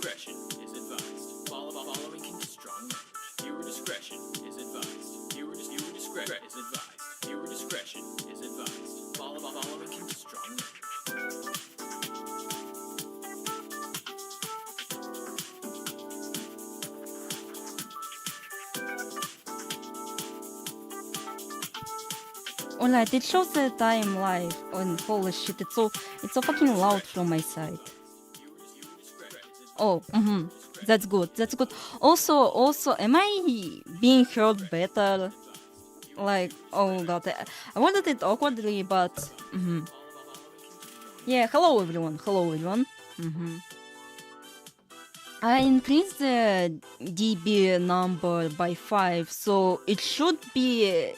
discretion is advised. Following can be strong language. Viewer discretion is advised. Viewer discretion is advised. Viewer discretion is advised. Following can be strong language. Alright, it shows the time live. Oh, holy shit, it's so fucking loud from my side. Oh, that's good, that's good. Also, am I being heard better? Like, oh god, I wanted it awkwardly, but... Yeah, hello everyone. I increased the dB number by 5, so it should be...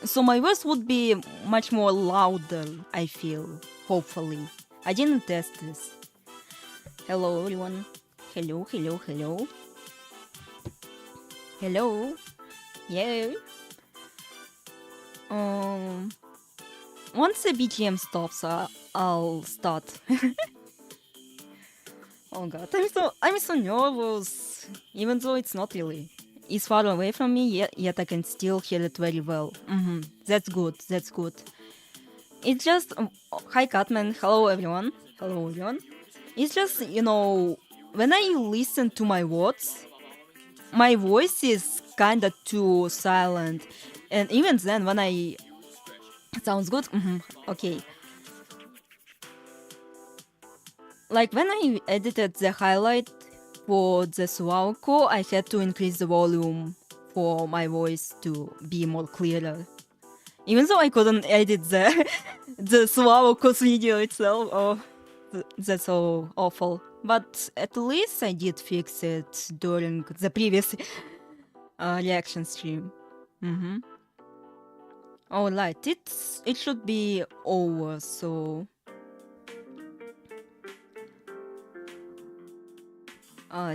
So my voice would be much more louder, I feel, hopefully. I didn't test this. Hello everyone. Hello. Yeah. Once the BGM stops, I'll start. Oh god, I'm so nervous, even though it's not really. It's far away from me, yet I can still hear it very well. That's good. It's just... hi Catman, hello everyone. It's just, when I listen to my words, my voice is kinda too silent. And even then, when I... Sounds good? Okay. Like when I edited the highlight for the Suaoko, I had to increase the volume for my voice to be more clearer. Even though I couldn't edit the Suaoko's video itself. Oh, that's so awful. But at least I did fix it during the previous reaction stream. Alright, it should be over, so...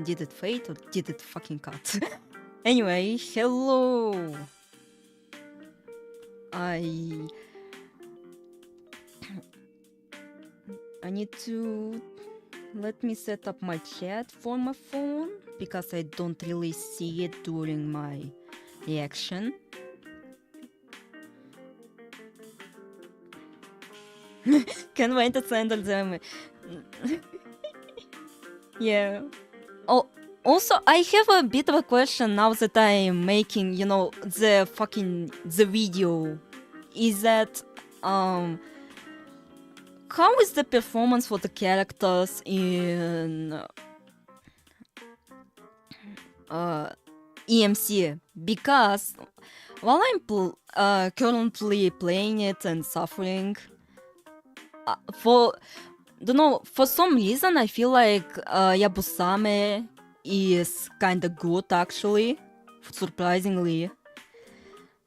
did it fade or did it fucking cut? Anyway, hello! I need to... Let me set up my chat for my phone, because I don't really see it during my reaction. Can't wait to send them. Yeah. Oh, also, I have a bit of a question now that I'm making, the video. Is that, how is the performance for the characters in EMC? Because while I'm currently playing it and suffering, for some reason I feel like Yabusame is kinda good actually, surprisingly.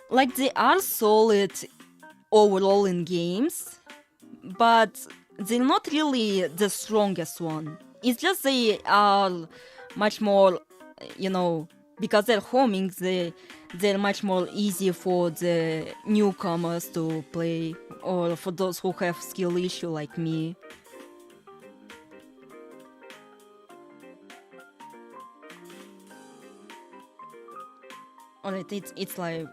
Like they are solid overall in games, but they're not really the strongest one. It's just they are much more, because they're homing, they're much more easy for the newcomers to play, or for those who have skill issue like me. Alright, it's like...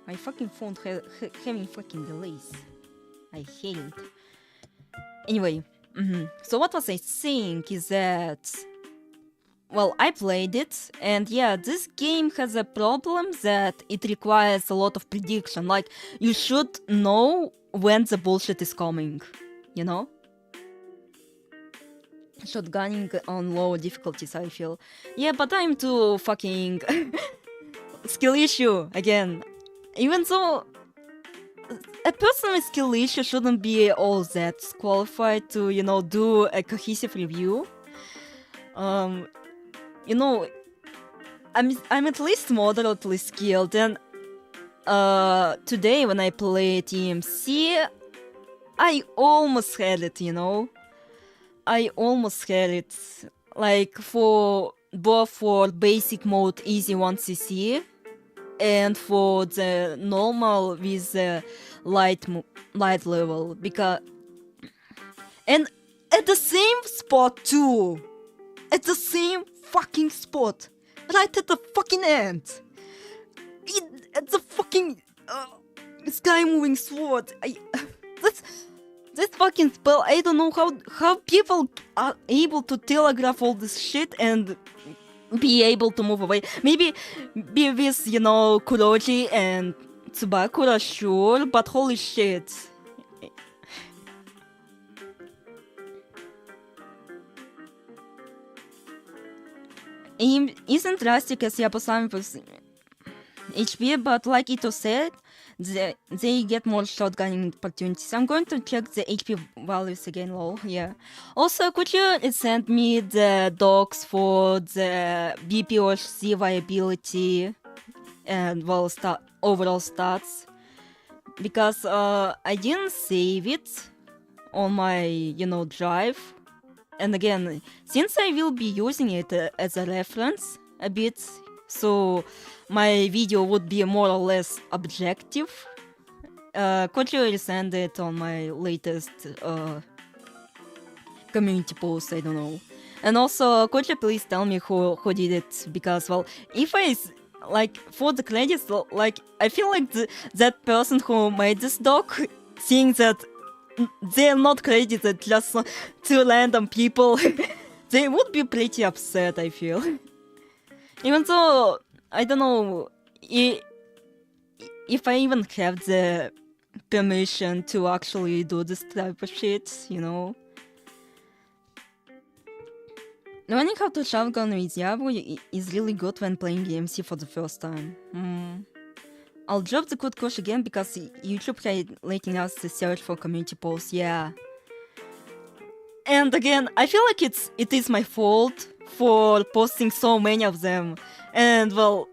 My fucking phone having fucking delays. I hate it. Anyway, so what was I saying is that... Well, I played it, and yeah, this game has a problem that it requires a lot of prediction. Like, you should know when the bullshit is coming, Shotgunning on low difficulties, I feel. Yeah, but I'm too fucking... skill issue, again. Even though... a person with skill issue shouldn't be all that qualified to, do a cohesive review. I'm at least moderately skilled, and today when I played EMC, I almost had it, I almost had it. Like both for basic mode easy 1cc and for the normal with the light level, because And at the same spot too. At the same fucking spot. Right at the fucking end. At the fucking sky moving sword. That fucking spell, I don't know how people are able to telegraph all this shit and be able to move away. Maybe be with, Kuroji and Tsubakura, sure, but holy shit. Isn't Rustic as Yaposami with HP, but like Ito said, they get more shotgunning opportunities. I'm going to check the HP values again, lol, yeah. Also, could you send me the docs for the BPOC viability and, well, overall stats? Because I didn't save it on my, drive. And again, since I will be using it as a reference a bit, so my video would be more or less objective, could you resend it on my latest community post? I don't know. And also, could you please tell me who did it? Because, well, if I for the credits, like I feel like that person who made this doc, seeing that they're not credited, just two random people, they would be pretty upset, I feel. Even though, I don't know if I even have the permission to actually do this type of shit, Learning how to shotgun with Diablo is really good when playing DMC for the first time. I'll drop the code course again because YouTube letting us to search for community posts, yeah. And again, I feel like it is my fault for posting so many of them. And well,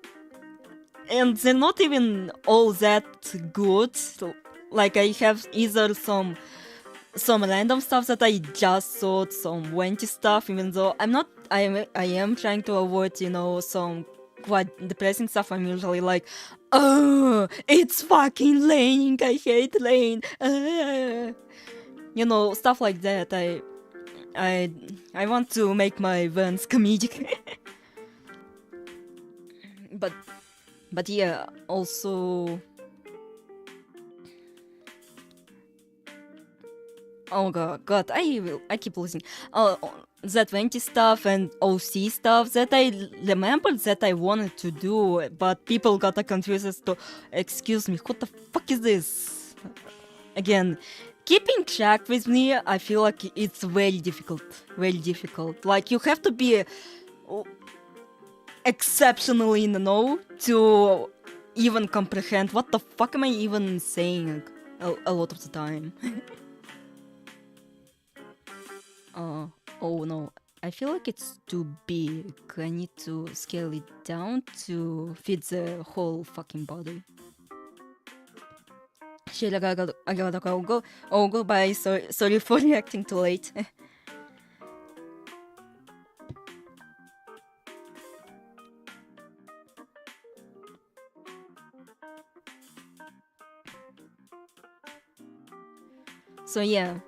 and they're not even all that good. Like I have either some random stuff that I just thought, some wenty stuff, even though I am trying to avoid, some quite depressing stuff. I'm usually like, oh, it's fucking Lane, I hate Lane. Stuff like that. I want to make my events comedic. But yeah, also, oh god, I keep losing. That 20 stuff and OC stuff that I remembered that I wanted to do, but people got confused as to, excuse me, what the fuck is this? Again, keeping track with me, I feel like it's very difficult. Like, you have to be exceptionally in the know to even comprehend what the fuck am I even saying a lot of the time. Oh no, I feel like it's too big. I need to scale it down to fit the whole fucking body. Shit, I gotta go. Oh, goodbye. Sorry for reacting too late. So yeah.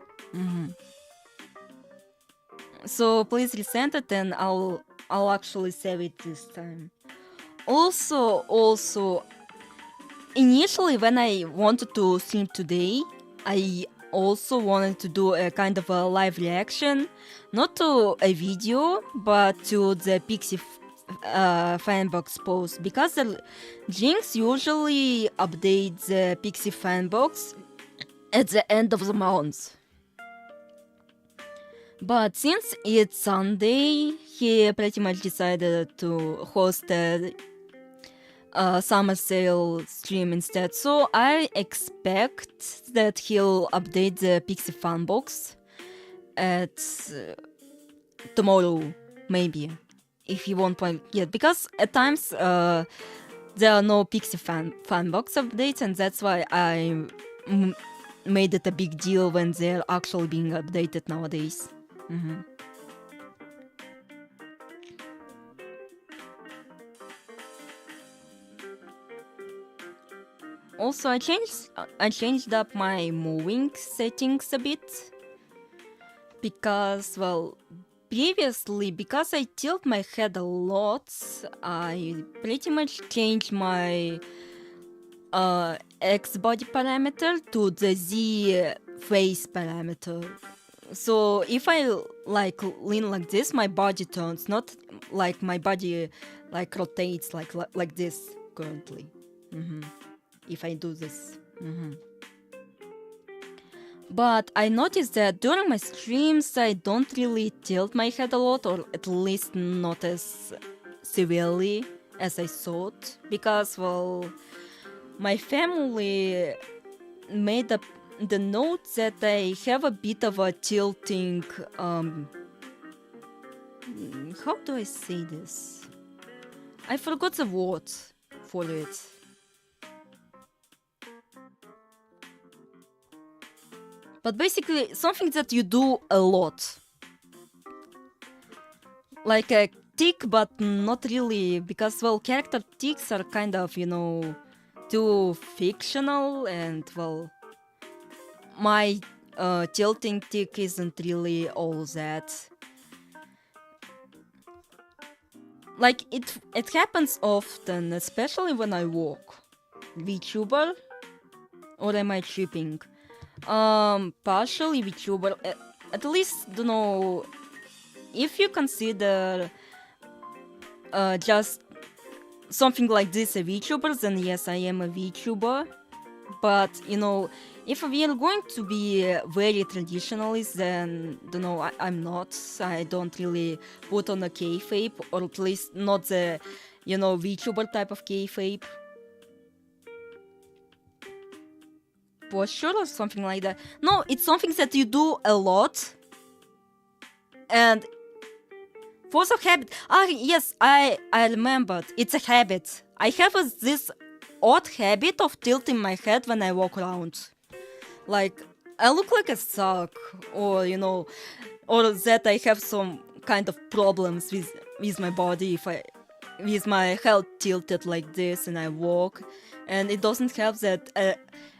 So please resend it and I'll actually save it this time. Also, initially when I wanted to stream today, I also wanted to do a kind of a live reaction, not to a video, but to the Pixie fanbox post, because the Jinx usually updates the Pixie fanbox at the end of the month. But since it's Sunday, he pretty much decided to host a summer sale stream instead. So I expect that he'll update the Pixie Fanbox at tomorrow, maybe, if he won't play yet. Because at times there are no Pixie Fanbox updates, and that's why I made it a big deal when they're actually being updated nowadays. Also, I changed up my moving settings a bit. because, well, previously, because I tilt my head a lot, I pretty much changed my X body parameter to the Z face parameter. So if I like lean like this, my body turns, not like my body like rotates like this currently. If I do this. But I noticed that during my streams, I don't really tilt my head a lot, or at least not as severely as I thought, because, well, my family made the note that I have a bit of a tilting, how do I say this? I forgot the word for it. But basically, something that you do a lot. Like a tick, but not really, because, well, character ticks are kind of, too fictional, and, well, my tilting tick isn't really all that. Like, it happens often, especially when I walk. VTuber? Or am I tripping? Partially VTuber. At least, if you consider just something like this a VTuber, then yes, I am a VTuber. But, if we are going to be very traditionalist, then, I'm not. I don't really put on a kayfabe, or at least not the, VTuber type of kayfabe. Posture or something like that. No, it's something that you do a lot. And force of habit. Yes, I remembered. It's a habit. I have this odd habit of tilting my head when I walk around. Like, I look like a suck, or, or that I have some kind of problems with my body with my head tilted like this and I walk. And it doesn't help that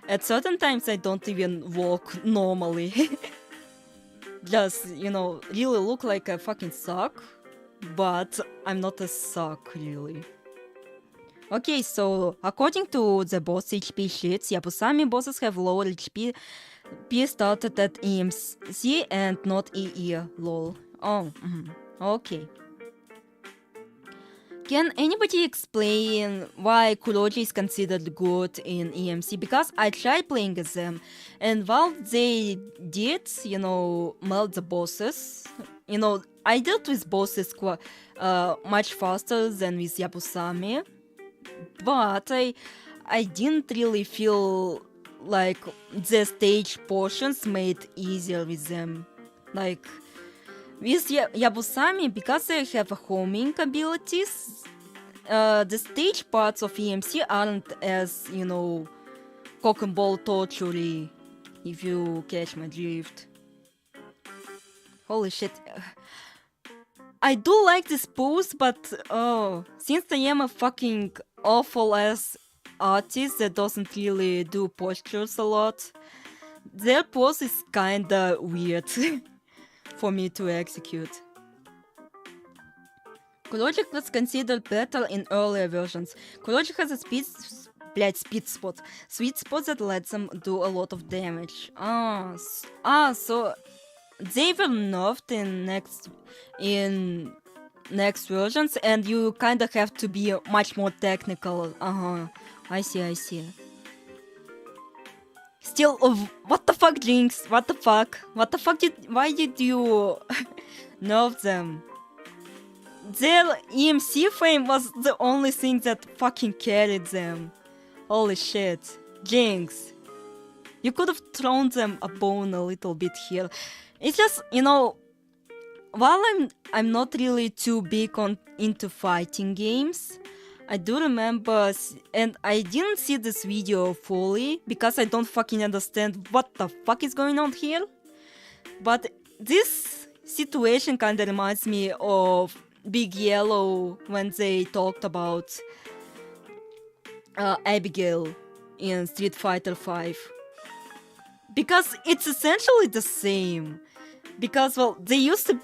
at certain times I don't even walk normally. Just, really look like a fucking suck. But I'm not a suck, really. Okay, so according to the boss HP sheets, Yabusami bosses have lower HP started at EMC and not EE, lol. Oh, okay. Can anybody explain why Kuroji is considered good in EMC? Because I tried playing as them, and while they did, melt the bosses, I dealt with bosses much faster than with Yabusami, but I didn't really feel like the stage portions made easier with them. Like, with Yabusami, because I have homing abilities, the stage parts of EMC aren't as, cock and ball torture-y, if you catch my drift. Holy shit. I do like this pose, but since I am a fucking awful ass artist that doesn't really do postures a lot, their pose is kinda weird for me to execute. Kuroji was considered better in earlier versions. Kuroji has a speed spot. Sweet spot that lets them do a lot of damage. So they were nerfed in next versions, and you kinda have to be much more technical. I see. Still, what the fuck, Jinx? What the fuck? Why did you nerf them? Their EMC fame was the only thing that fucking carried them. Holy shit. Jinx. You could have thrown them a bone a little bit here. It's just, while I'm not really too big into fighting games, I do remember, and I didn't see this video fully because I don't fucking understand what the fuck is going on here. But this situation kinda reminds me of Big Yellow when they talked about Abigail in Street Fighter V. Because it's essentially the same. because well, they used to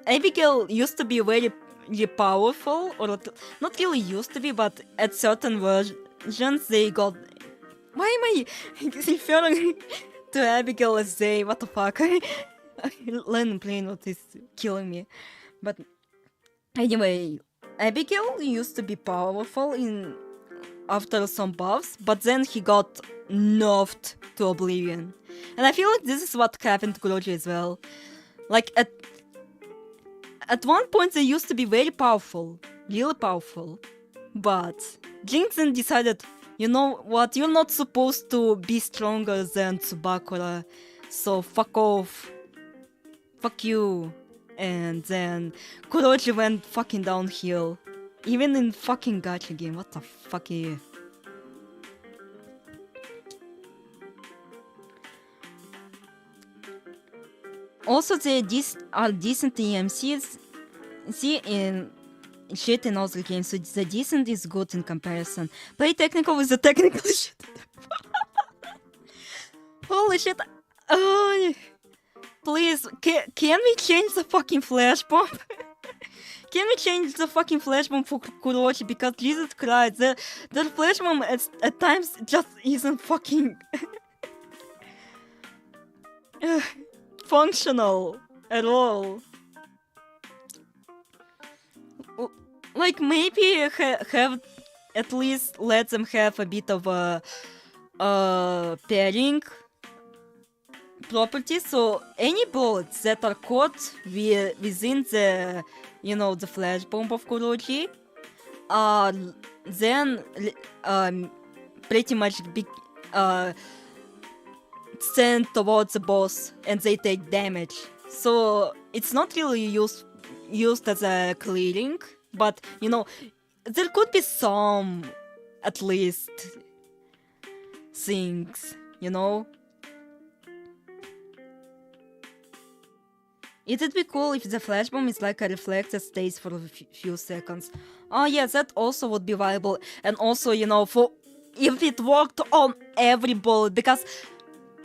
Abigail used to be very, very powerful, or not really used to be, but at certain versions they got. Why am I referring to Abigail as they? What the fuck? Len'en playing what is killing me. But anyway, Abigail used to be powerful in after some buffs, but then he got nerfed to oblivion. And I feel like this is what happened to Kuroji as well. Like at one point they used to be very powerful, really powerful. But Jinx then decided, you know what, you're not supposed to be stronger than Tsubakura, so fuck off. Fuck you. And then Kuroji went fucking downhill. Even in fucking gacha game, what the fuck are you? Also, they are decent EMCs. See, in shit in other games, so the decent is good in comparison. Play technical with the technical shit. Holy shit. Oh, please, can we change the fucking flash bomb? Can we change the fucking flash bomb for Kuroji? Because Jesus Christ, the flash bomb at times just isn't fucking functional at all. Like, maybe have at least let them have a bit of a pairing property, so any bullets that are caught within the, you know, the flash bomb of Kuroji are then pretty much sent towards the boss and they take damage. So it's not really used as a clearing, but you know, there could be some, at least, things, you know? It'd be cool if the flash bomb is like a reflect that stays for a few seconds. Oh yeah, that also would be viable. And also, you know, for if it worked on every bullet, because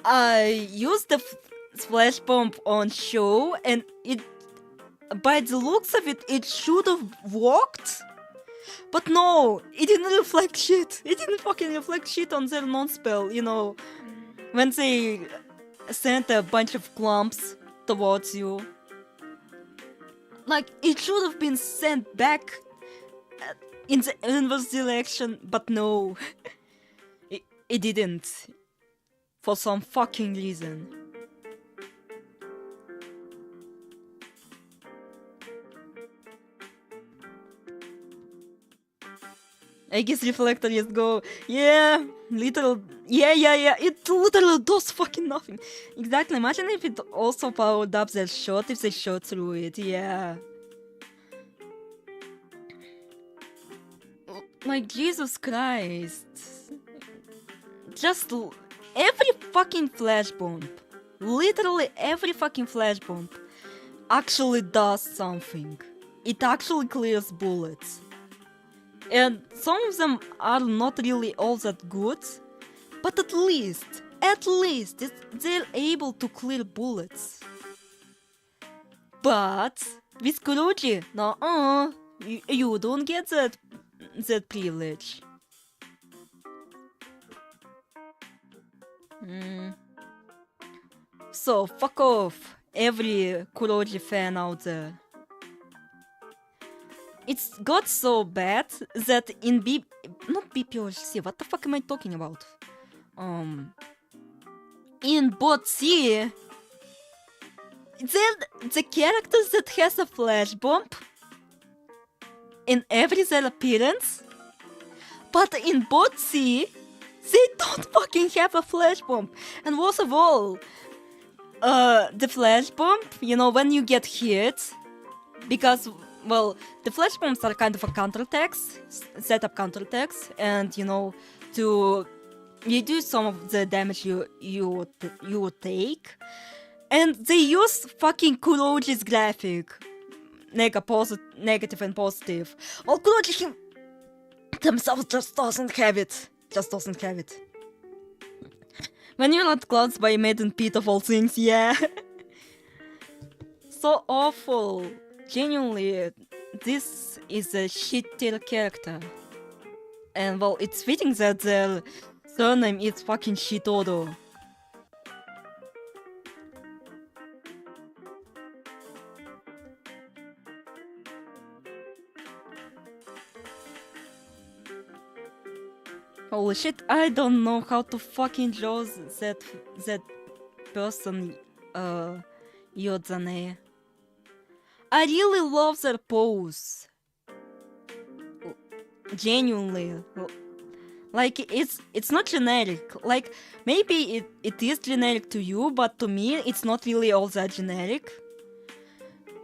I used the flash bomb on show, and it, by the looks of it, it should have worked. But no, it didn't reflect shit. It didn't fucking reflect shit on their non-spell, you know. When they sent a bunch of clumps towards you. Like, it should have been sent back in the inverse direction, but no. It didn't. For some fucking reason. I guess reflector just go, yeah, little, yeah, it literally does fucking nothing. Exactly, imagine if it also powered up their shot, if they shot through it, yeah. Like, Jesus Christ. Just every fucking flash bomb, literally every fucking flash bomb actually does something. It actually clears bullets. And some of them are not really all that good, but at least, they're able to clear bullets. But with Kuroji, no, you don't get that privilege. So fuck off, every Kuroji fan out there. It's got so bad that in not BPOC, what the fuck am I talking about? In Bot C, the characters that has a flash bomb in every their appearance, but in Bot C, they don't fucking have a flash bomb. And worst of all, the flash bomb, you know, when you get hit, because, well, the flash bombs are kind of a counterattacks, setup counterattacks, and, you know, to reduce some of the damage you would take. And they use fucking Kuroji's graphic, negative and positive. Well, Kuroji themselves just doesn't have it. When you're not close by Maiden Pit of all things, yeah. so awful. Genuinely, this is a shit tier character. And well, it's fitting that their surname is fucking Shitodo. Holy shit, I don't know how to fucking draw that person, Yodzane. I really love their pose. Genuinely. Like, it's not generic. Like, maybe it is generic to you, but to me, it's not really all that generic.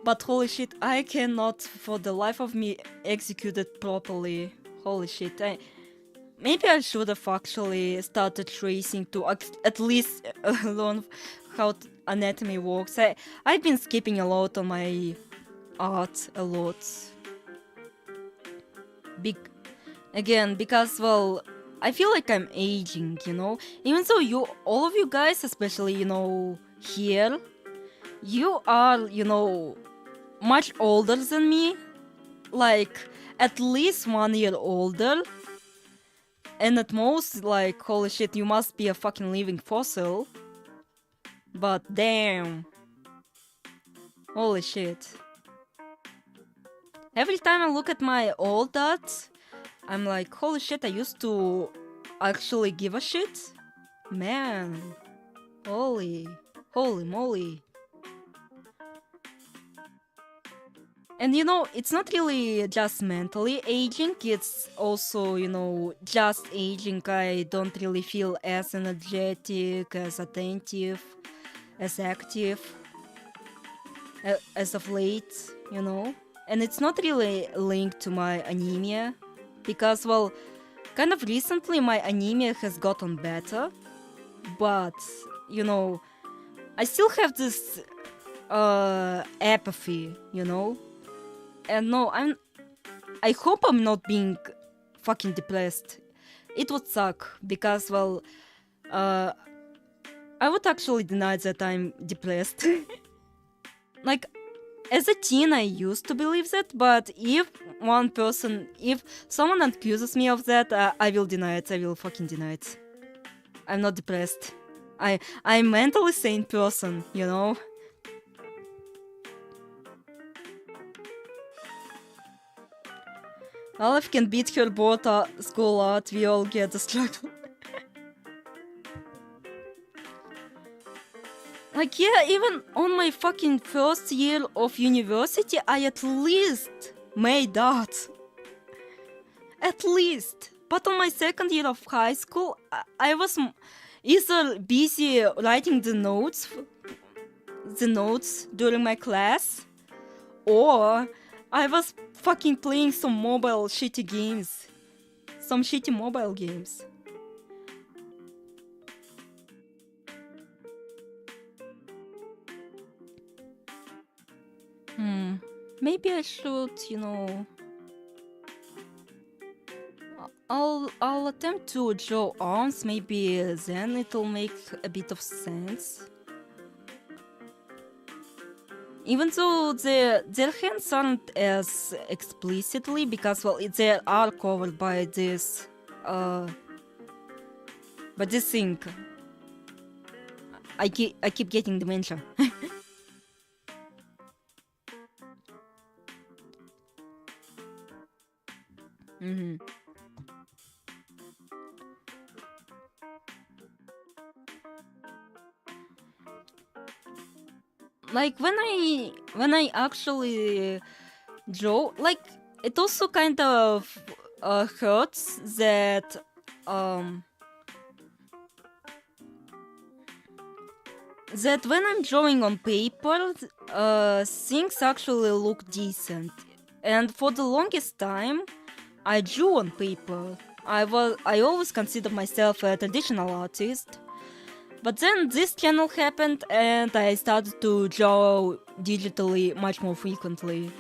But holy shit, I cannot for the life of me execute it properly. Holy shit, maybe I should have actually started tracing to at least learn how anatomy works. I've been skipping a lot on my art, a lot. Again, because, well, I feel like I'm aging, you know? Even though all of you guys, especially, here, you are, much older than me. Like, at least 1 year older. And at most, like, holy shit, you must be a fucking living fossil. But damn. Holy shit. Every time I look at my old art, I'm like, holy shit, I used to actually give a shit? Man. Holy moly. And it's not really just mentally aging, it's also, just aging. I don't really feel as energetic, as attentive, as active as of late, And it's not really linked to my anemia, because, well, kind of recently my anemia has gotten better, but, I still have this apathy, And no, I hope I'm not being fucking depressed. It would suck, because, well, I would actually deny that I'm depressed. Like, as a teen, I used to believe that, but if someone accuses me of that, I will deny it. I will fucking deny it. I'm not depressed. I'm a mentally sane person, Olive can beat her both school art, we all get the struggle. Like, yeah, even on my fucking first year of university, I at least made art. At least. But on my second year of high school, I was either busy writing the notes during my class, or I was fucking playing some shitty games. Some shitty mobile games. Maybe I should, I'll attempt to draw arms, maybe then it'll make a bit of sense. Even though their hands aren't as explicitly, because, well, they are covered by this thing. I keep getting dementia. Like, when I actually draw, like, it also kind of hurts that when I'm drawing on paper, things actually look decent. And for the longest time, I drew on paper. I always considered myself a traditional artist. But then this channel happened and I started to draw digitally much more frequently.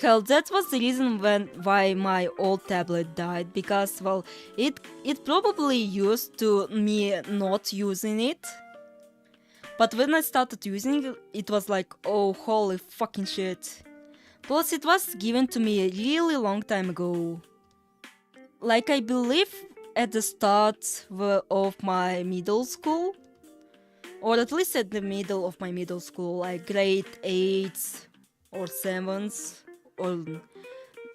Hell, that was the reason why my old tablet died, because, well, it probably used to me not using it. But when I started using it, it was like, oh, holy fucking shit. Plus, it was given to me a really long time ago. Like, I believe at the start of my middle school, or at least at the middle of my middle school, like grade 8 or 7s, or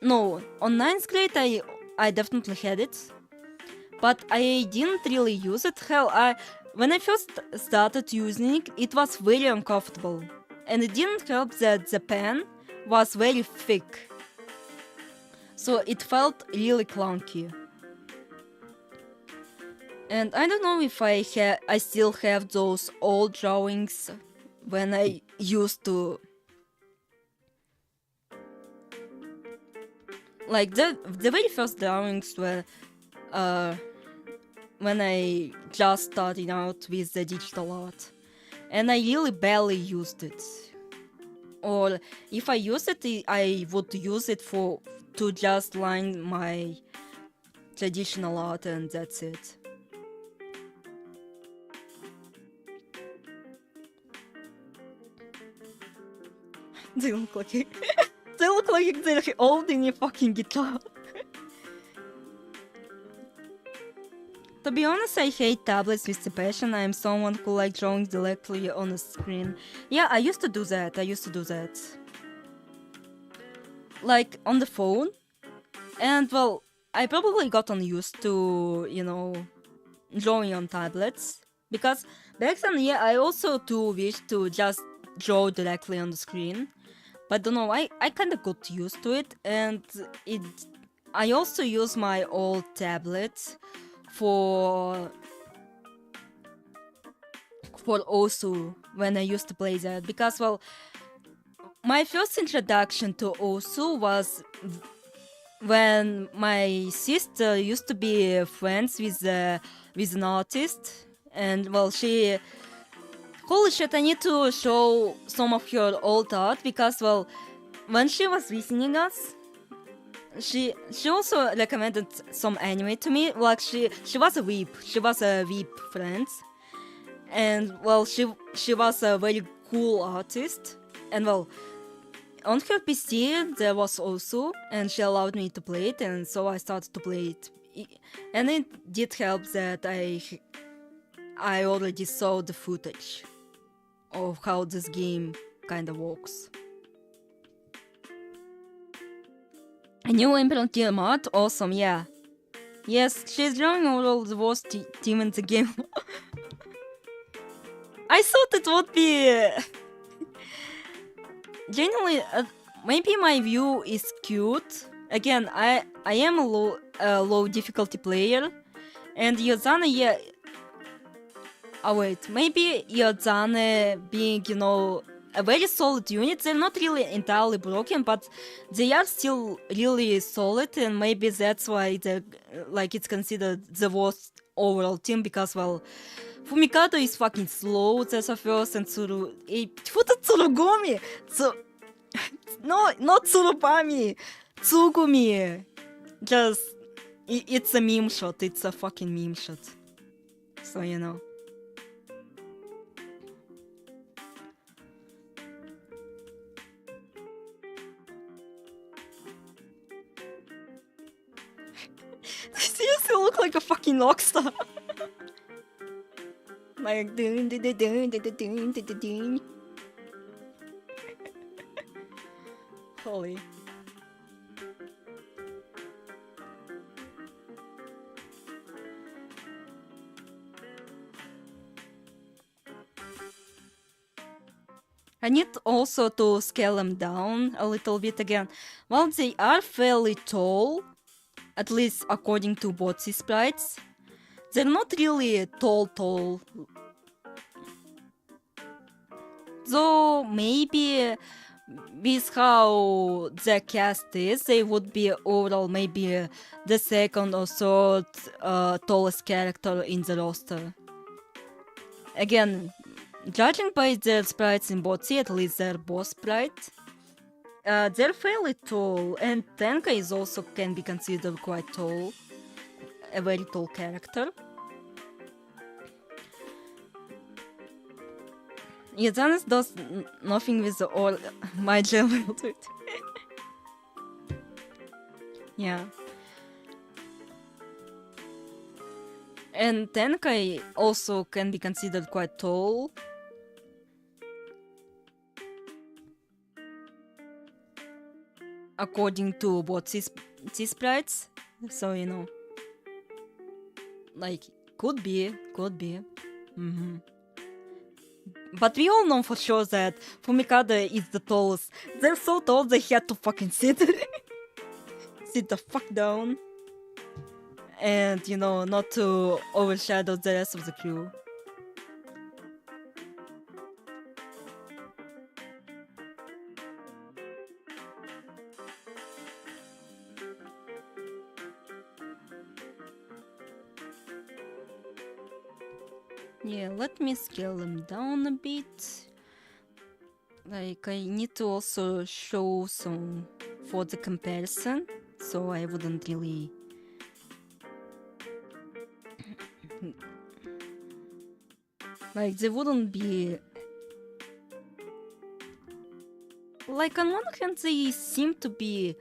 no, on 9th grade I definitely had it, but I didn't really use it. Hell, when I first started using it, it was very uncomfortable, and it didn't help that the pen was very thick, so it felt really clunky. And I don't know if I still have those old drawings when I used to, like, the very first drawings were when I just started out with the digital art, and I really barely used it. Or if I use it, I would use it to just line my traditional art, and that's it. They look like they look like they're holding a fucking guitar. To be honest, I hate tablets with the passion. I'm someone who likes drawing directly on a screen. Yeah, I used to do that. Like, on the phone. And, well, I probably gotten used to, drawing on tablets. Because back then, yeah, I also do wish to just draw directly on the screen. But don't know, I kind of got used to it. And I also use my old tablet for Osu when I used to play that, because, well, my first introduction to Osu was when my sister used to be friends with an artist, and, well, holy shit, I need to show some of her old art, because, well, when she was visiting us, she also recommended some anime to me. Like, she was a weep. She was a weep friend, and, well, she was a very cool artist. And, well, on her PC there was also, and she allowed me to play it, and so I started to play it. And it did help that I already saw the footage of how this game kind of works. A new Imperial team art? Awesome, yeah. Yes, she's drawing all the worst team in the game. I thought it would be... Genuinely, maybe my view is cute. Again, I am a low difficulty player. And Yozane, yeah... Oh wait, maybe Yozane being, a very solid unit. They're not really entirely broken, but they are still really solid, and maybe that's why it's considered the worst overall team, because, well, Fumikado is fucking slow, that's a first, and Tsurugumi! No, not Tsurubami! Tsugumi! Just, it's a meme shot, it's a fucking meme shot. So, They seriously look like a fucking rockstar. Like, dun dun dun dun dun dun dun dun dun. Holy. I need also to scale them down a little bit again. Well, they are fairly tall, at least according to Botsy sprites. They're not really tall. Though maybe with how the cast is, they would be overall maybe the second or third tallest character in the roster. Again, judging by their sprites in Botsy, at least their boss sprite, they're fairly tall, and Tenka is also can be considered quite tall, a very tall character. Yeah, Zanus does nothing with all my general to it. Yeah. And Tenkai also can be considered quite tall. According to what sprites. So, you know. Like, could be. Mm-hmm. But we all know for sure that Fumikado is the tallest. They're so tall they had to fucking sit. Sit the fuck down. And, you know, not to overshadow the rest of the crew. Yeah, let me scale them down a bit. Like, I need to also show some for the comparison, so I wouldn't really... like, they wouldn't be... like, on one hand, they seem to be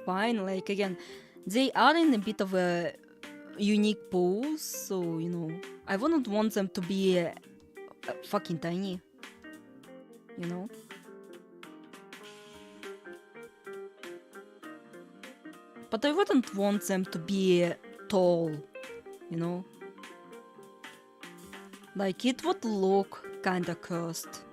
fine. Like, again, they are in a bit of a unique pose, so, you know, I wouldn't want them to be fucking tiny, you know? But I wouldn't want them to be tall, you know? Like, it would look kinda cursed.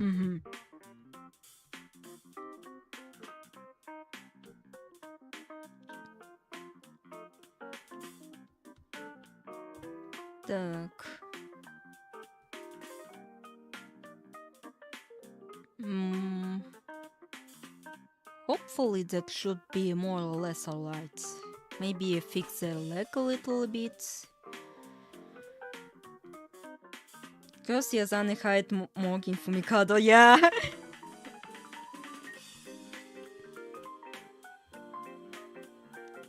Mm-hmm. Так. Hopefully that should be more or less alright. Maybe fix their leg a little bit. Curse Yazane hide Morgan Fumikado, yeah!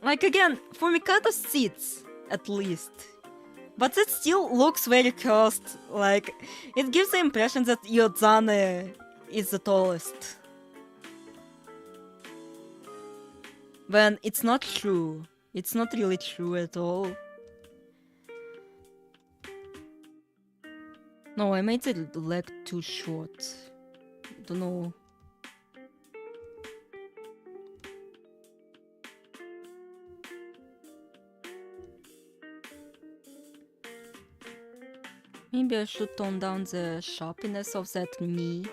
Like again, Fumikado sits, at least. But it still looks very cursed. Like, it gives the impression that Yozane is the tallest. When it's not true. It's not really true at all. No, I made the leg too short. Don't know. Maybe I should tone down the sharpness of that knee.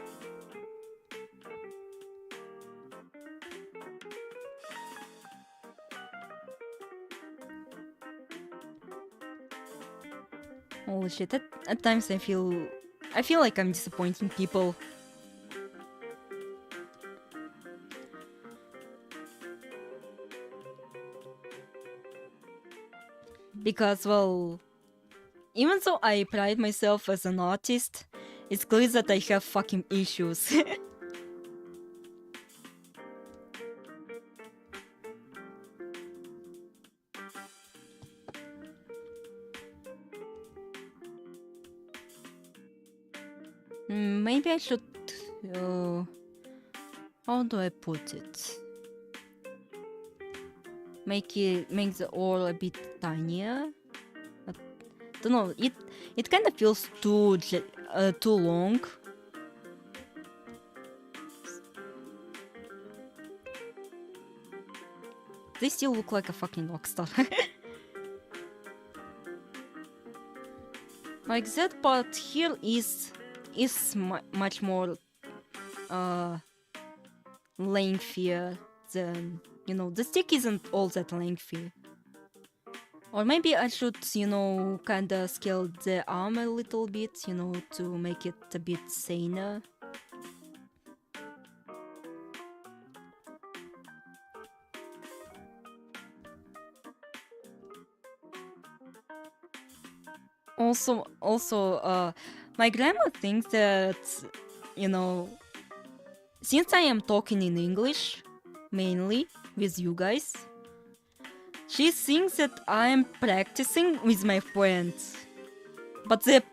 Holy shit, at times I feel like I'm disappointing people. Because, well, even though I pride myself as an artist, it's clear that I have fucking issues. Maybe I should... how do I put it? Make the oar a bit tinier? I don't know, it kind of feels too long. They still look like a fucking rockstar. Like that part here is much more lengthier than, you know, the stick isn't all that lengthy. Or maybe I should, you know, kinda scale the arm a little bit, you know, to make it a bit saner. Also, my grandma thinks that, you know, since I am talking in English, mainly with you guys, she thinks that I am practicing with my friends. But the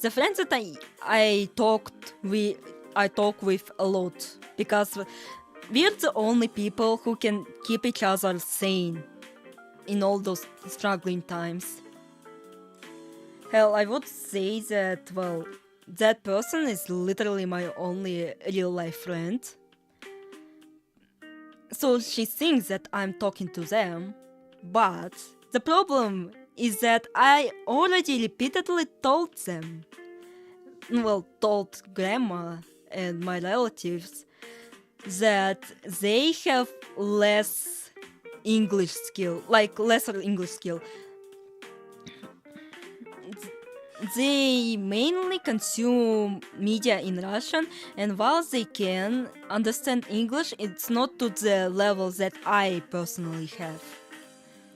friends that I talk with a lot, because we're the only people who can keep each other sane in all those struggling times. Hell, I would say that, well, that person is literally my only real life friend. So she thinks that I'm talking to them, but the problem is that I already repeatedly told them, well, told grandma and my relatives, that they have lesser English skill. They mainly consume media in Russian, and while they can understand English, it's not to the level that I personally have.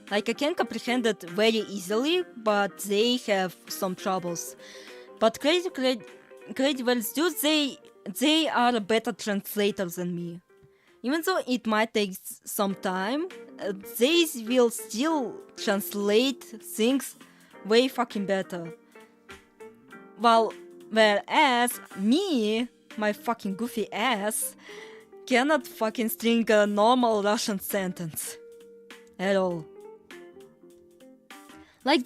Like, I can comprehend it very easily, but they have some troubles. But credit where it's due, they are better translators than me. Even though it might take some time, they will still translate things way fucking better. Whereas me, my fucking goofy ass, cannot fucking string a normal Russian sentence. At all. Like,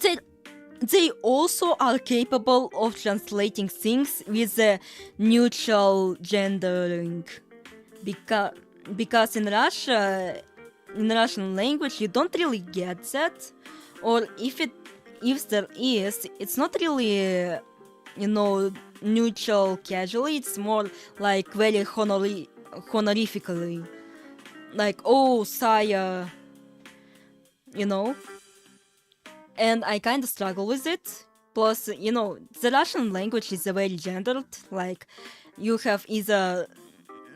they also are capable of translating things with a neutral gendering. Because in Russian language, you don't really get that. Or if there is, it's not really, neutral casually. It's more like very honorifically. Like, oh, sire, And I kind of struggle with it. Plus, the Russian language is very gendered. Like, you have either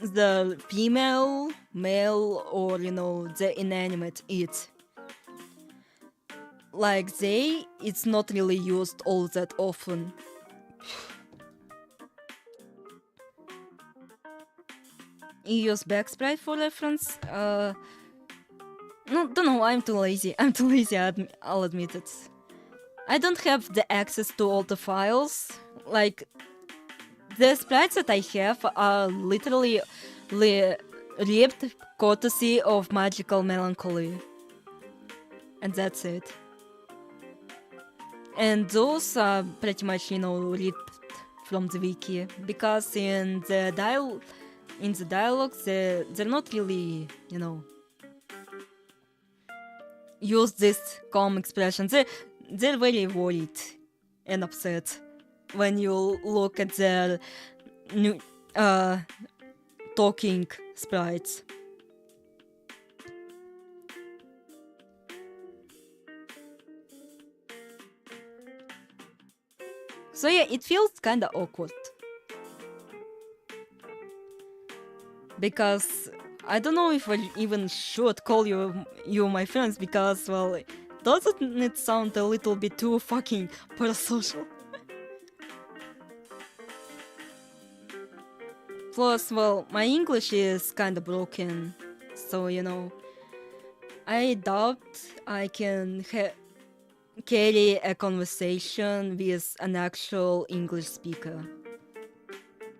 the female, male, or, the inanimate it. Like, it's not really used all that often. You use backsprite for reference? No, don't know, I'm too lazy. I'll admit it. I don't have the access to all the files. Like, the sprites that I have are literally ripped courtesy of Magical Melancholy. And that's it. And those are pretty much, ripped from the wiki. Because in the dialogues, they're not really, use this calm expression. They're very worried and upset when you look at their new talking sprites. So yeah, it feels kinda awkward. Because I don't know if I even should call you my friends, because, well, doesn't it sound a little bit too fucking parasocial? Plus, well, my English is kinda broken, so, I doubt I can carry a conversation with an actual English speaker.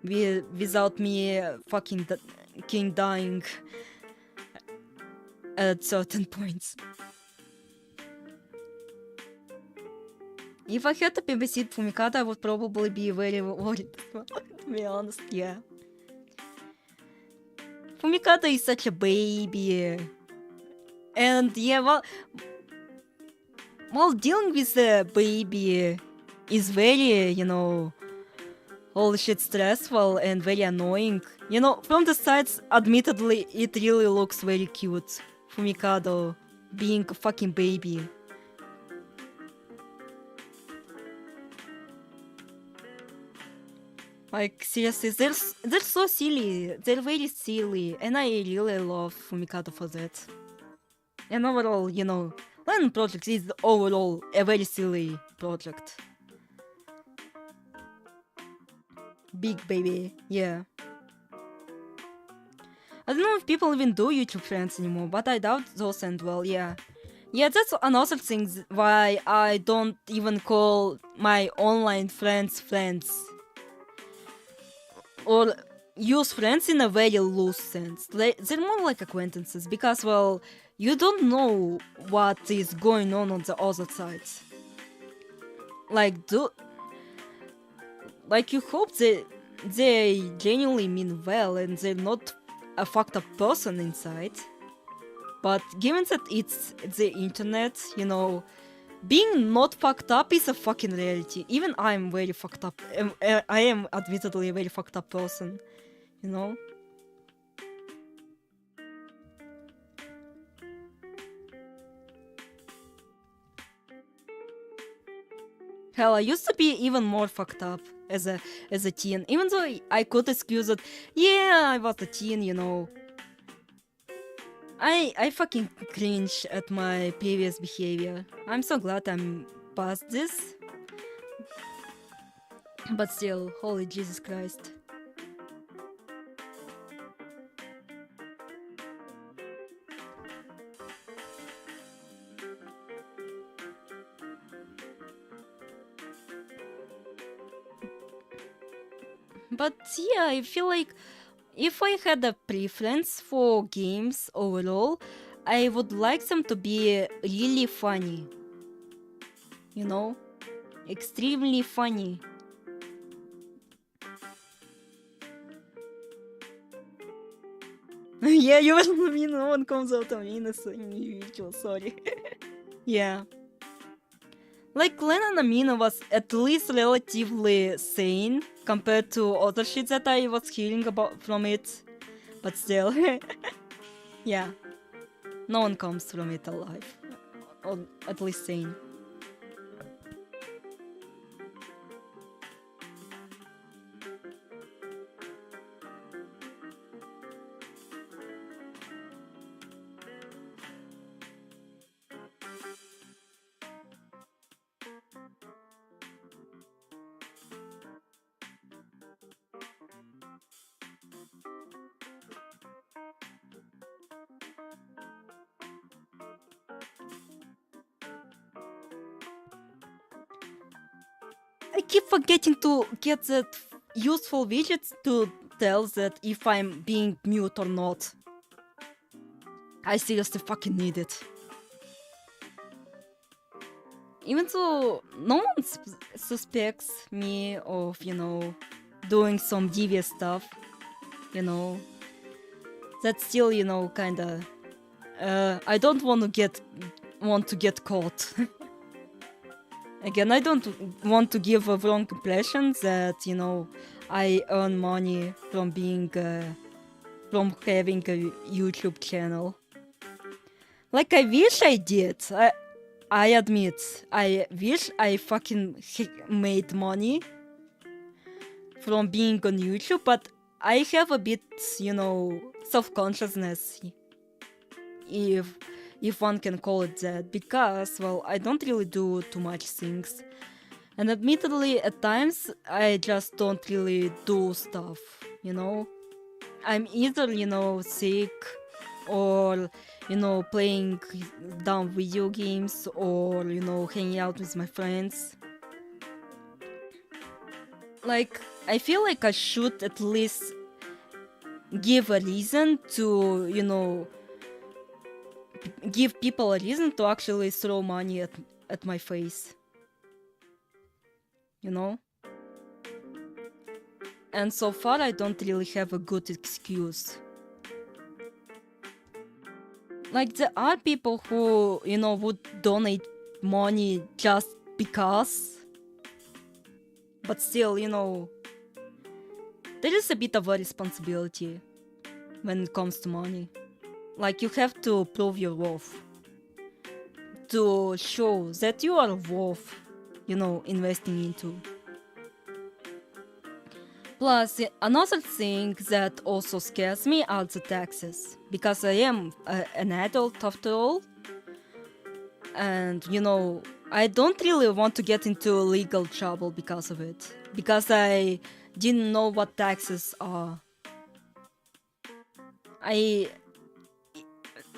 Without me fucking dying at certain points. If I had to babysit Fumikata, I would probably be very worried, to be honest, yeah. Fumikata is such a baby. And yeah, while dealing with a baby is very, holy shit stressful and very annoying. From the sides, admittedly, it really looks very cute. Fumikado being a fucking baby. Like, seriously, they're so silly. They're very silly. And I really love Fumikado for that. And overall, len'en project is overall a very silly project. Big baby, yeah. I don't know if people even do YouTube friends anymore, but I doubt those end well, yeah. Yeah, that's another thing why I don't even call my online friends friends. Or use friends in a very loose sense. They're more like acquaintances because, well, you don't know what is going on the other side. Like, you hope they genuinely mean well and they're not a fucked up person inside. But given that it's the internet, you know, being not fucked up is a fucking reality. Even I'm very fucked up. I am admittedly a very fucked up person, you know? Hell, I used to be even more fucked up as a teen. Even though I could excuse it, yeah, I was a teen, you know. I fucking cringe at my previous behavior. I'm so glad I'm past this. But still, holy Jesus Christ. But yeah, I feel like if I had a preference for games overall, I would like them to be really funny. You know? Extremely funny. Yeah, you will mean no one comes out of Venus individual, sorry. Yeah. Like, len'en Amino was at least relatively sane compared to other shit that I was hearing about from it. But still, yeah. No one comes from it alive. Or at least sane. I keep forgetting to get that useful widget to tell that if I'm being mute or not. I seriously fucking need it. Even though no one suspects me of, you know, doing some devious stuff, you know, that's still, you know, kinda. I don't want to get caught. Again, I don't want to give a wrong impression that, you know, I earn money from being, from having a YouTube channel. Like, I wish I did. I admit, I wish I fucking made money from being on YouTube, but I have a bit, you know, self-consciousness, if one can call it that, because, well, I don't really do too much things. And admittedly, at times, I just don't really do stuff, you know? I'm either, you know, sick, or, you know, playing dumb video games, or, you know, hanging out with my friends. Like, I feel like I should at least give a reason to, you know, give people a reason to actually throw money at my face. You know? And so far, I don't really have a good excuse. Like, there are people who, you know, would donate money just because. But still, you know, there is a bit of a responsibility when it comes to money. Like, you have to prove your worth. To show that you are worth, you know, investing into. Plus, another thing that also scares me are the taxes. Because I am an adult after all. And, you know, I don't really want to get into legal trouble because of it. Because I didn't know what taxes are. I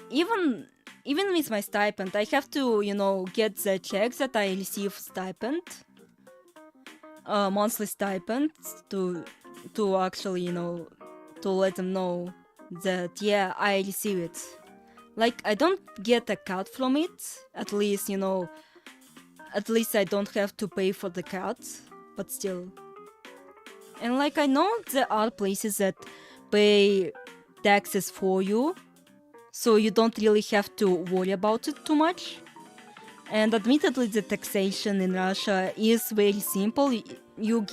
even even with my stipend, I have to, get the checks that I receive stipend, monthly stipend to actually, to let them know that yeah, I receive it. Like I don't get a cut from it. At least, at least I don't have to pay for the cut, but still. And like I know there are places that pay taxes for you, so you don't really have to worry about it too much. And admittedly, the taxation in Russia is very simple. You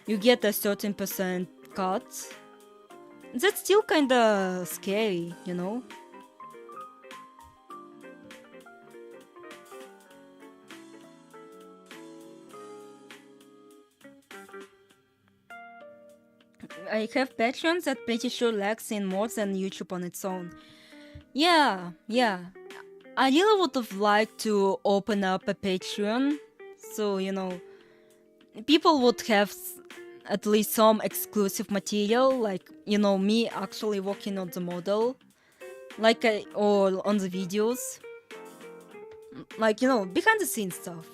get a certain percent cut. That's still kinda scary. I have Patreons that pretty sure lacks in more than YouTube on its own. Yeah. I really would have liked to open up a Patreon, so people would have at least some exclusive material, like me actually working on the model, or on the videos, like behind the scenes stuff.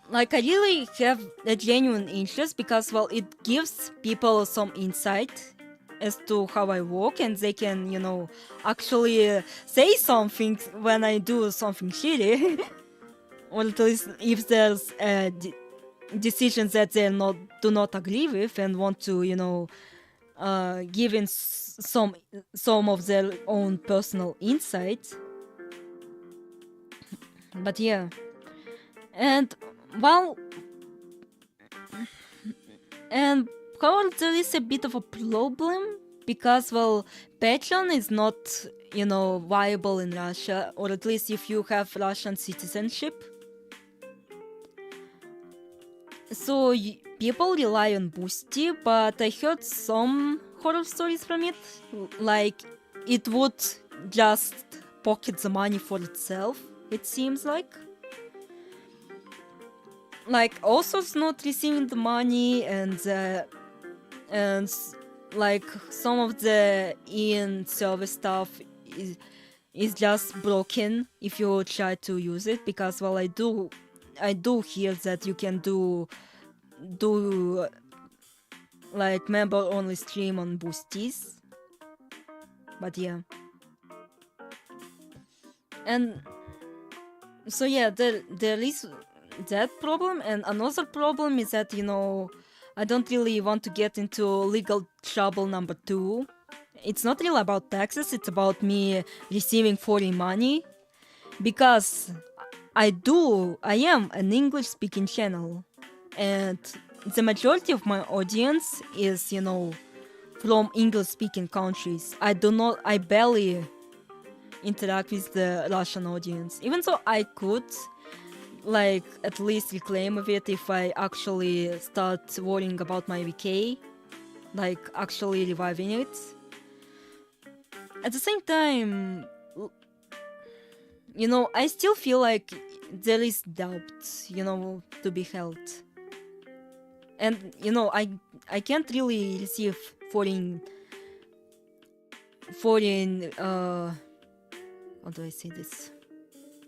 Like I really have a genuine interest because well, it gives people some insight as to how I work, and they can actually say something when I do something shitty. Or at least if there's decisions that they do not agree with and want to give in some of their own personal insight. But yeah, and well, and however there is a bit of a problem because well, Patreon is not viable in Russia, or at least if you have Russian citizenship. So people rely on Boosty, but I heard some horror stories from it. Like it would just pocket the money for itself, it seems like. Like authors not receiving the money and like some of the in-service stuff is just broken if you try to use it, because well I do hear that you can do like member only stream on Boosties. But yeah. And so yeah, there is that problem, and another problem is that I don't really want to get into legal trouble number 2. It's not really about taxes, it's about me receiving foreign money, because I am an English speaking channel, and the majority of my audience is from English speaking countries. I barely interact with the Russian audience, even though I could like at least reclaim of it if I actually start worrying about my VK, like actually reviving it. At the same time, I still feel like there is doubt, to be held. And I can't really receive foreign how do I say this,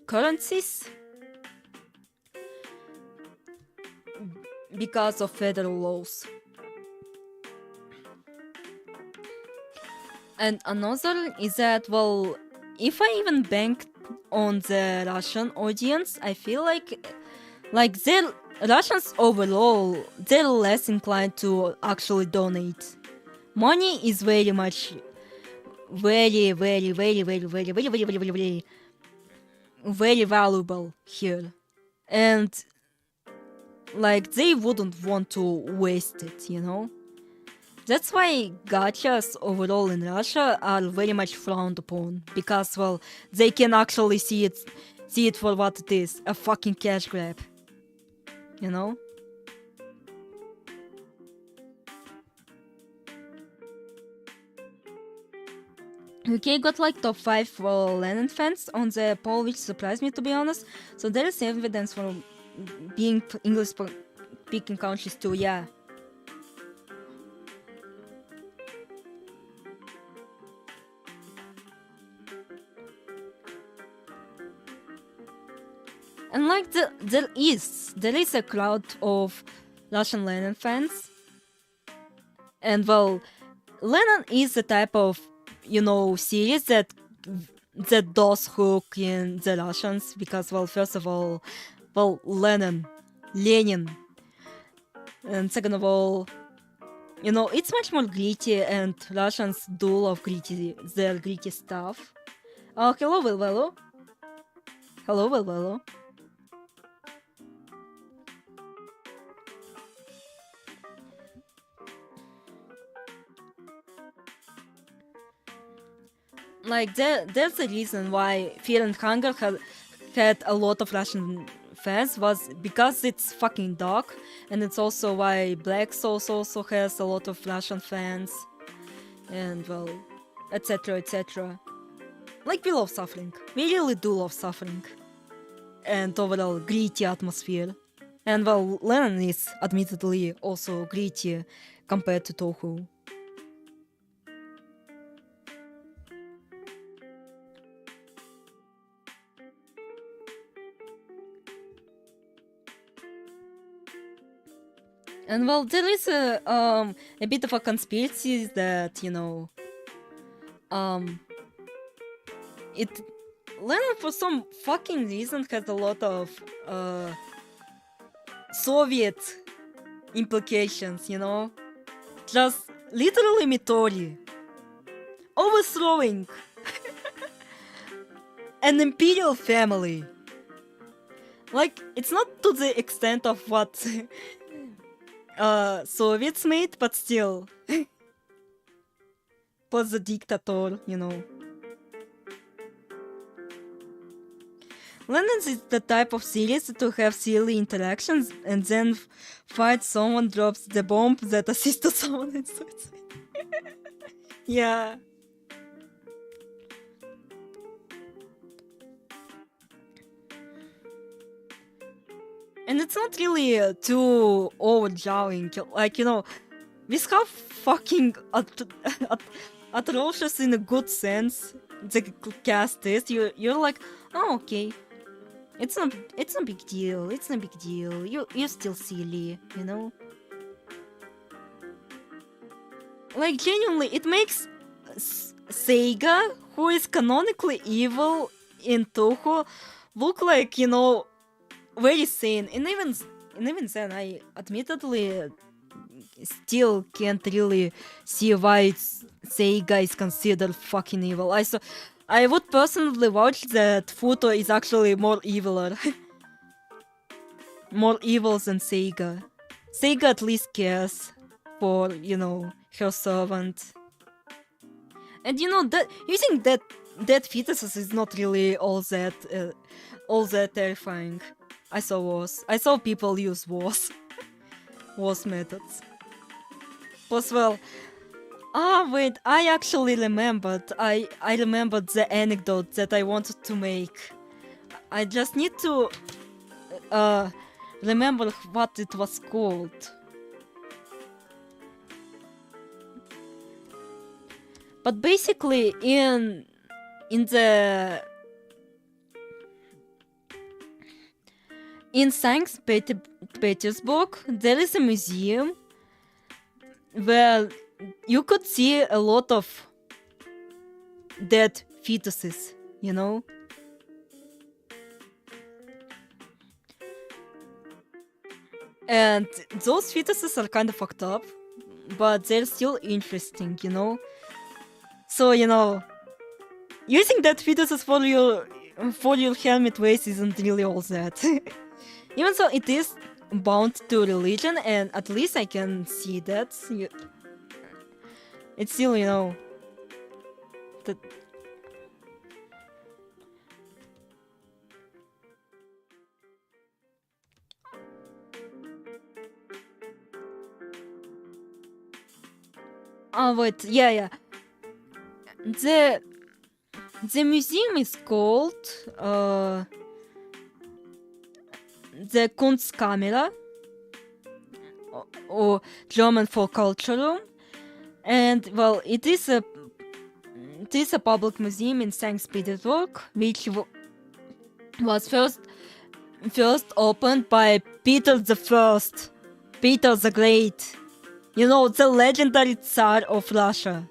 currencies because of federal laws. And another is that well, if I even bank on the Russian audience, I feel like they're Russians overall, they're less inclined to actually donate. Money is very much very valuable here, and like they wouldn't want to waste it. That's why gachas overall in Russia are very much frowned upon, because well, they can actually see it for what it is, a fucking cash grab. UK got like top 5 for len'en fans on the poll, which surprised me, to be honest. So there is evidence for being English speaking countries too, yeah. And like there is a crowd of Russian len'en fans, and well, len'en is the type of series that does hook in the Russians because, well, first of all, well, Lenin, and second of all, it's much more gritty, and Russians do love their gritty stuff. Oh, hello, Velvelo. Hello, Velvelo. Like, there's a reason why Fear and Hunger had a lot of Russian fans, was because it's fucking dark, and it's also why Black Souls also has a lot of Russian fans, and well, etc, etc. Like, we love suffering. We really do love suffering. And overall gritty atmosphere. And well, len'en is admittedly also gritty compared to Touhou. And well, there is a bit of a conspiracy that len'en for some fucking reason has a lot of Soviet implications, just literally Midori overthrowing an imperial family. Like, it's not to the extent of what Soviets made, but still. Was the dictator, len'en is the type of series to have silly interactions and then fight someone drops the bomb that assists someone in suicide. Yeah. And it's not really too overdrawing. Like, with how fucking atrocious in a good sense the cast is, you're like, oh, okay. It's no big deal. It's no big deal. You're still silly, Like, genuinely, it makes Seiga, who is canonically evil in Touhou, look like, very sane. And even then, I admittedly still can't really see why Seiga is considered fucking evil. I would personally vouch that Futo is actually more eviler. More evil than Seiga. Seiga at least cares for, her servant. And that using that fetuses is not really all that terrifying. I saw people use worse methods. Plus, well, wait, I actually remembered. I remembered the anecdote that I wanted to make. I just need to remember what it was called. But basically, in St. Petersburg, there is a museum where you could see a lot of dead fetuses, And those fetuses are kind of fucked up, but they're still interesting, So, using that fetuses for your helmet waist isn't really all that. Even so, it is bound to religion, and at least I can see that. It's still, that. Oh wait, yeah. The museum is called the Kunstkamera, or German for culture room, and well, it is a public museum in St. Petersburg, which was first first opened by Peter the First, Peter the Great, you know, the legendary Tsar of Russia.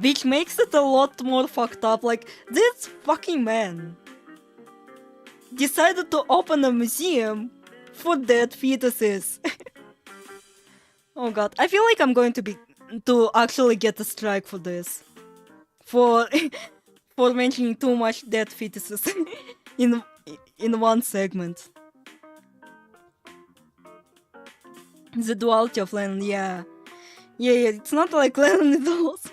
Which makes it a lot more fucked up, like, this fucking man decided to open a museum for dead fetuses. Oh god, I feel like I'm going to actually get a strike for this. For for mentioning too much dead fetuses in one segment. The duality of Lennon, yeah. Yeah, it's not like Lennon is awesome.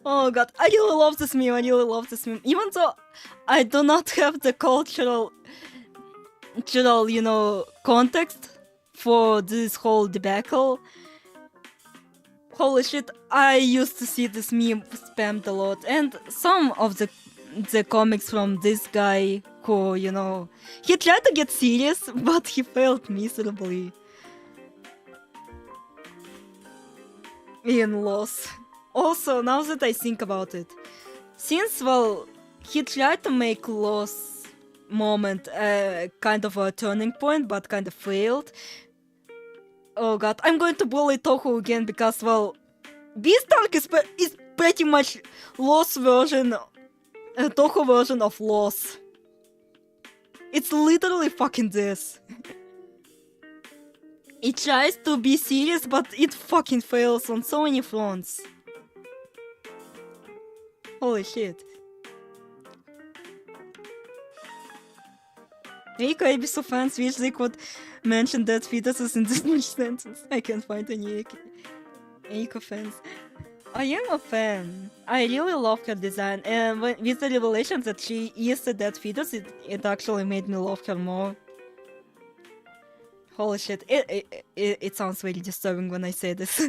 Oh god, I really love this meme. Even though I do not have the cultural, you know, context for this whole debacle. Holy shit, I used to see this meme spammed a lot, and some of the comics from this guy who, you know, he tried to get serious, but he failed miserably. In Loss. Also, now that I think about it, since, well, he tried to make Loss moment kind of a turning point, but kind of failed. Oh god, I'm going to bully Toho again because, well, Beastark is pretty much Loss version, Toho version of Loss. It's literally fucking this. It tries to be serious, but it fucking fails on so many fronts. Holy shit. Eiko Abysso fans wish they could mention dead fetuses in this much sentence. I can't find any Eiko fans. I am a fan. I really love her design, and with the revelation that she is a dead fetus, it actually made me love her more. Holy shit, it sounds very disturbing when I say this.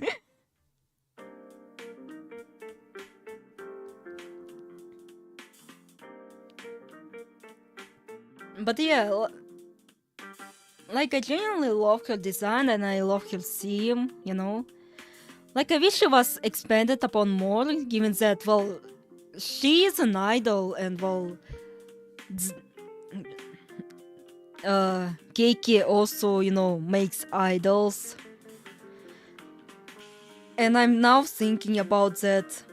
But yeah, like, I genuinely love her design and I love her theme, you know? Like, I wish she was expanded upon more, given that, well, she is an idol and, well, Keiki also, you know, makes idols. And I'm now thinking about that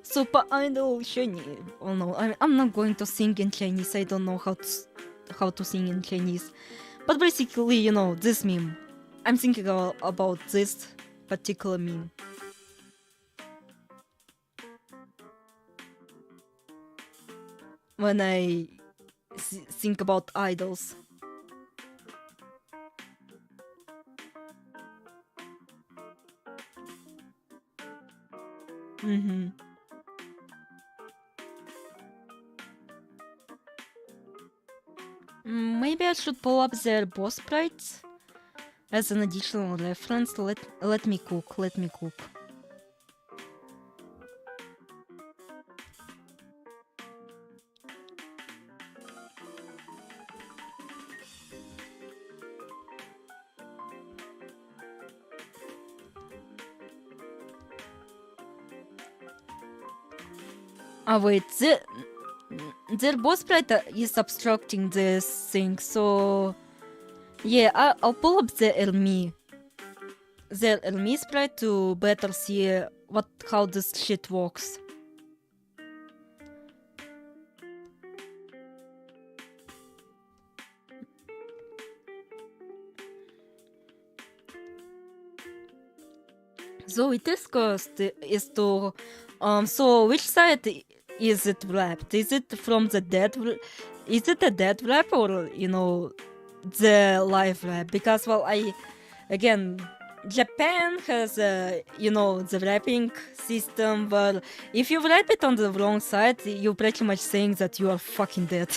super idol Chinese. Oh no, I'm not going to sing in Chinese. I don't know how to sing in Chinese. But basically, you know, this meme. I'm thinking about this particular meme. When I think about idols. Mm-hmm. Maybe I should pull up their boss sprites as an additional reference. Let me cook. Wait, their boss sprite is obstructing this thing, so yeah, I'll pull up the Elmi sprite to better see how this shit works. So it is cursed is to so which side is it wrapped? Is it from the dead? Is it a dead wrap or, you know, the live wrap? Because, well, again, Japan has you know, the wrapping system, but if you wrap it on the wrong side, you're pretty much saying that you are fucking dead.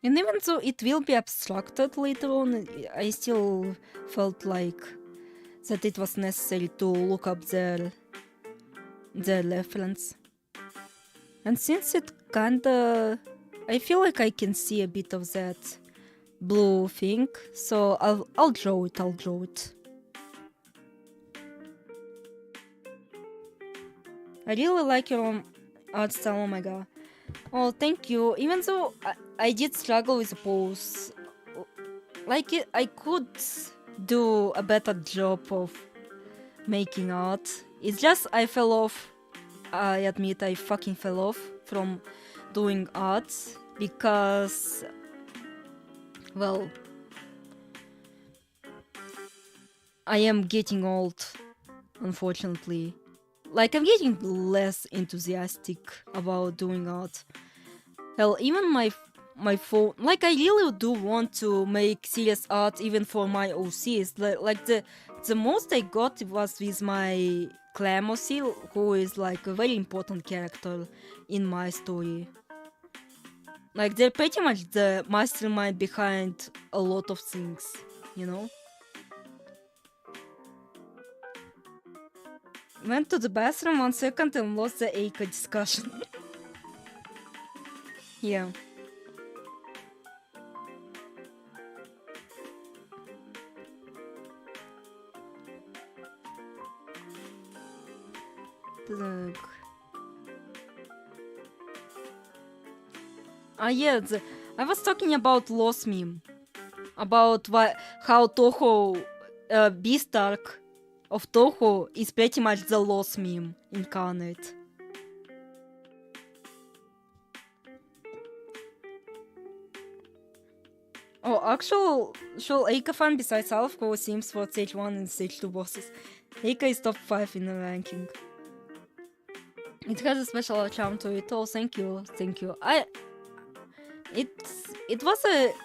And even though it will be abstracted later on, I still felt like that it was necessary to look up their reference. And since it kinda... I feel like I can see a bit of that blue thing, so I'll draw it. I really like your art style. Oh my god. Oh, thank you. Even though I did struggle with the pose, like I could do a better job of making art. It's just I fell off. I admit I fucking fell off from doing art because, well, I am getting old, unfortunately. Like, I'm getting less enthusiastic about doing art. Hell, even my phone, like, I really do want to make serious art even for my OCs. Like the most I got was with my Clam OC, who is like a very important character in my story. Like, they're pretty much the mastermind behind a lot of things, you know? Went to the bathroom 1 second and lost the Eika discussion. Yeah. Так. Yeah, I was talking about Lost meme. About how Toho, Beastark of Toho is pretty much the Lost meme incarnate. Oh, actual Eika fan besides Alfco seems for stage 1 and stage 2 bosses. Eika is top 5 in the ranking. It has a special charm to it. Oh, thank you. I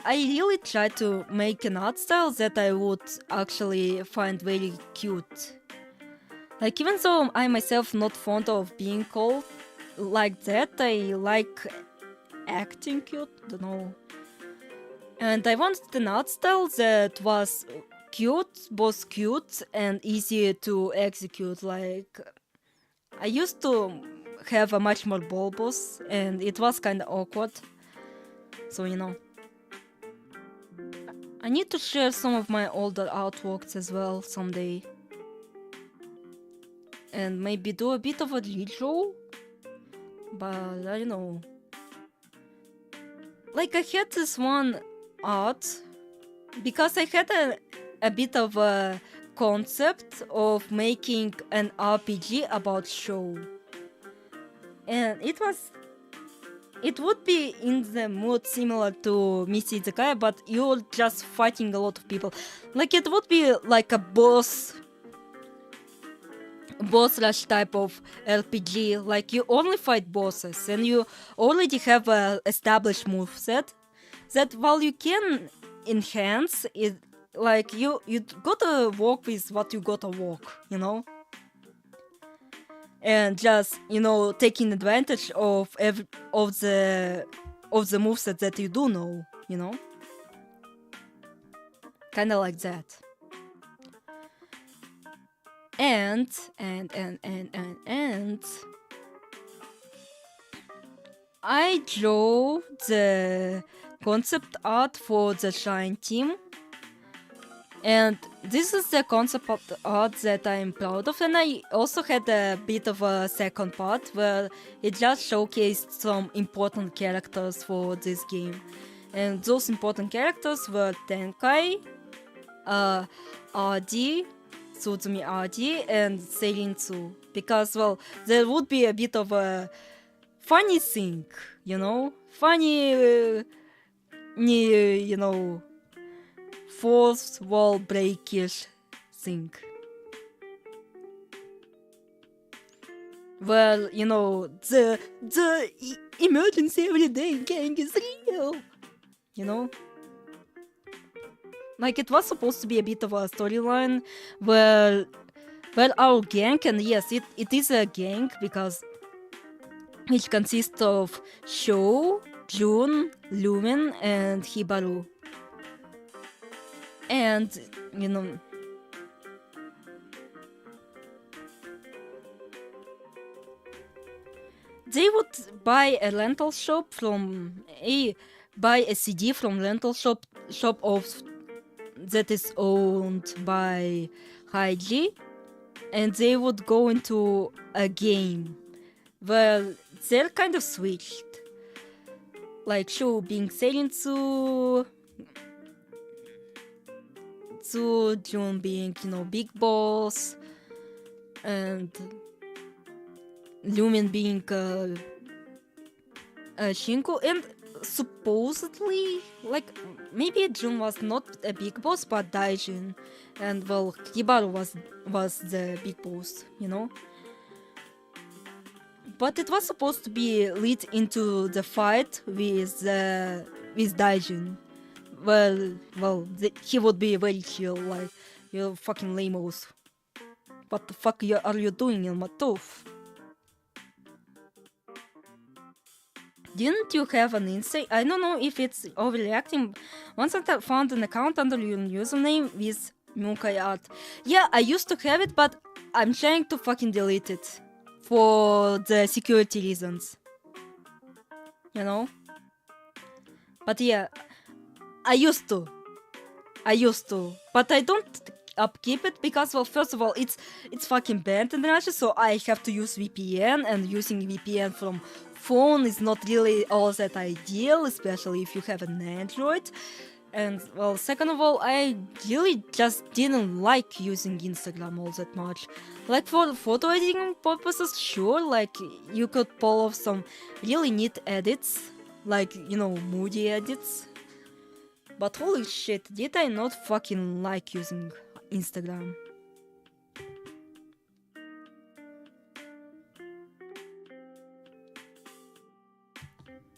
really tried to make an art style that I would actually find very cute. Like, even though I myself not fond of being called like that, I like acting cute, don't know. And I wanted an art style that was both cute and easy to execute. Like, I used to have a much more bulbous, and it was kinda awkward. So, you know. I need to share some of my older artworks as well someday. And maybe do a bit of a redraw. But I don't know. Like, I had this one art because I had a bit of a concept of making an RPG about show. And it would be in the mood similar to Missy Izakaya, but you're just fighting a lot of people. Like, it would be like a boss rush type of RPG. Like, you only fight bosses and you already have a established moveset that while you can enhance it, like you gotta work with what you gotta work, you know? And just, you know, taking advantage of the moveset that you do know, you know? Kinda like that. And I drew the concept art for the Shine team. And this is the concept art that I'm proud of. And I also had a bit of a second part where it just showcased some important characters for this game. And those important characters were Tenkai, Ardi, Suzumi Ardi, and Seirinsu. Because, well, there would be a bit of a funny thing, you know? Funny, you know, fourth wall breakish thing. Well, you know, the emergency everyday gang is real, you know? Like, it was supposed to be a bit of a storyline where our gang, and yes, it is a gang because it consists of Sho, Jun, Lumen, and Hibaru. And, you know, they would buy a rental shop from a buy a CD from rental shop of that is owned by Haiji, and they would go into a game. Well, they're kind of switched. Like Shu being sailing to June being, big boss, and Lumen being Shinku, and supposedly, like, maybe Jun was not a big boss, but Daijin, and well, Kibaru was the big boss, But it was supposed to be lead into the fight with Daijin. He would be very chill, like, you fucking lamos. What the fuck are you doing in Matuf? Didn't you have an insight? I don't know if it's overreacting. Once I found an account under your username with Munkai art. Yeah, I used to have it, but I'm trying to fucking delete it. For the security reasons. But yeah, I used to. But I don't upkeep it because, well, first of all, it's fucking banned in Russia, so I have to use VPN, and using VPN from phone is not really all that ideal, especially if you have an Android. And, well, second of all, I really just didn't like using Instagram all that much. Like, for photo editing purposes, sure, like, you could pull off some really neat edits, like, moody edits. But holy shit, did I not fucking like using Instagram?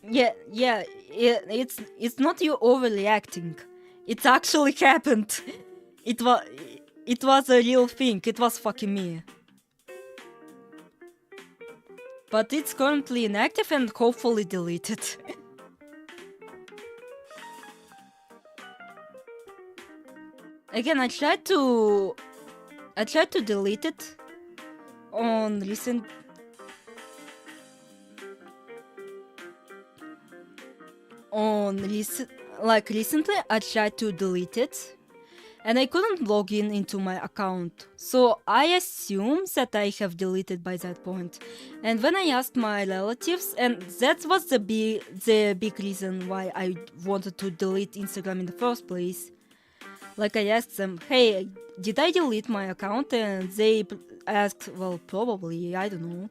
Yeah, it's not you overreacting. It actually happened. It was a real thing. It was fucking me. But it's currently inactive and hopefully deleted. Again, I tried to delete it on recent. Recently, I tried to delete it, and I couldn't log into my account. So I assume that I have deleted by that point. And when I asked my relatives, and that was the big reason why I wanted to delete Instagram in the first place. Like, I asked them, hey, did I delete my account? And they asked, well, probably, I don't know.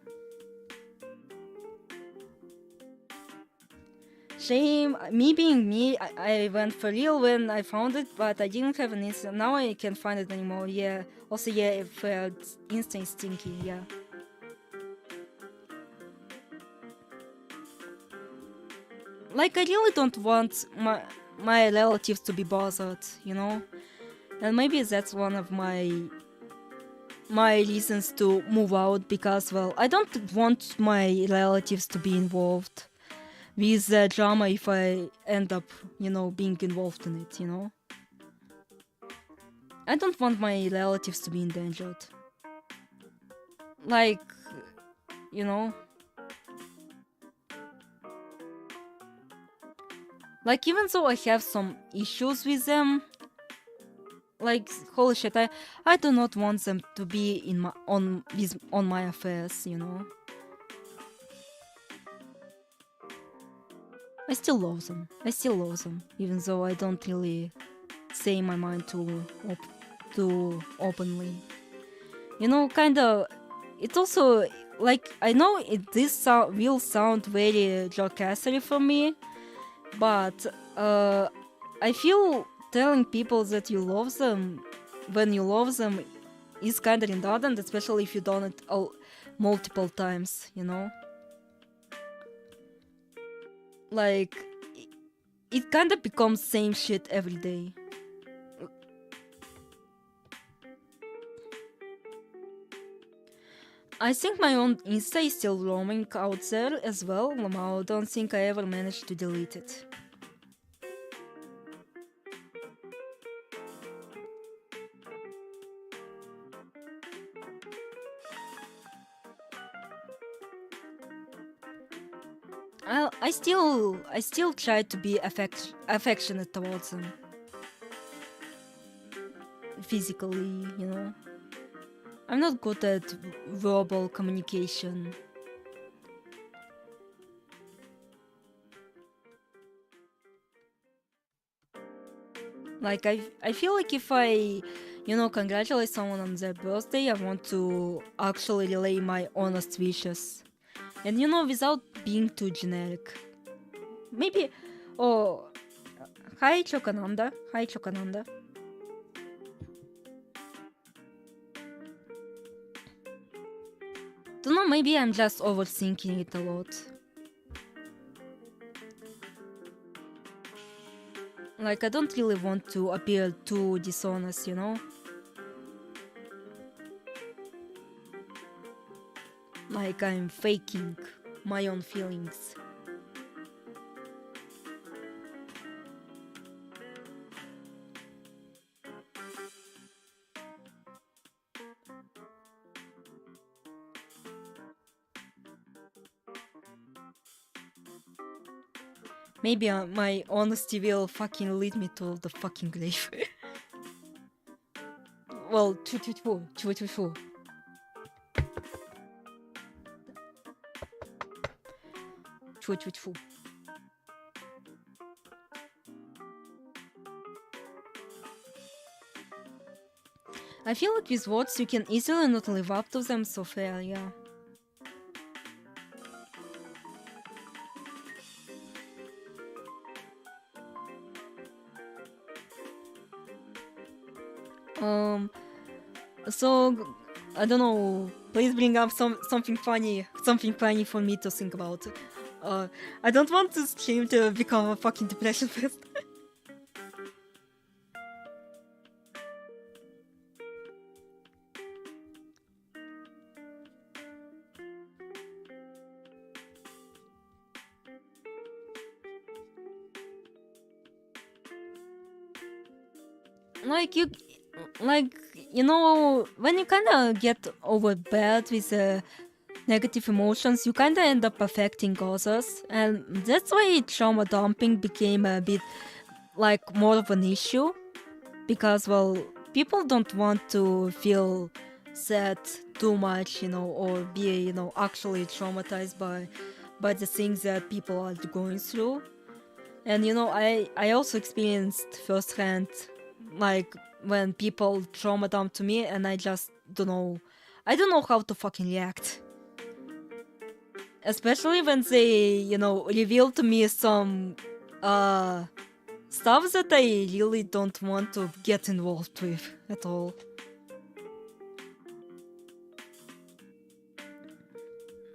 Shame, me being me, I went for real when I found it, but I didn't have an instant. Now I can't find it anymore, yeah. Also, yeah, it felt instant stinky, yeah. Like, I really don't want my relatives to be bothered, And maybe that's one of my reasons to move out, because, well, I don't want my relatives to be involved with the drama if I end up, being involved in it, I don't want my relatives to be endangered. Like, Like, even though I have some issues with them, like, holy shit, I do not want them to be on my affairs, I still love them, even though I don't really say my mind too openly. Kinda, it also, like, I know this will sound very jocassery for me, but I feel telling people that you love them when you love them is kind of redundant, especially if you done it multiple times, Like, it kind of becomes same shit every day. I think my own Insta is still roaming out there as well. I don't think I ever managed to delete it. I still try to be affectionate towards them. Physically, you know. I'm not good at verbal communication. Like I feel like if I, congratulate someone on their birthday, I want to actually relay my honest wishes. And without being too generic. Maybe oh hi Chokananda. Hi Chokananda. Don't know, maybe I'm just overthinking it a lot. Like I don't really want to appear too dishonest, you know? Like I'm faking my own feelings. Maybe my honesty will fucking lead me to the fucking grave. Well, true. True. I feel like with words you can easily not live up to them so fair, yeah. So I don't know. Please bring up something funny for me to think about. I don't want this stream to become a fucking depression fest. When you kind of get overbad with negative emotions, you kind of end up affecting others, and that's why trauma dumping became a bit like more of an issue, because well, people don't want to feel sad too much, or be actually traumatized by the things that people are going through. And I also experienced firsthand, like when people trauma dump to me, and I just don't know. I don't know how to fucking react. Especially when they, reveal to me some stuff that I really don't want to get involved with at all.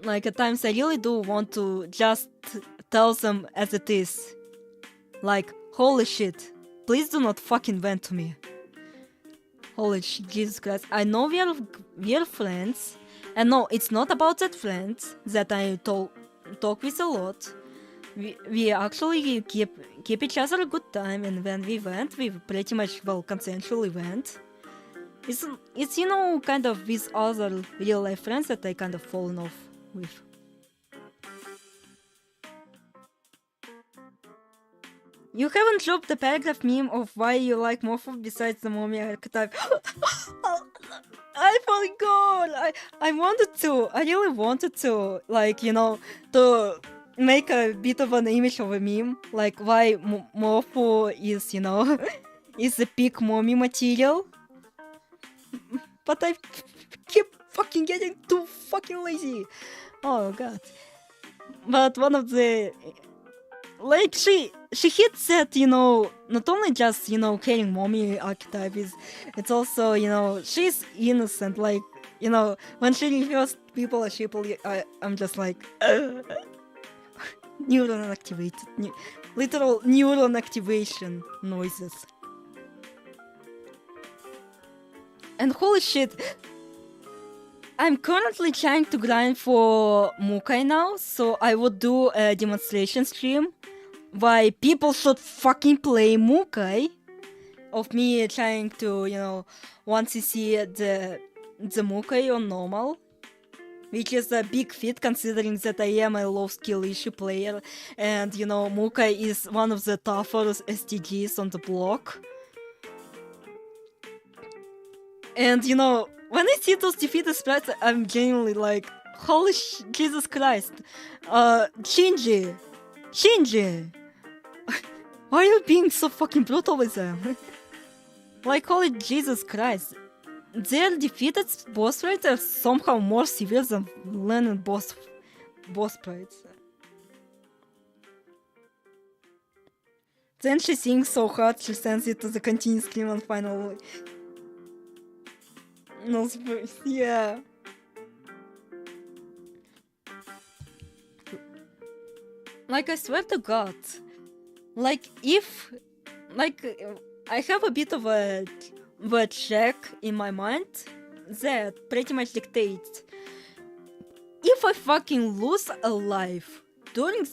Like at times I really do want to just tell them as it is. Like, holy shit, please do not fucking vent to me. Holy shit, Jesus Christ. I know we are friends. And no, it's not about that friends that I talk with a lot. We actually keep each other a good time, and when we went, we pretty much consensually went. It's kind of with other real life friends that I kind of fallen off with. You haven't dropped the paragraph meme of why you like Morpho besides the mommy archetype. I forgot. I wanted to. I really wanted to, to make a bit of an image of a meme, like why Morpho is, is the peak mommy material. But I keep fucking getting too fucking lazy. Oh god. But one of the... Like, she hits that, not only just, caring mommy archetype, it's also, she's innocent. Like, when she refers people as sheeple, I'm just like, neuron activated. Literal neuron activation noises. And holy shit, I'm currently trying to grind for Mukai now, so I would do a demonstration stream why people should fucking play Mukai, of me trying to, 1cc the Mukai on normal. which is a big feat considering that I am a low skill issue player, and you know, Muka is one of the toughest STGs on the block. And you know, when I see those defeated sprites, I'm genuinely like, holy Jesus Christ. Shinji! Why are you being so fucking brutal with them? Like, holy Jesus Christ. Their defeated boss sprites are somehow more severe than len'en boss sprites. Then she sings so hard she sends it to the continuous scream and finally. No space, yeah. Like, I swear to God. Like, if... Like, I have a bit of a check in my mind that pretty much dictates. If I fucking lose a life during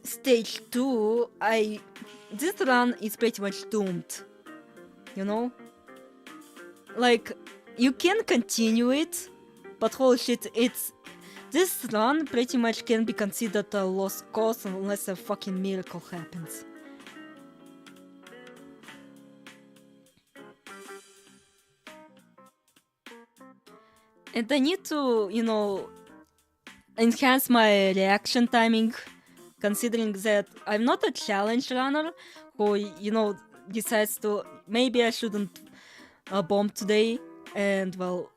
stage 2, this run is pretty much doomed. You know? Like, you can continue it, but holy shit, this run pretty much can be considered a lost cause unless a fucking miracle happens. And I need to, you know, enhance my reaction timing, considering that I'm not a challenge runner who, you know, decides to, maybe I shouldn't bomb today, and well,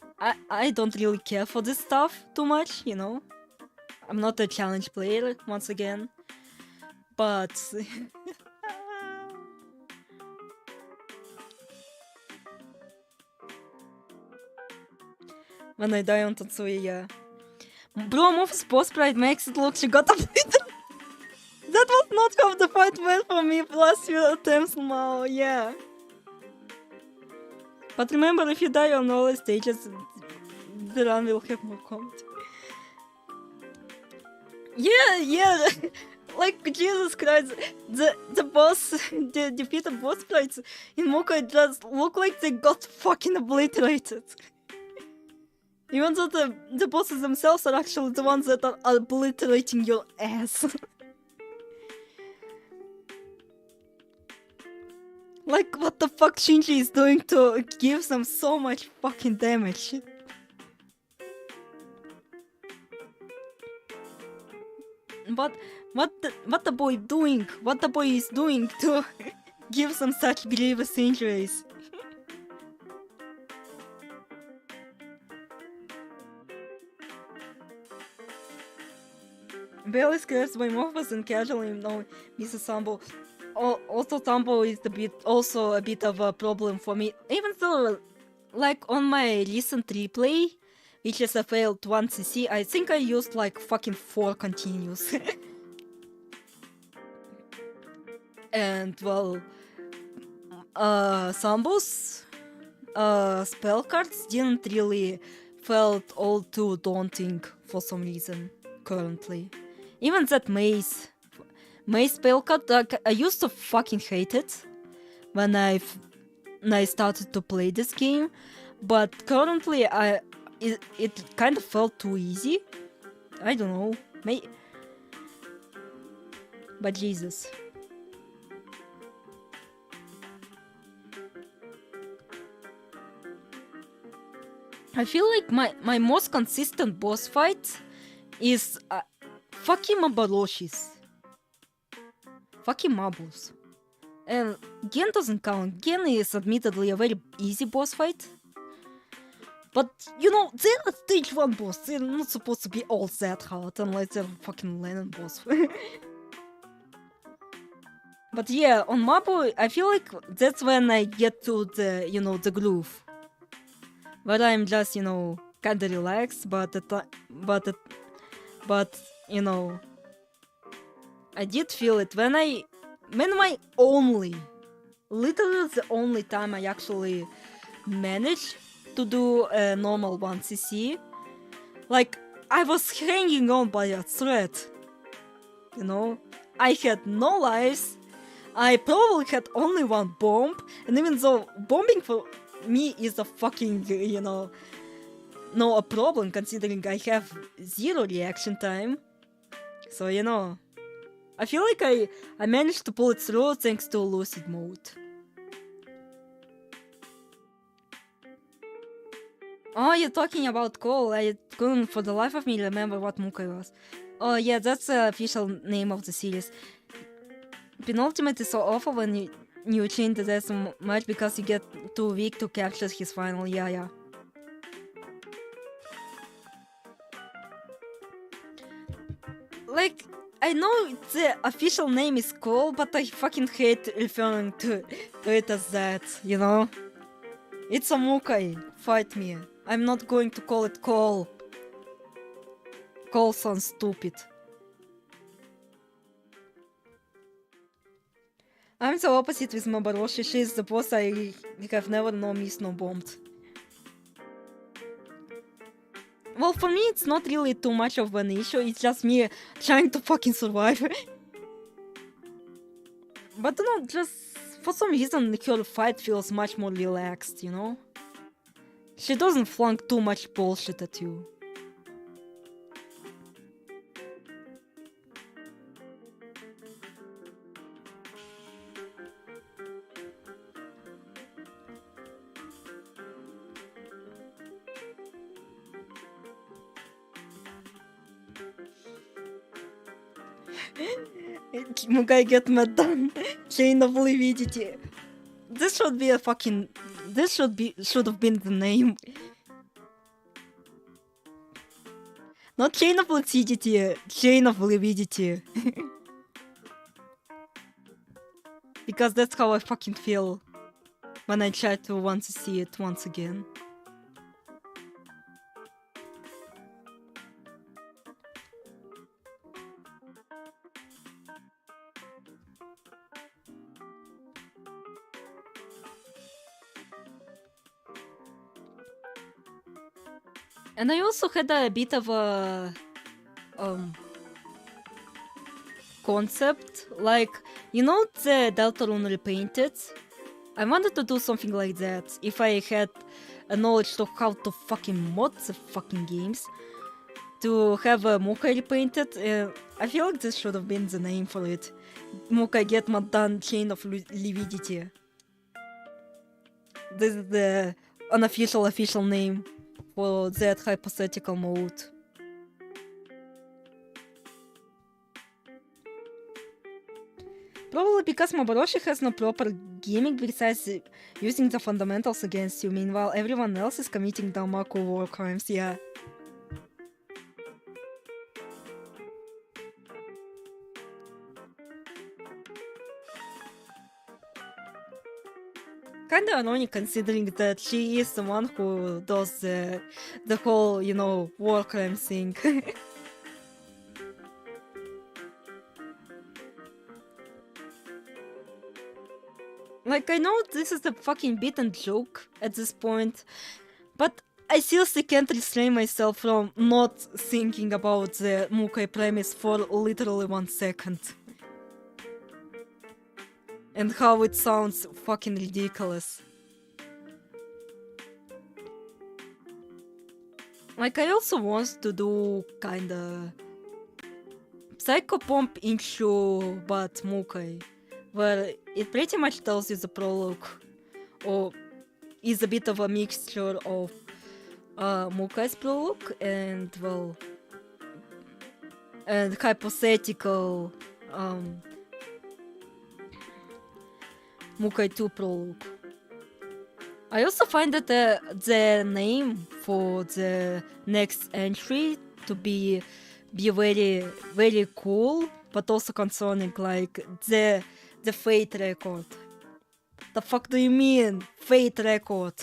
I don't really care for this stuff too much, you know. I'm not a challenge player, once again, but... When I die on Tatsui, yeah. Bro, Move's boss sprite makes it look she got a bit. That was not how the fight went for me, plus few attempts now, yeah. But remember, if you die on all stages, the run will have more comedy. Yeah, like, Jesus Christ, the boss, the defeated boss sprites in Mocha just look like they got fucking obliterated. Even though the bosses themselves are actually the ones that are obliterating your ass. Like, what the fuck Shinji is doing to give them so much fucking damage? But what the boy doing? What the boy is doing to give them such grievous injuries? Barely scared by Morphos and casually knowing Mrs. Sambo. Also, Sambo is also a bit of a problem for me. Even though, like, on my recent replay, which is a failed 1cc, I think I used like fucking 4 continues. And well, Sambo's spell cards didn't really felt all too daunting for some reason currently. Even that maze spell card, like, I used to fucking hate it when I started to play this game, but currently it kind of felt too easy. I don't know, but Jesus. I feel like my most consistent boss fight is fucking Mabaroshis. Fucking Mabus. And Gen doesn't count. Gen is admittedly a very easy boss fight. But, you know, they're a stage 1 boss. They're not supposed to be all that hard unless they're fucking len'en boss. But yeah, on Mabu, I feel like that's when I get to the, you know, the groove. Where I'm just, you know, kinda relaxed, but you know, I did feel it when my literally the only time I actually managed to do a normal 1cc, like, I was hanging on by a thread, you know, I had no lives, I probably had only 1 bomb, and even though bombing for me is a fucking, you know, no a problem considering I have 0 reaction time. So, you know, I feel like I managed to pull it through thanks to lucid mode. Oh, you're talking about Cole. I couldn't for the life of me remember what Mukai was. Oh yeah, that's the official name of the series. Penultimate is so awful when you change the death so much because you get too weak to capture his final. Yeah. Like, I know the official name is Cole, but I fucking hate referring to it as that, you know? It's a Mukai. Fight me. I'm not going to call it Cole. Cole sounds stupid. I'm the opposite with Mabaroshi. She's the boss I have never known missed no bombed. Well, for me, it's not really too much of an issue. It's just me trying to fucking survive. But no, just for some reason, her fight feels much more relaxed, you know? She doesn't flunk too much bullshit at you. Mugai get mad done. Chain of Lividity. This should be a fucking... This should have been the name. Not Chain of Lucidity, Chain of Lividity. Because that's how I fucking feel when I try to want to see it once again. And I also had a bit of a concept, like, you know the Deltarune repainted? I wanted to do something like that if I had a knowledge of how to fucking mod the fucking games. To have a Mukai repainted, I feel like this should have been the name for it. Mukai get mod done Chain of Lividity. This is the unofficial official name for that hypothetical mode. Probably because Mabaroshi has no proper gimmick besides using the fundamentals against you, meanwhile everyone else is committing Danmaku war crimes, yeah. Kinda ironic considering that she is the one who does the whole, you know, war crime thing. Like, I know this is a fucking beaten joke at this point, but I seriously can't restrain myself from not thinking about the Mukai premise for literally 1 second. And how it sounds fucking ridiculous. Like, I also want to do kinda Psychopomp Inshu but Mukai, where it pretty much tells you the prologue, or is a bit of a mixture of Mukai's prologue and, well, and hypothetical Mukai 2 prologue. I also find that the name for the next entry to be very, very cool, but also concerning, like, the Fate record. The fuck do you mean? Fate record.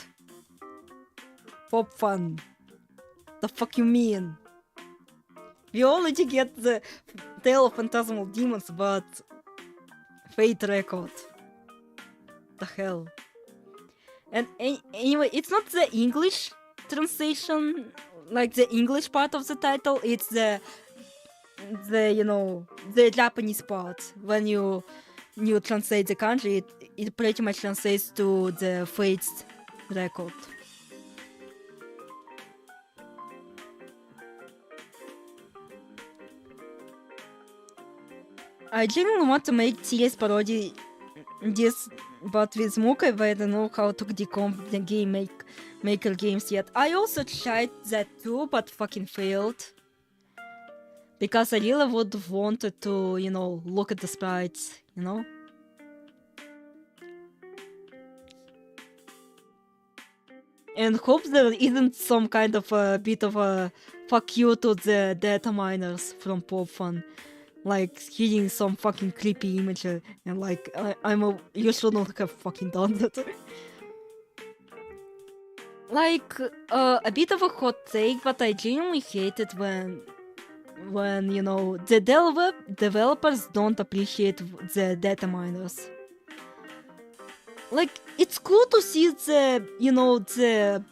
Pop fun. The fuck you mean? We already get the Tale of Phantasmal Demons, but Fate record. The hell. And anyway, it's not the English translation, like the English part of the title, it's the you know, the Japanese part. When you translate the country, it pretty much translates to the Fates record. I genuinely want to make serious parody this, but with Mukai, but I don't know how to decomp the game maker games yet. I also tried that too, but fucking failed. Because I really would have wanted to, you know, look at the sprites, you know? And hope there isn't some kind of a bit of a fuck you to the data miners from Pop Fun. Like, hitting some fucking creepy image and like, you shouldn't have fucking done that. Like, a bit of a hot take, but I genuinely hate it when you know, the developers don't appreciate the data miners. Like, it's cool to see the, you know, the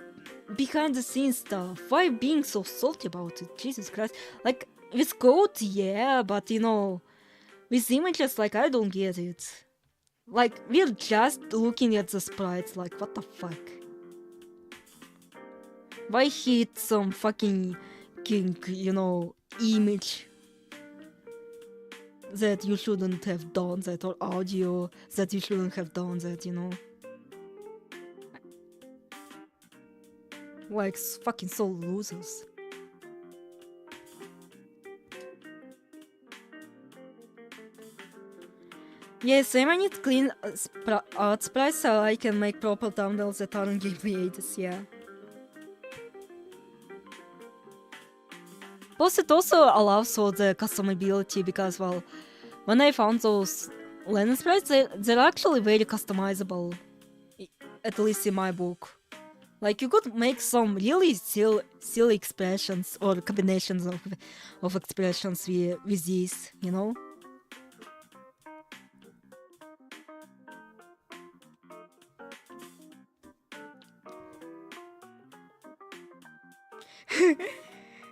behind the scenes stuff. Why being so salty about it? Jesus Christ. Like, with code, yeah, but you know, with images, like, I don't get it. Like, we're just looking at the sprites, like, what the fuck? Why hit some fucking you know, image that you shouldn't have done that, or audio that you shouldn't have done that, you know? Like, fucking so losers. Yeah, same, I need clean art sprites so I can make proper thumbnails that aren't gameplay edits, yeah. Plus, it also allows for the customability because, well, when I found those len'en sprites, they're actually very customizable. At least in my book. Like, you could make some really silly expressions or combinations of expressions with these, you know?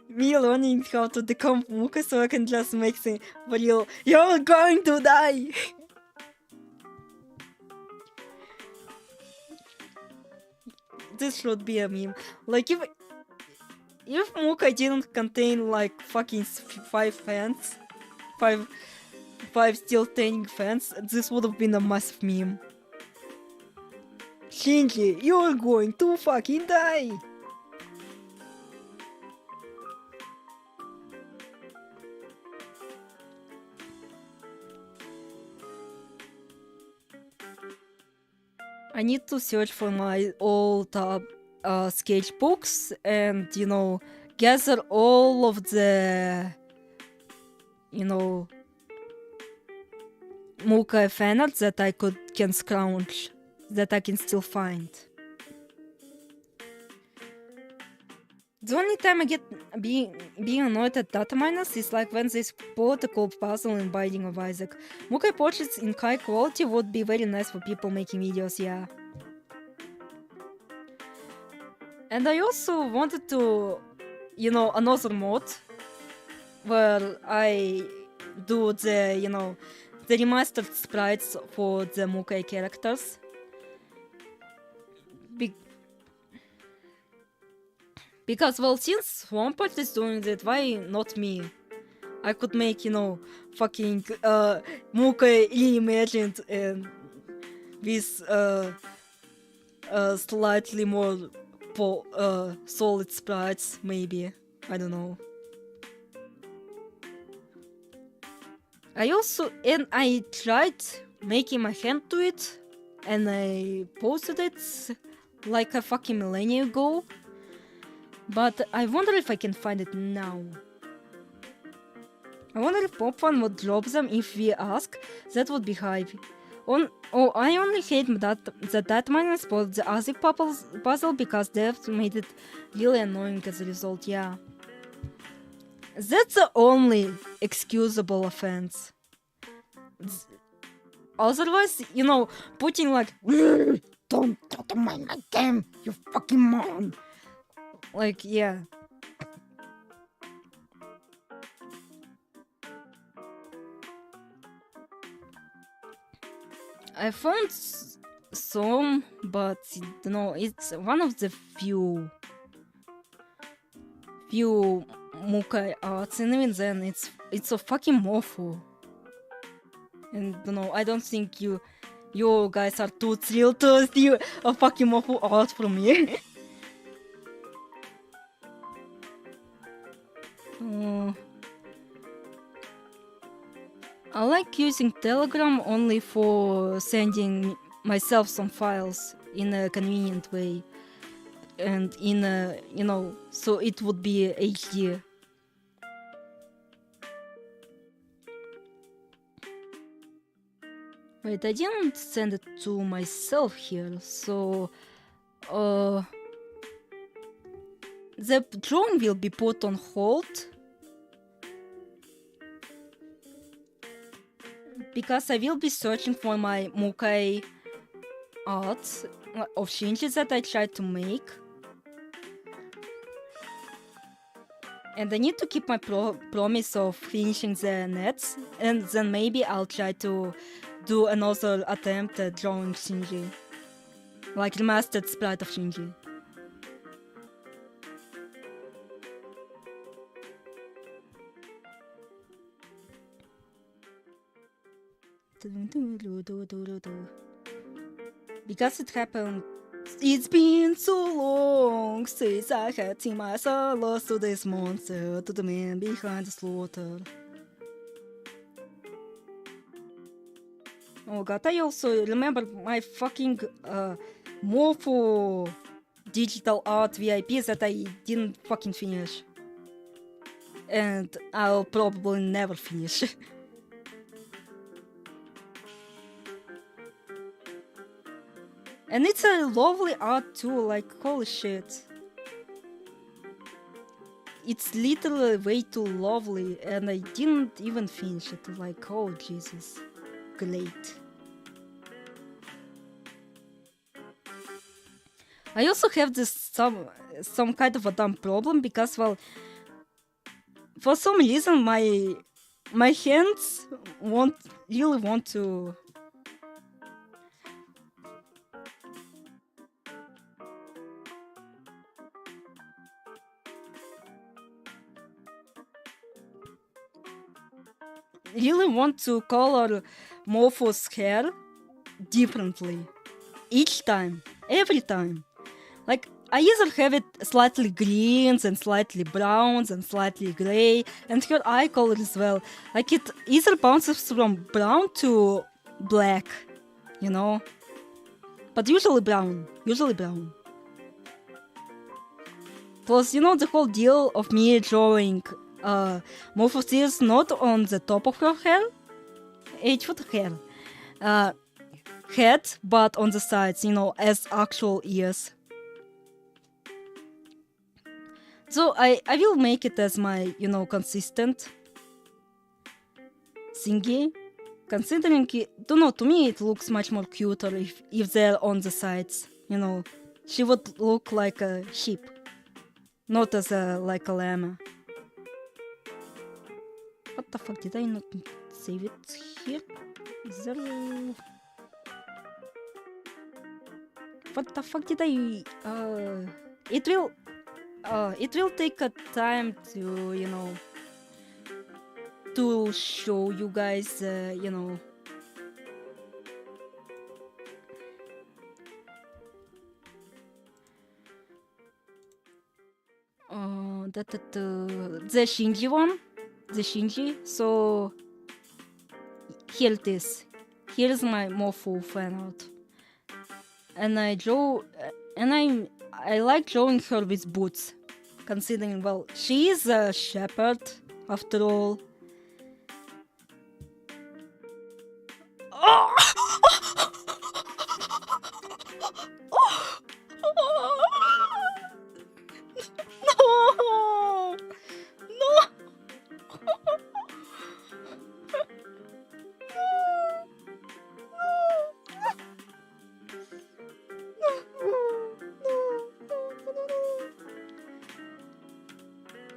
Me learning how to decomp Muka so I can just make things for you. You're going to die! This should be a meme. Like, if Muka didn't contain like fucking 5 fans, five still standing fans, this would have been a massive meme. Shinji, you're going to fucking die! I need to search for my old sketchbooks and, you know, gather all of the, you know, Muka fan art that I can scrounge, that I can still find. The only time I get being annoyed at data miners is like when this political puzzle in Binding of Isaac. Muka portraits in high quality would be very nice for people making videos, yeah. And I also wanted to, you know, another mod where I do the, you know, the remastered sprites for the Mukai characters. Because, well, since Swampert is doing that, why not me? I could make, you know, fucking Mukai reimagined and with slightly more solid sprites, maybe. I don't know. I tried making my hand to it, and I posted it like a fucking millennia ago. But I wonder if I can find it now. I wonder if Popfun would drop them if we ask. That would be hype. I only hate that minus for the ASIC puzzle because they've made it really annoying as a result, yeah. That's the only excusable offense. Otherwise, you know, putting like, don't touch my game, you fucking moron. Like, yeah. I found some, but you know, it's one of the few Mukai arts, and even then, it's so fucking awful. And I don't think you guys are too thrilled to see a fucking Mofu art from me. I like using Telegram only for sending myself some files in a convenient way. And in a, so it would be HD. Wait, I didn't send it to myself here, so the drawing will be put on hold because I will be searching for my Mukai art of Shinji that I tried to make. And I need to keep my promise of finishing the nets, and then maybe I'll try to do another attempt at drawing Shinji. Like remastered sprite of Shinji. Because it happened. It's been so long since I had seen myself lost to this monster, to the man behind the slaughter. Oh god, I also remember my fucking Morpho digital art VIP that I didn't fucking finish. And I'll probably never finish. And it's a lovely art too, like holy shit. It's literally way too lovely and I didn't even finish it, like oh Jesus. Great. I also have this some kind of a dumb problem because, well, for some reason my hands really want to. Really want to color Morpho's hair differently each time, every time. Like I either have it slightly greens and slightly browns and slightly gray, and her eye color as well. Like it either bounces from brown to black, you know? But usually brown. Plus, the whole deal of me drawing Morpho's ears not on the top of her hair, head, but on the sides, as actual ears. So I will make it as my, consistent thingy. Considering it, to me it looks much more cuter if they're on the sides, She would look like a sheep, not as like a llama. What the fuck, did I not save it here? Is there... What the fuck did I... It will take a time to, to show you guys, the Shinji one. The Shinji. So here it is. Here's my Morpho fan art. And I draw, and I like drawing her with boots, considering, well, she is a shepherd after all. Oh!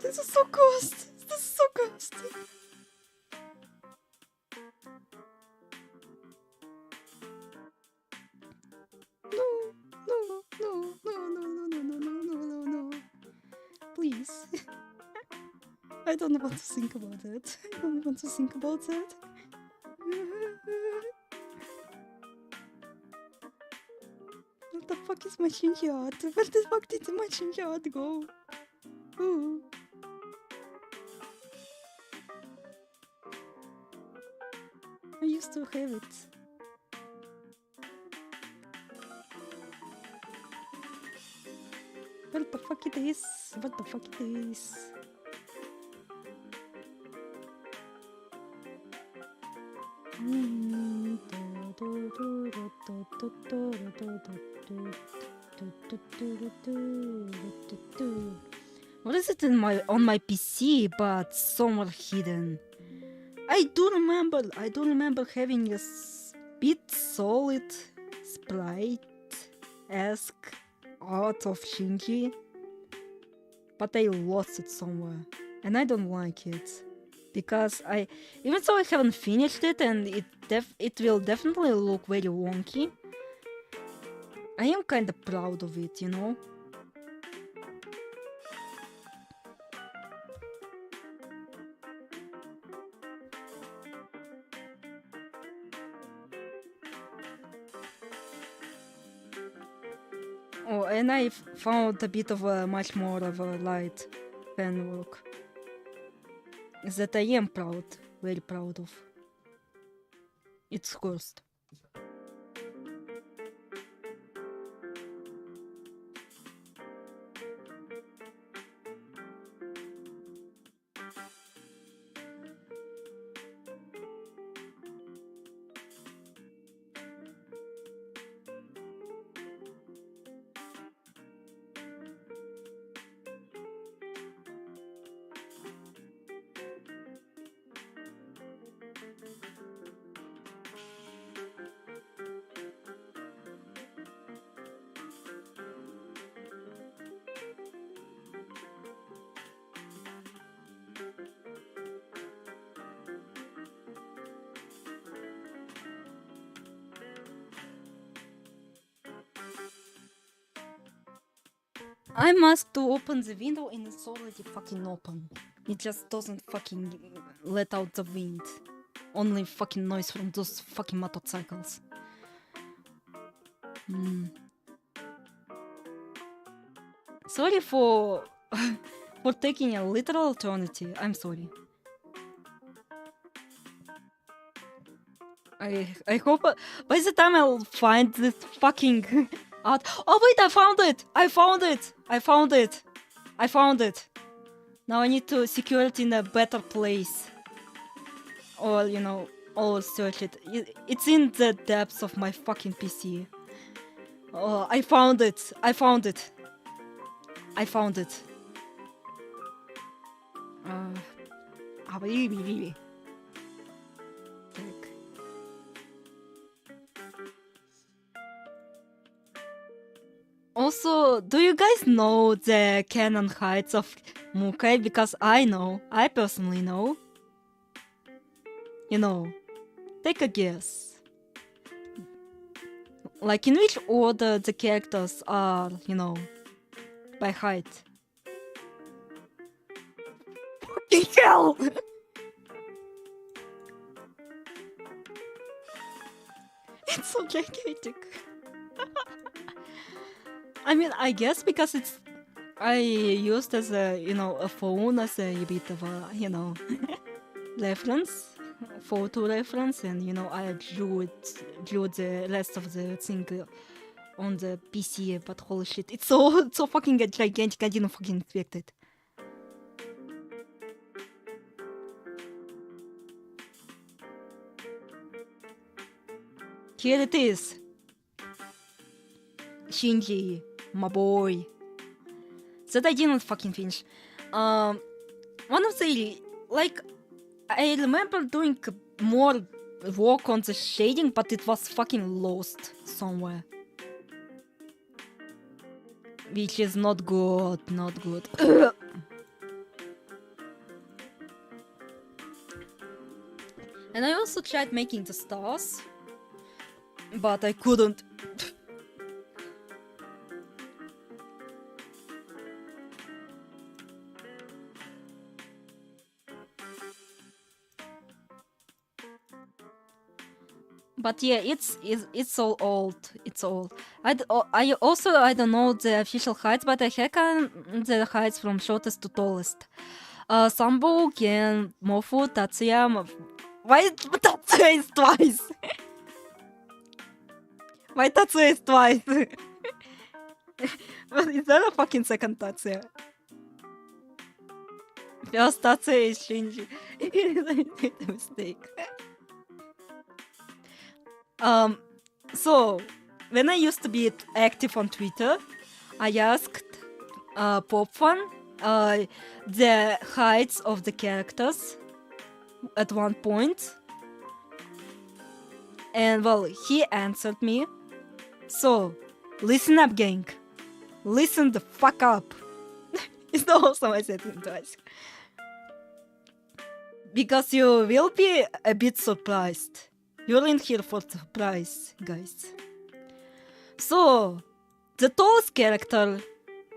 This is so cursed. No. Please. I don't want to think about it. the fuck is my Shinji art? Where the fuck did my Shinji art go? Ooh. I used to have it. Where the fuck it is? What the fuck it is? What is it on my PC but somewhere hidden? I do remember having a bit solid sprite-esque art of Shinji, but I lost it somewhere, and I don't like it because even though I haven't finished it and it will definitely look very wonky, I am kind of proud of it, you know. Oh, and I found a bit of a much more of a light pen work that I am proud, very proud of. It's cursed. I'm asked to open the window and it's already fucking open. It just doesn't fucking let out the wind. Only fucking noise from those fucking motorcycles. Sorry for for taking a literal alternative. I'm sorry. I hope by the time I'll find this fucking art. Oh wait, I found it! I found it! I found it! I found it! Now I need to secure it in a better place. Or, you know, or search it. It's in the depths of my fucking PC. Oh, I found it! I found it! I found it. Really. Also, do you guys know the canon heights of Mukai? Because I know. I personally know. You know, take a guess. Like, in which order the characters are, you know, by height. Fucking hell! It's so gigantic. I mean, I guess because I used as a, you know, a phone as a bit of a, you know, reference, photo reference, and, you know, I drew the rest of the thing on the PC, but holy shit, it's so fucking gigantic, I didn't fucking expect it. Here it is. Shinji, my boy. That I didn't fucking finish. One of the, like, I remember doing more work on the shading, but it was fucking lost somewhere. Which is not good, not good. And I also tried making the stars, but I couldn't. But yeah, it's all old. It's old. I also I don't know the official heights, but I reckon the heights from shortest to tallest. Sambo, Gen, Mofu, Tatsuya. Why Tatsuya is twice? Why Tatsuya is twice? But is there a fucking second Tatsuya? First Tatsuya is Shinji. I made a mistake. So when I used to be active on Twitter, I asked Popfan the heights of the characters at one point, and well, he answered me. So, listen up, gang. Listen the fuck up. It's not awesome I said it twice. Because you will be a bit surprised. You're in here for surprise, guys. So, the tallest character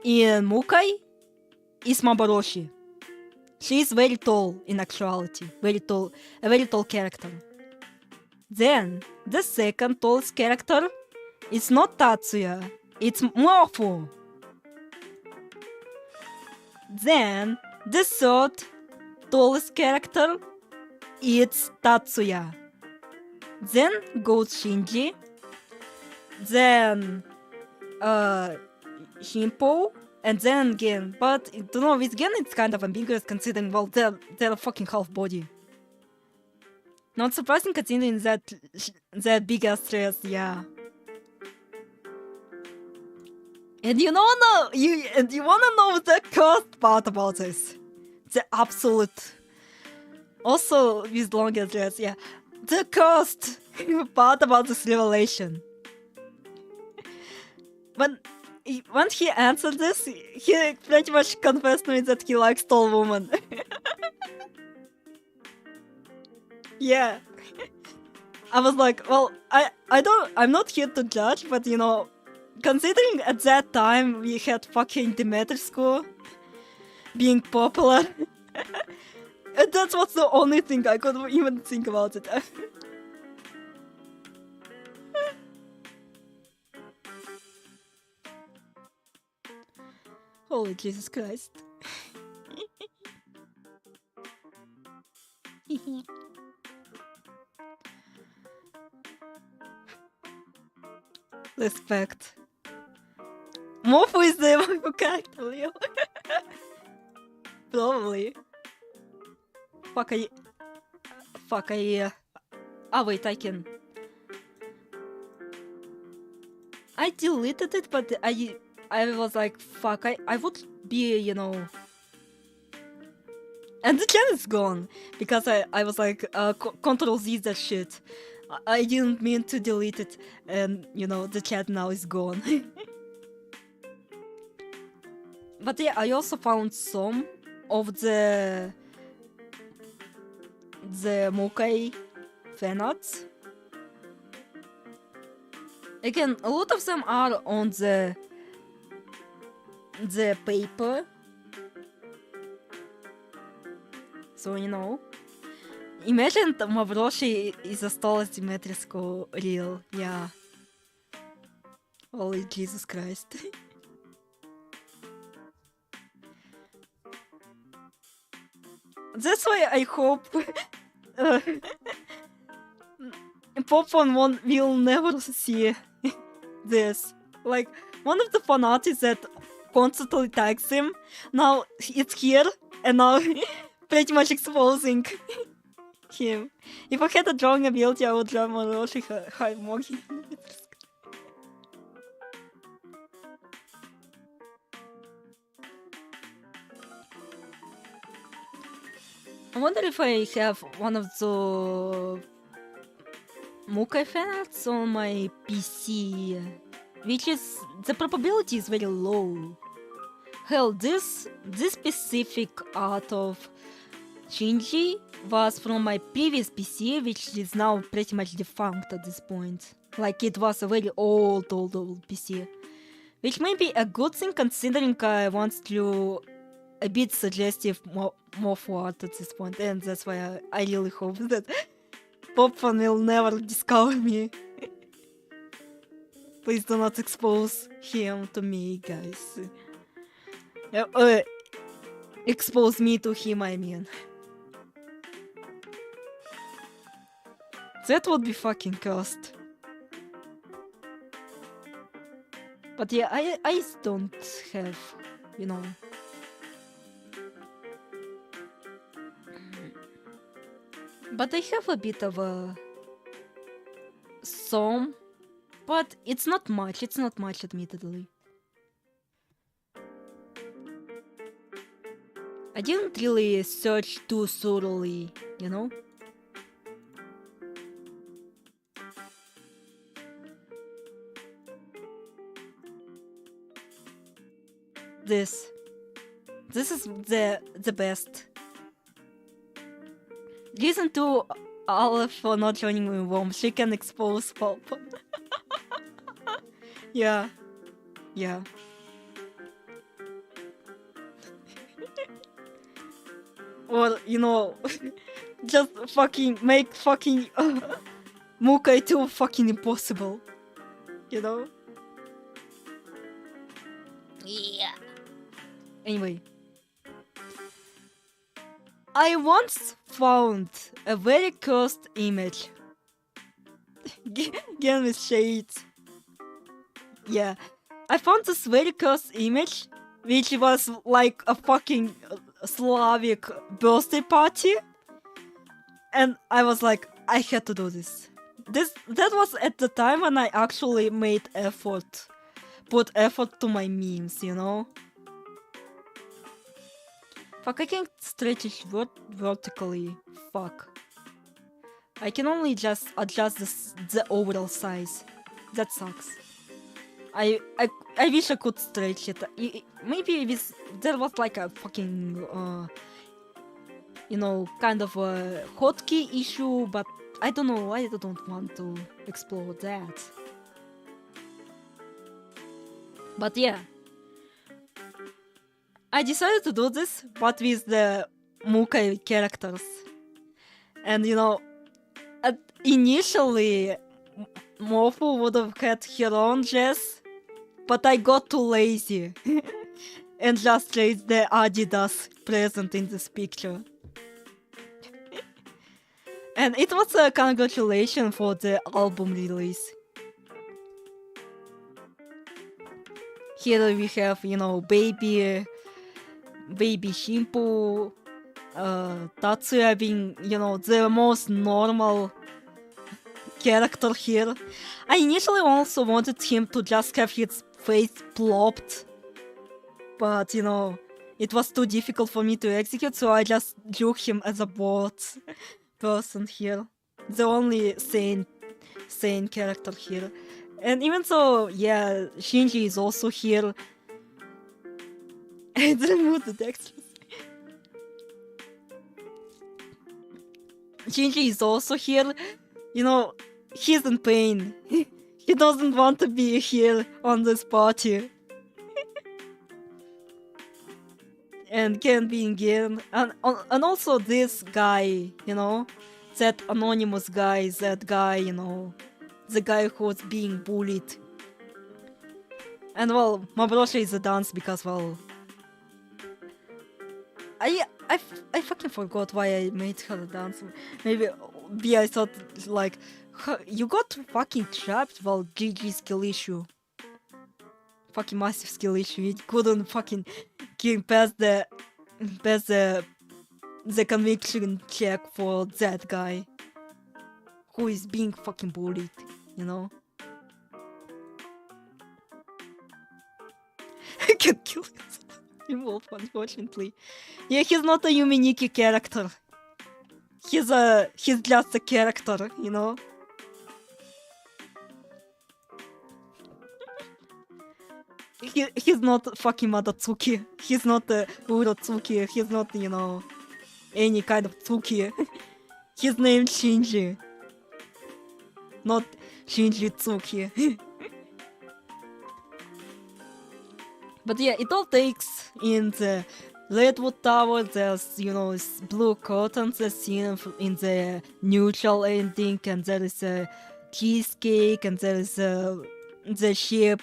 in Mukai is Maboroshi. She is very tall in actuality. Very tall, a very tall character. Then, the second tallest character is not Tatsuya, it's Morpho. Then, the third tallest character is Tatsuya. Then goes Shinji. Then Himpo. And then again, but you know, with Gen it's kind of ambiguous considering, well, they're fucking half body. Not surprising considering that big ass stress, yeah. And you wanna know the cursed part about this? The absolute. Also with long address, yeah. The cursed part about this revelation. When he answered this, he pretty much confessed to me that he likes tall women. Yeah. I was like, well, I'm not here to judge, but you know, considering at that time we had fucking Demeter School being popular, and that's what's the only thing I could even think about it. Holy Jesus Christ. Respect. Mofu is the Evo character, Leo. Probably. Wait, I can. I deleted it, but I was like, fuck, I would be, you know... And the chat is gone, because I was like, Control Z that shit. I didn't mean to delete it, and, you know, the chat now is gone. But yeah, I also found some of the Mokai fanarts. Again, a lot of them are on the paper. So, you know. Imagine Mabroshi is as tall as Dimitrescu real, yeah. Holy Jesus Christ. That's why I hope Popon will never see this. Like, one of the fan artists that constantly tags him, now it's here, and now pretty much exposing him. If I had a drawing ability, I would draw Moroshi Mogi. I wonder if I have one of the Mukai fanarts on my PC, which is, the probability is very low. Hell, this specific art of Shinji was from my previous PC, which is now pretty much defunct at this point. Like, it was a very old PC. Which may be a good thing considering I want to a bit suggestive more for art at this point, and that's why I really hope that Popfan will never discover me. Please do not expose him to me, guys. Expose me to him, I mean. That would be fucking cursed. But yeah, I don't have, you know. But I have a bit of a some, but it's not much, admittedly. I didn't really search too thoroughly, you know? This is the best. Listen to Olive for not joining me warm. She can expose Pop. Yeah. Or, you know, just fucking make fucking Mukai too fucking impossible. You know? Yeah. Anyway. I once found a very cursed image. Again with shades. Yeah. I found this very cursed image, which was like a fucking Slavic birthday party. And I was like, I had to do this. That was at the time when I actually made put effort to my memes, you know? Fuck, I can't stretch it vertically. Fuck. I can only just adjust the overall size. That sucks. I wish I could stretch it. Maybe there was like a fucking you know, kind of a hotkey issue, but I don't know. I don't want to explore that. But yeah. I decided to do this, but with the Mukai characters. And you know, initially, Morpho would have had her own dress, but I got too lazy and just raised the Adidas present in this picture. And it was a congratulation for the album release. Here we have, you know, baby Shimpo, Tatsuya being, you know, the most normal character here. I initially also wanted him to just have his face plopped, but, you know, it was too difficult for me to execute, so I just drew him as a bored person here. The only sane character here. And even so, yeah, Shinji is also here. I removed the extras. Shinji is also here. You know, he's in pain. He doesn't want to be here on this party. And can't be in game. And also this guy, you know, that anonymous guy, that guy, you know, the guy who's being bullied. And well, Mabroshi is a dance because, well, I fucking forgot why I made her dance. Maybe I thought, like, you got fucking trapped while GG skill issue. Fucking massive skill issue. You couldn't fucking get past the conviction check for that guy who is being fucking bullied, you know? I can kill himself, unfortunately. Yeah, he's not a Yuminiki character. He's just a character, you know? He's not fucking Madatsuki. He's not Urotsuki. He's not, you know, any kind of Tsuki. He's named Shinji. Not Shinji Tsuki. But yeah, it all takes in the Redwood Tower, there's, blue curtains as seen in the neutral ending, and there is a cheesecake, and there is the ship,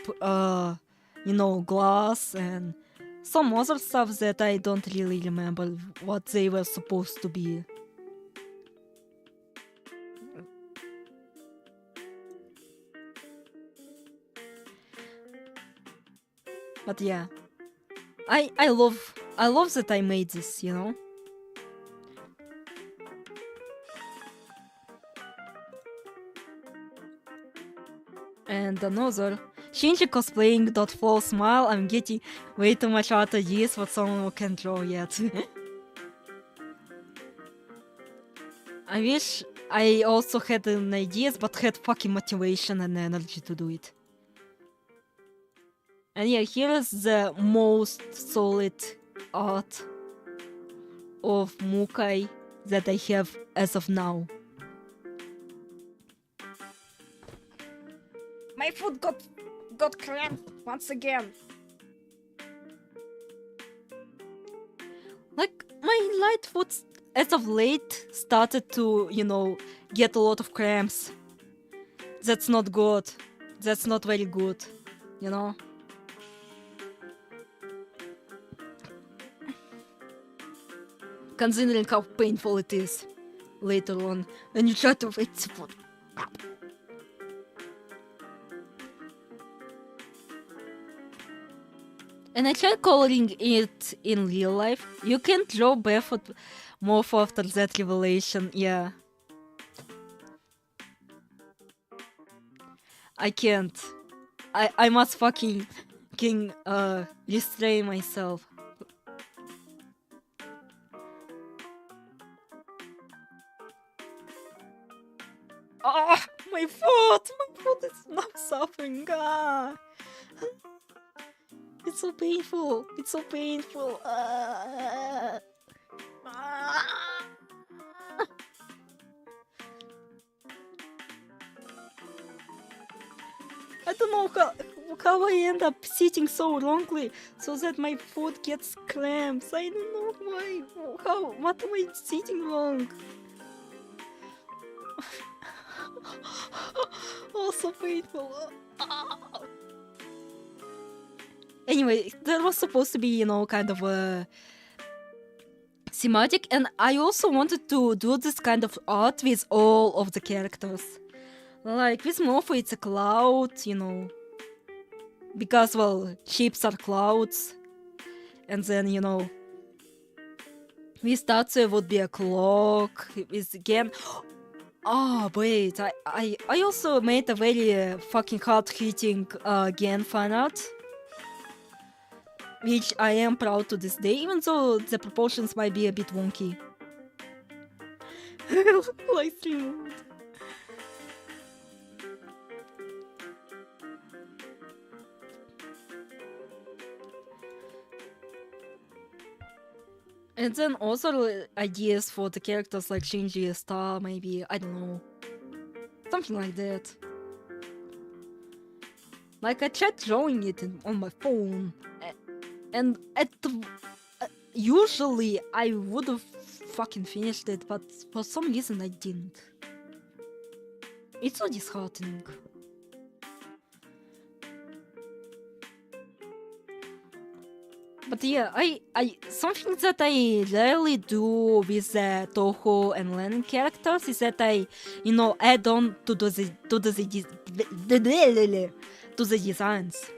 glass, and some other stuff that I don't really remember what they were supposed to be. But yeah, I love that I made this, And another, Shinji cosplaying .4 smile. I'm getting way too much art ideas for someone who can't draw yet. I wish I also had an ideas, but had fucking motivation and energy to do it. And yeah, here is the most solid art of Mukai that I have as of now. My foot got cramped once again. Like, my light foot as of late started to, get a lot of cramps. That's not good. That's not very good, Considering how painful it is later on when you try to wake the foot up. And I tried coloring it in real life. You can't draw barefoot more after that revelation, yeah. I can't. I must fucking restrain myself. Ah, my foot is now suffering. Ah. It's so painful. Ah. I don't know how I end up sitting so wrongly so that my foot gets cramps. I don't know why. What am I sitting wrong? Oh, so painful. Anyway, that was supposed to be, kind of a thematic, and I also wanted to do this kind of art with all of the characters. Like, with Morpho, it's a cloud, because, well, ships are clouds. And then, with Tatsuya would be a clock. With again... Oh, wait, I also made a very fucking hard-hitting Gen fan art. Which I am proud to this day, even though the proportions might be a bit wonky. Live stream mode. And then also ideas for the characters like Shinji, Star, maybe, I don't know. Something like that. Like, I tried drawing it on my phone. And usually I would have fucking finished it, but for some reason I didn't. It's so disheartening. But yeah, I something that I rarely do with the Toho and len'en characters is that I, add on to the designs.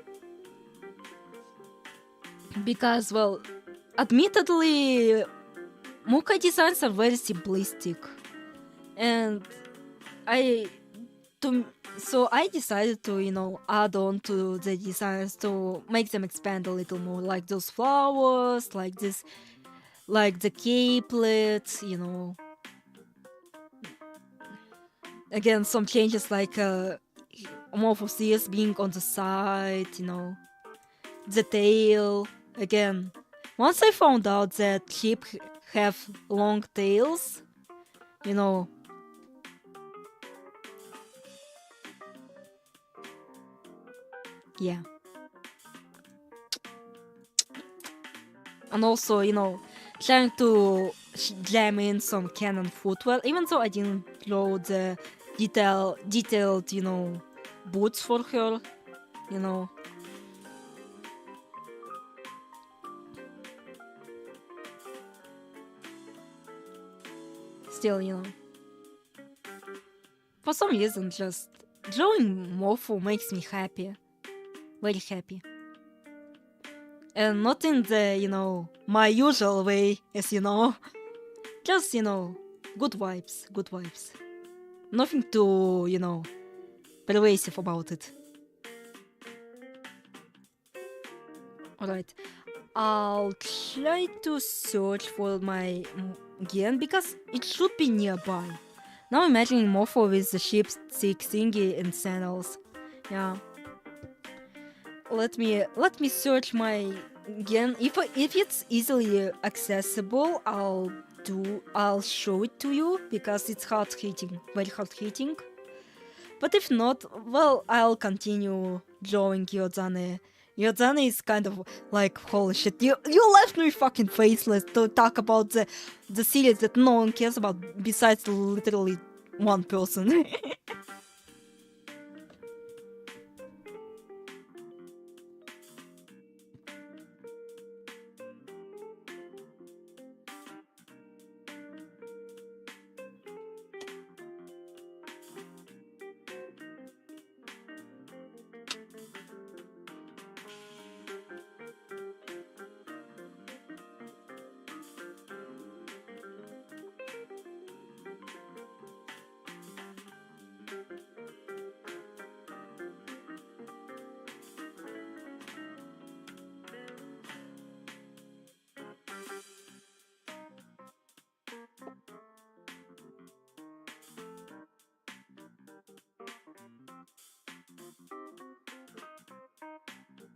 Because, well, admittedly, Mukai designs are very simplistic, and so I decided to, add on to the designs to make them expand a little more, like those flowers, like this, like the capelet, Again, some changes like Morphosis being on the side, the tail. Again, once I found out that sheep have long tails, yeah. and also, trying to jam in some canon footwear, even though I didn't draw the detailed, boots for her, you know. Still, for some reason, just drawing Morpho makes me happy. Very happy. And not in the, my usual way, as you know. Just, good vibes. Nothing too, pervasive about it. Alright. I'll try to search for my Gen because it should be nearby. Now imagining Morpho with the ship's thick thingy and sandals. Yeah. Let me search my Gen. If it's easily accessible, I'll show it to you because it's hard hitting, very hard hitting. But if not, well, I'll continue drawing Yozane. Yozane is kind of like, holy shit, you left me fucking faceless to talk about the series that no one cares about besides literally one person.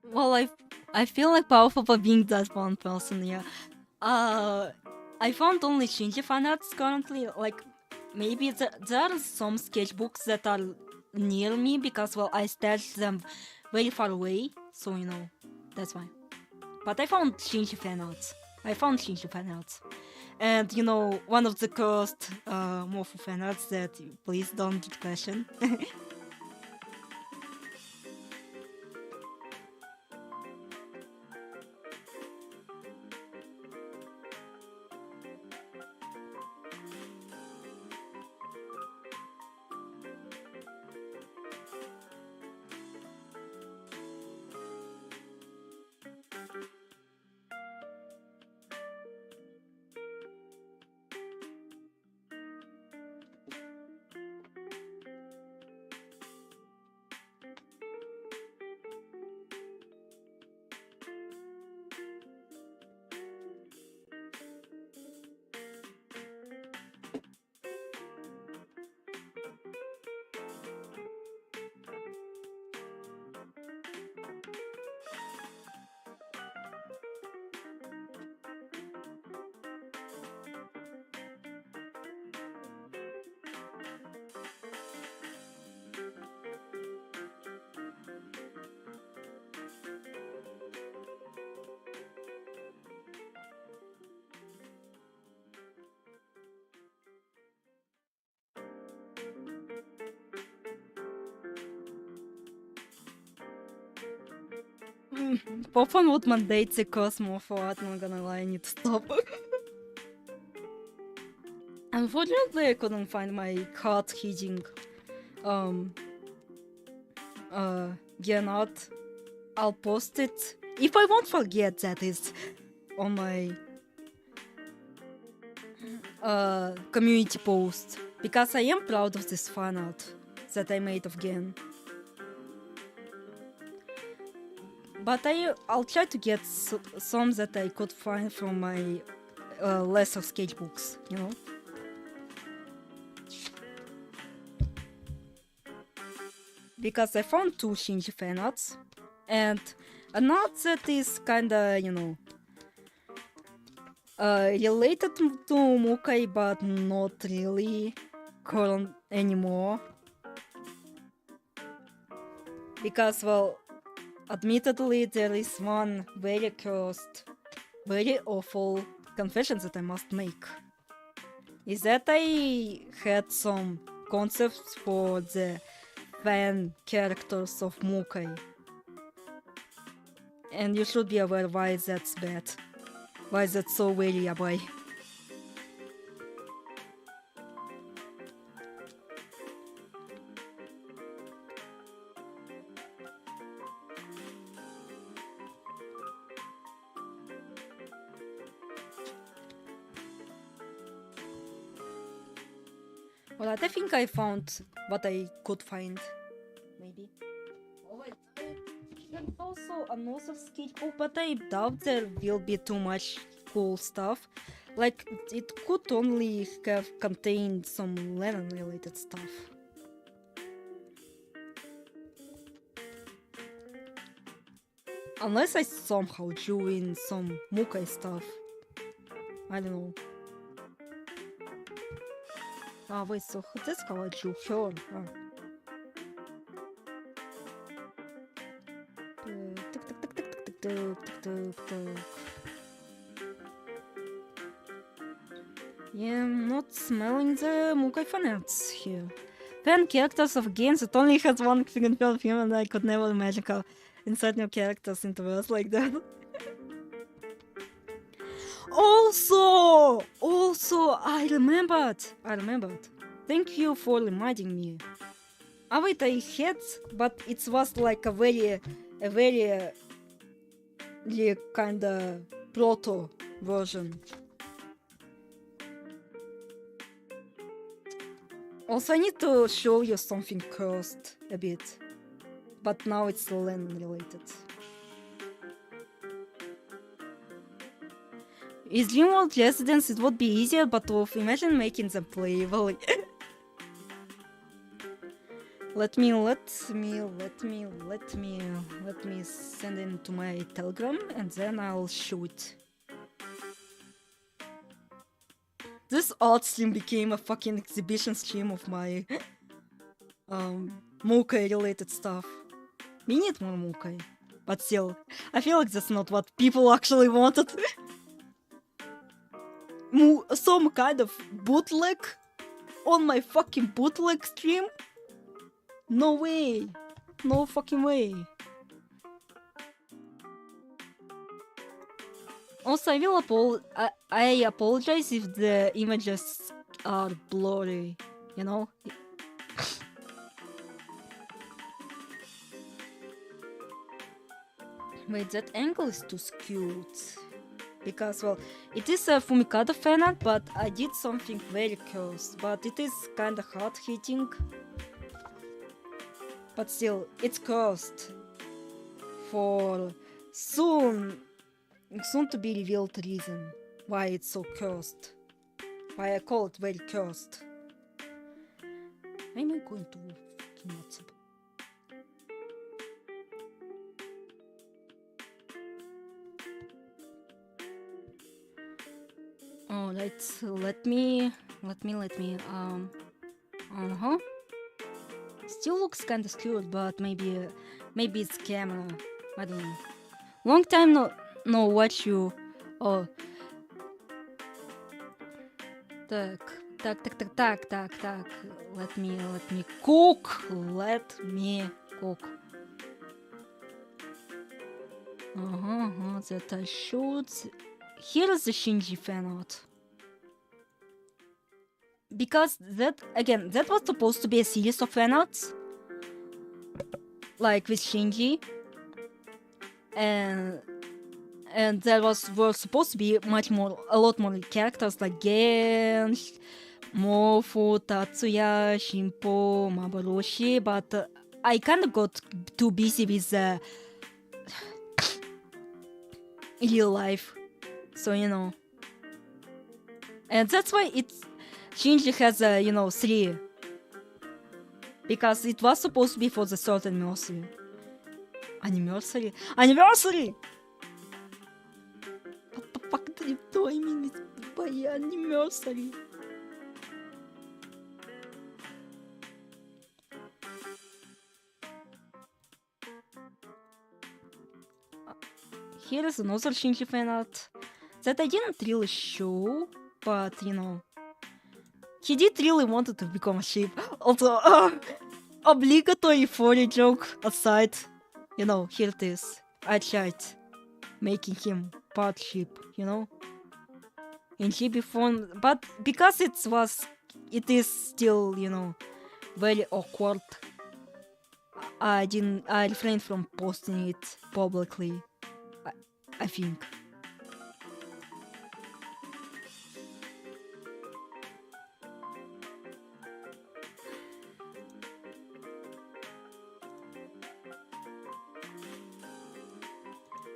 Well, I feel like powerful for being that one person, yeah. I found only Shinji fanarts currently. Like, maybe there are some sketchbooks that are near me because, well, I stashed them very far away, so that's why. But I found Shinji fanarts. And one of the cursed Morpho fanarts that please don't question. Popon would mandate the Cosmo for art, not gonna lie, I need to stop. Unfortunately, I couldn't find my card hitting Gen art. I'll post it if I won't forget, that is, on my community post, because I am proud of this fan art that I made of Gen. But I'll try to get some that I could find from my lesser sketchbooks, Because I found 2 Shinji fan arts, and an art that is kinda, related to Mukai, but not really current anymore. Because, well, admittedly, there is one very cursed very awful confession that I must make is that I had some concepts for the fan characters of Mukai. And you should be aware why that's bad. Why that's so very yabai. Alright, I think I found what I could find. Maybe. Alright, and also another sketchbook, but I doubt there will be too much cool stuff. Like, it could only have contained some len'en related stuff. Unless I somehow drew in some Mukai stuff. I don't know. Ah, wait, so that's how I drew her. Yeah, I'm not smelling the Mukai fan arts here. Fan characters of games that only has one single film, and I could never imagine how insert new characters into worlds like that. Also, I remembered. Thank you for reminding me. Ah, wait, I had, but it was like a very kinda proto version. Also, I need to show you something cursed a bit, but now it's len'en related. With Dreamworld Residents it would be easier, but imagine making them playable. Let me send it to my Telegram and then I'll show it. This art stream became a fucking exhibition stream of my Mukai related stuff. We need more Mukai, but still, I feel like that's not what people actually wanted. Some kind of bootleg on my fucking bootleg stream? No way. No fucking way. Also, I apologize if the images are blurry, you know? Wait, that angle is too skewed. Because, well, it is a Fumikado fan art, but I did something very cursed. But it is kinda hard hitting. But still, it's cursed. For soon to be revealed reason why it's so cursed. Why I call it very cursed. Maybe I'm going to fucking WhatsApp. Oh, let me. Still looks kinda skewed, but maybe it's camera. I don't know. Long time no watch you. Oh. Так. Let me cook. That I should. Here is the Shinji fan art. Because that was supposed to be a series of fan arts. Like with Shinji. And there were supposed to be a lot more characters like Gen, Mofu, Tatsuya, Shinpo, Maboroshi, but I kinda got too busy with real life. So, you know. And that's why Shinji has, 3. Because it was supposed to be for the third anniversary. Anniversary? What the fuck do you mean by anniversary? Here is another Shinji fan art. that I didn't really show, but he did really wanted to become a sheep. Also, obligatory furry joke aside, here it is. I tried making him part sheep, in chibi form, but because it is still, very awkward. I refrained from posting it publicly. I think.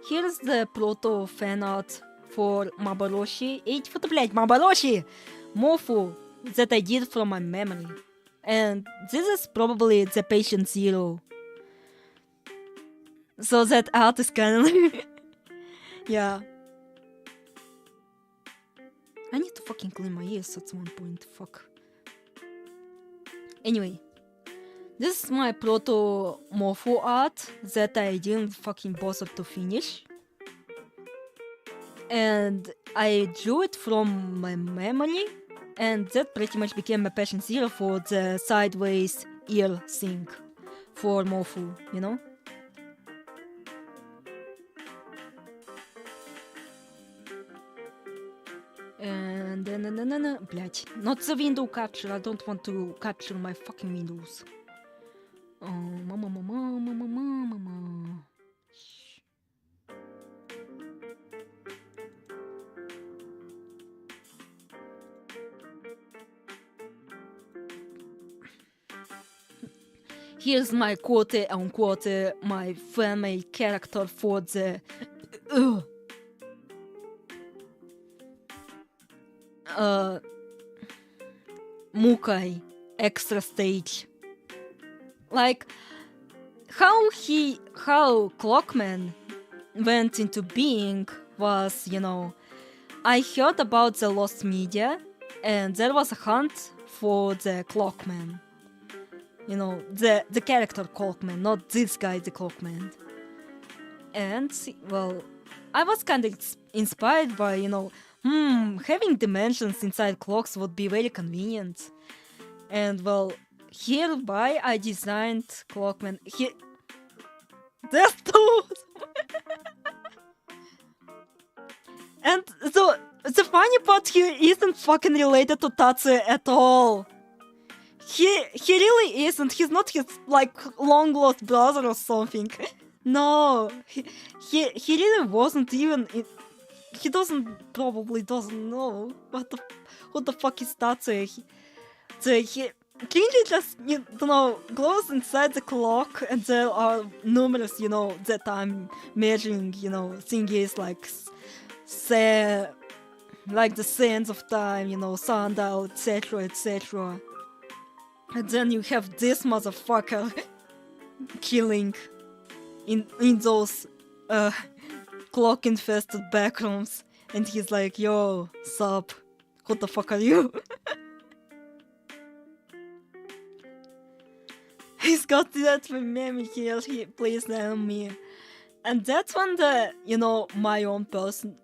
Here's the proto fan art for Maboroshi. 8 блядь, Maboroshi! Mofu that I did from my memory. And this is probably the patient zero. So that art is canon. Yeah. I need to fucking clean my ears at one point. Fuck. Anyway. This is my proto Mofu art that I didn't fucking bother to finish. And I drew it from my memory, and that pretty much became my patient zero for the sideways ear thing for Mofu, And then, блять, not the window capture, I don't want to capture my fucking windows. Mama. Here's my quote-unquote my family character for the Mukai extra stage. Like how Clockman went into being was, I heard about the lost media and there was a hunt for the Clockman. The character Clockman, not this guy, the Clockman. And, well, I was kind of inspired by, having dimensions inside clocks would be very convenient. And, well, hereby I designed Clockman. There's two! And so, the funny part, he isn't fucking related to Tatsuya at all. He really isn't. He's not his, long lost brother or something. No, he really wasn't even. He probably doesn't know who the fuck is Tatsuya. He Kinji just, goes inside the clock, and there are numerous, that I'm measuring, thingies like the sands of time, sundial, etc., etc. And then you have this motherfucker killing in those clock-infested backrooms, and he's like, yo, sup, who the fuck are you? He's got that meme here, please tell me. And that's when my own person,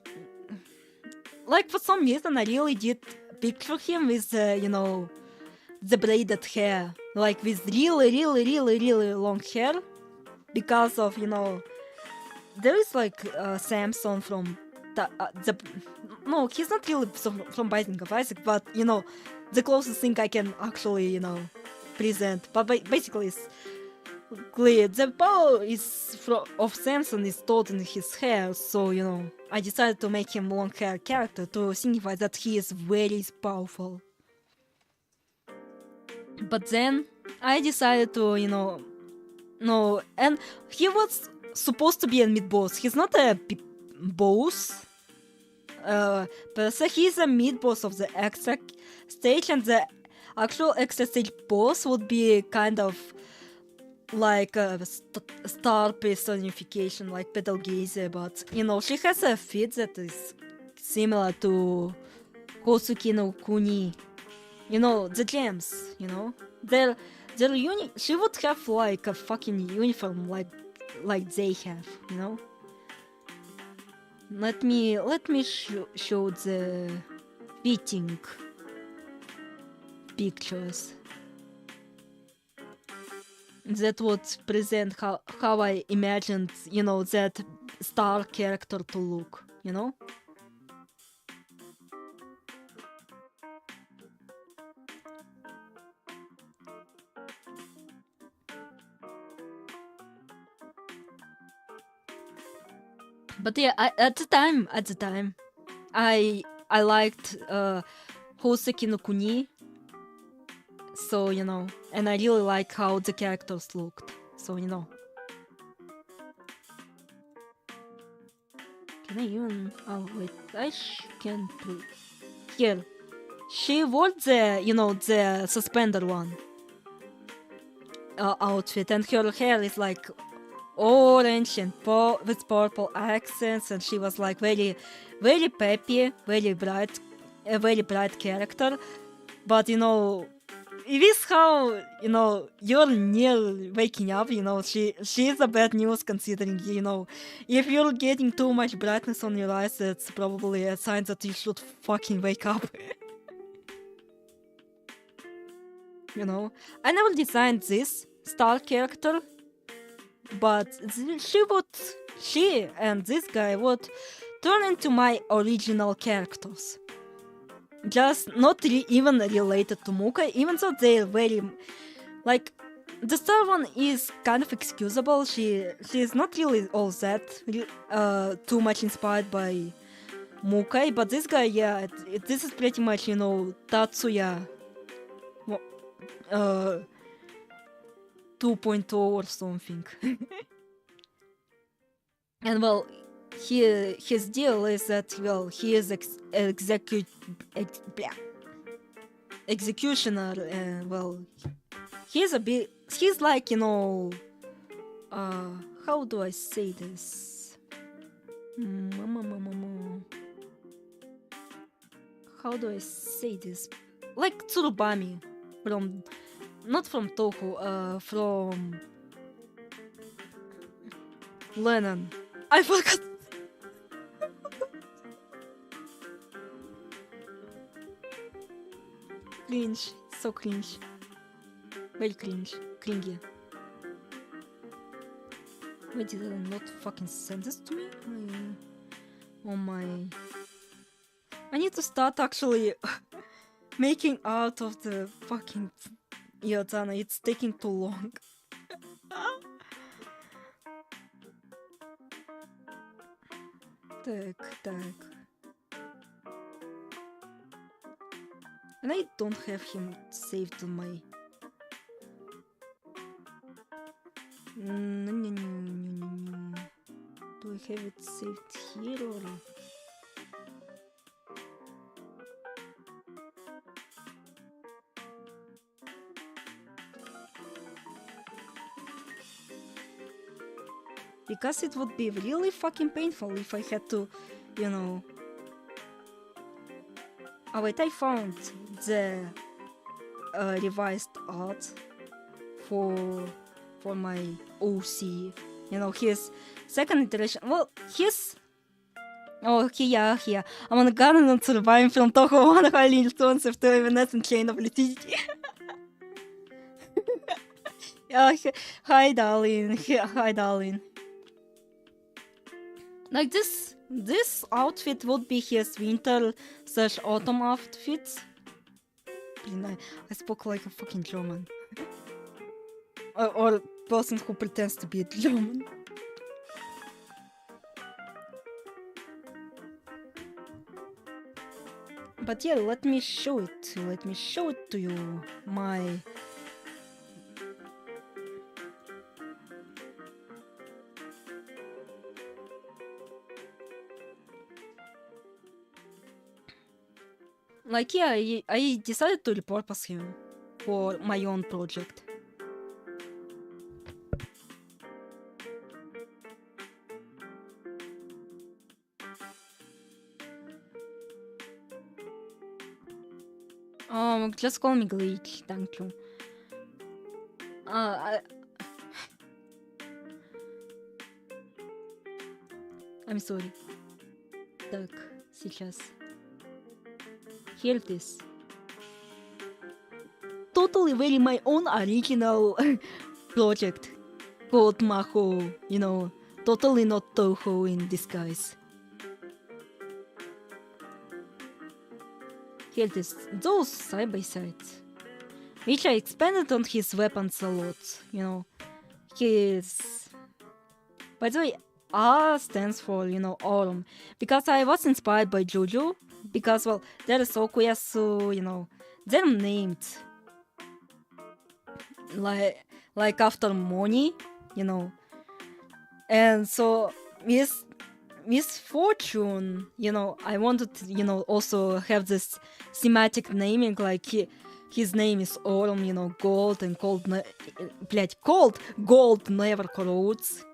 for some reason I really did picture him with, the braided hair, with really, really, really, really long hair, because of, there is Samson from no, he's not really from Binding of Isaac, but, the closest thing I can actually, present, but basically it's clear. The power of Samson is stored in his hair, so, I decided to make him long hair character to signify that he is very powerful. But then I decided to, no, and he was supposed to be a mid-boss. He's not a boss per se, he's a mid-boss of the extra stage, and the actual extra stage boss would be kind of like a star personification, like Betelgeuse, but, she has a feat that is similar to Kosuke no Kuni. The gems, she would have a fucking uniform like they have, Let me show the fitting pictures that would present how I imagined, that star character to look, But yeah, at the time, I liked Hoseki no Kuni, so and I really like how the characters looked, so Can I even? Oh wait, I can put here. She wore the suspender one outfit, and her hair is like orange and with purple accents, and she was like very, very peppy, very bright, a very bright character. But this how you're near waking up. She's a bad news considering if you're getting too much brightness on your eyes, it's probably a sign that you should fucking wake up. I never designed this star character, but she and this guy would turn into my original characters. Just not even related to Muka, even though they're very, like, the star one is kind of excusable. She's not really all that too much inspired by Mukai, but this guy, yeah, this is pretty much, Tatsuya 2.0 or something. And well, his deal is that, well, he is executioner, and well, he's like, how do I say this? How do I say this? Like Tsurubami from, not from Toho, from len'en. I forgot. Cringe, so cringe. Very cringy. Wait, did I not fucking send this to me? Oh my... I need to start actually making out of the fucking Yotana. It's taking too long. Так. And I don't have him saved on my... No. Do I have it saved here or... Because it would be really fucking painful if I had to, Oh wait, I found the revised art for my OC. His second iteration. Well, his... Oh, here. I'm gonna not survive from Toho, one highly responsive to evanescent chain of liquidity. Hi, darling. Like this outfit would be his winter/autumn outfit. I spoke like a fucking German. or person who pretends to be German. But yeah, let me show it. Let me show it to you. My... Like, yeah, I decided to repurpose him for my own project. Just call me Glitch, thank you. I'm sorry. Так, сейчас. Here it is. Totally very my own original project called Maho, totally not Toho in disguise. Here it is. Those side by sides. Which I expanded on his weapons a lot, His... By the way, R stands for, Autumn. Because I was inspired by Jojo. Because, well, there is Okuyasu, they're named like after Moni, And so Miss Fortune, I wanted to, also have this thematic naming, like his name is Autumn, gold and cold gold never corrodes.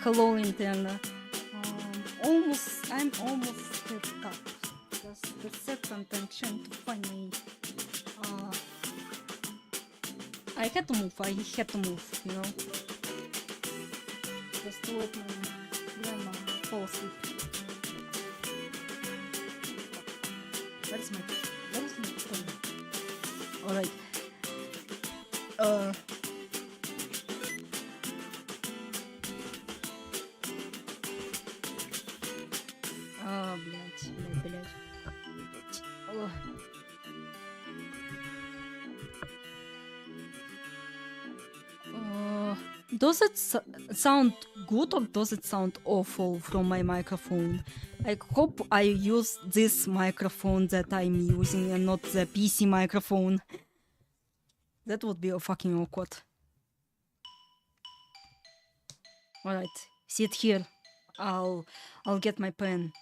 Hello, Interna. I'm almost set up. Just the second I'm trying to find my... I had to move, Just to let my grandma fall asleep. Where's my phone? Alright. Блядь. Ох. Does it sound good or does it sound awful from my microphone? I hope I use this microphone that I'm using and not the PC microphone. That would be fucking awkward. Alright, sit here. I'll get my pen.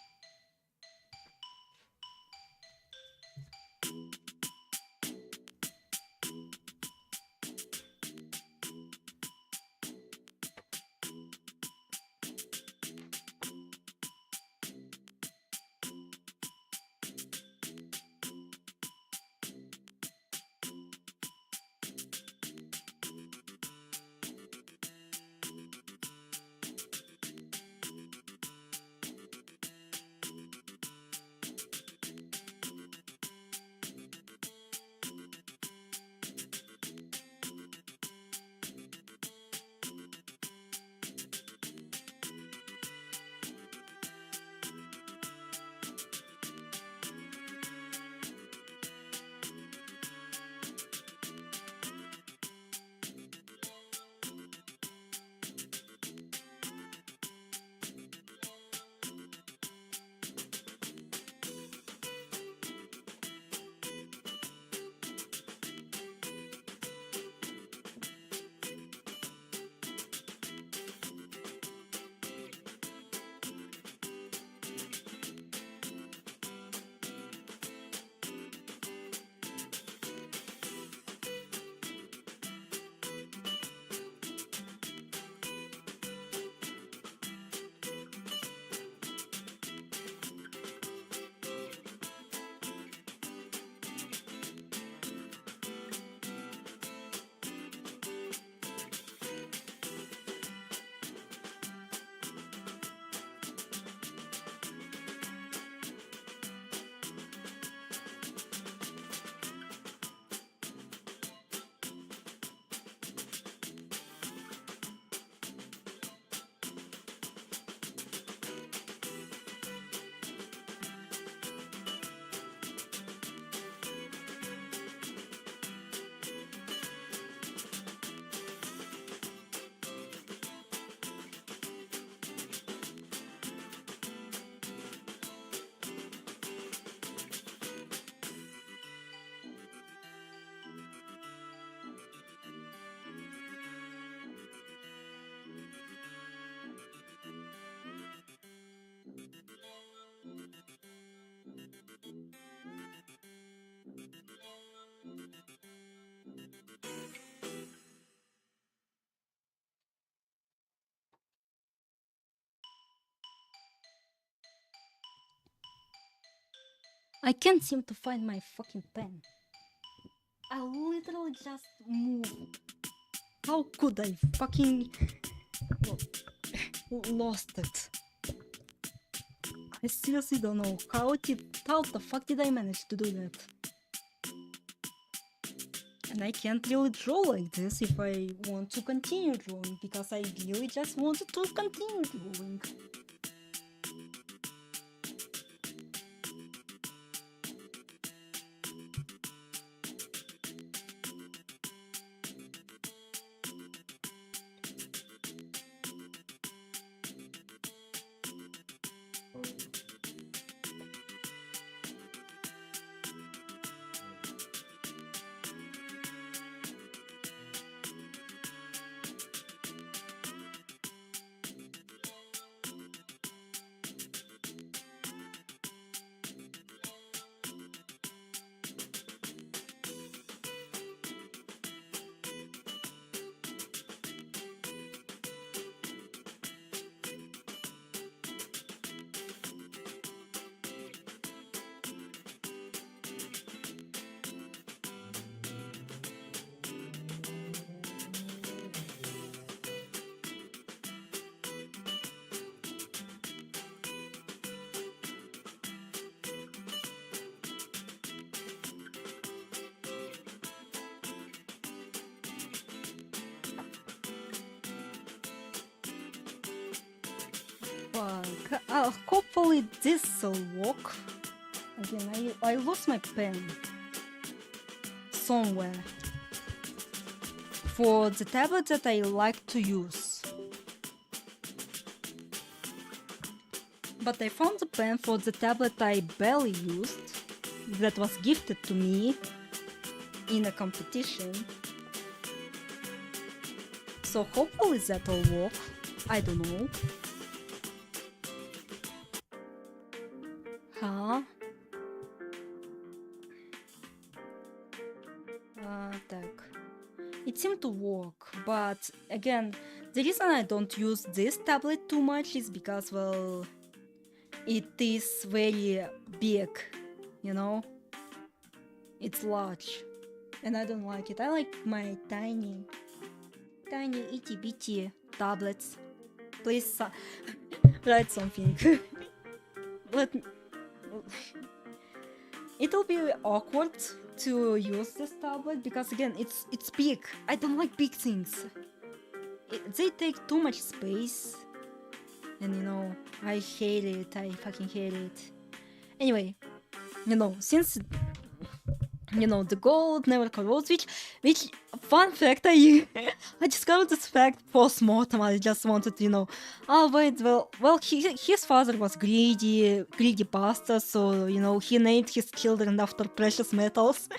I can't seem to find my fucking pen. I literally just moved. How could I fucking lost it? I seriously don't know how the fuck did I manage to do that? And I can't really draw like this if I want to continue drawing, because I really just wanted to continue drawing. Fuck. Hopefully this will work. Again, I lost my pen somewhere for the tablet that I like to use. But I found the pen for the tablet I barely used, that was gifted to me in a competition. So hopefully that'll work. I don't know. Huh? Так. It seemed to work, but again, the reason I don't use this tablet too much is because, well, it is very big, you know? It's large, and I don't like it. I like my tiny itty bitty tablets. Please write something. Let me... It'll be awkward to use this tablet because again it's big. I don't like big things. They take too much space, and you know, I hate it. I fucking hate it. Anyway, you know, since you know the gold never corrodes, which fun fact, I discovered this fact post-mortem. I just wanted to, you know, oh wait, well his father was greedy bastard, so you know he named his children after precious metals.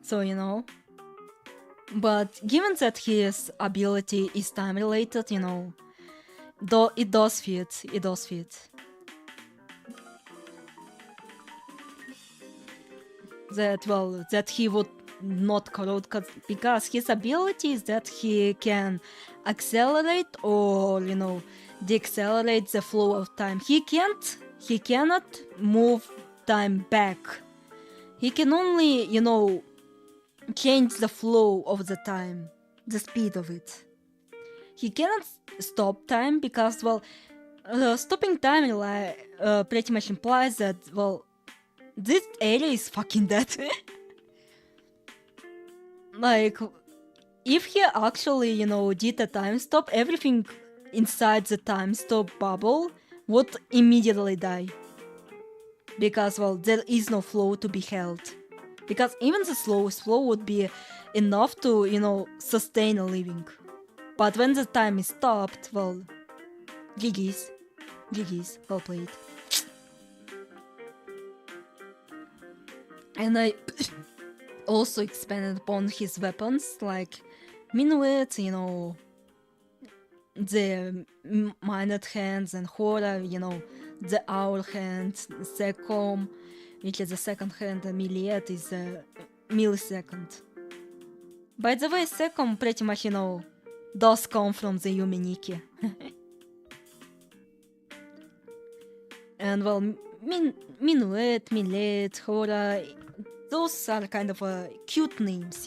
So you know, but given that his ability is time related, you know, though it does fit. That he would not corrode, because his ability is that he can accelerate or, you know, deaccelerate the flow of time. He cannot move time back. He can only, you know, change the flow of the time, the speed of it. He cannot stop time because, well, stopping time pretty much implies that, well, this area is fucking dead. Like, if he actually, you know, did a time stop, everything inside the time stop bubble would immediately die. Because, well, there is no flow to be held. Because even the slowest flow would be enough to, you know, sustain a living. But when the time is stopped, well, GG's, well played. And I also expanded upon his weapons, like Minuet, you know, the minute hands, and Hora, you know, the hour hand, Secom, which is the second hand, and Milliet is a millisecond. By the way, second pretty much, does come from the Yumeniki. And well, Minuet, Millet, Hora, those are kind of cute names,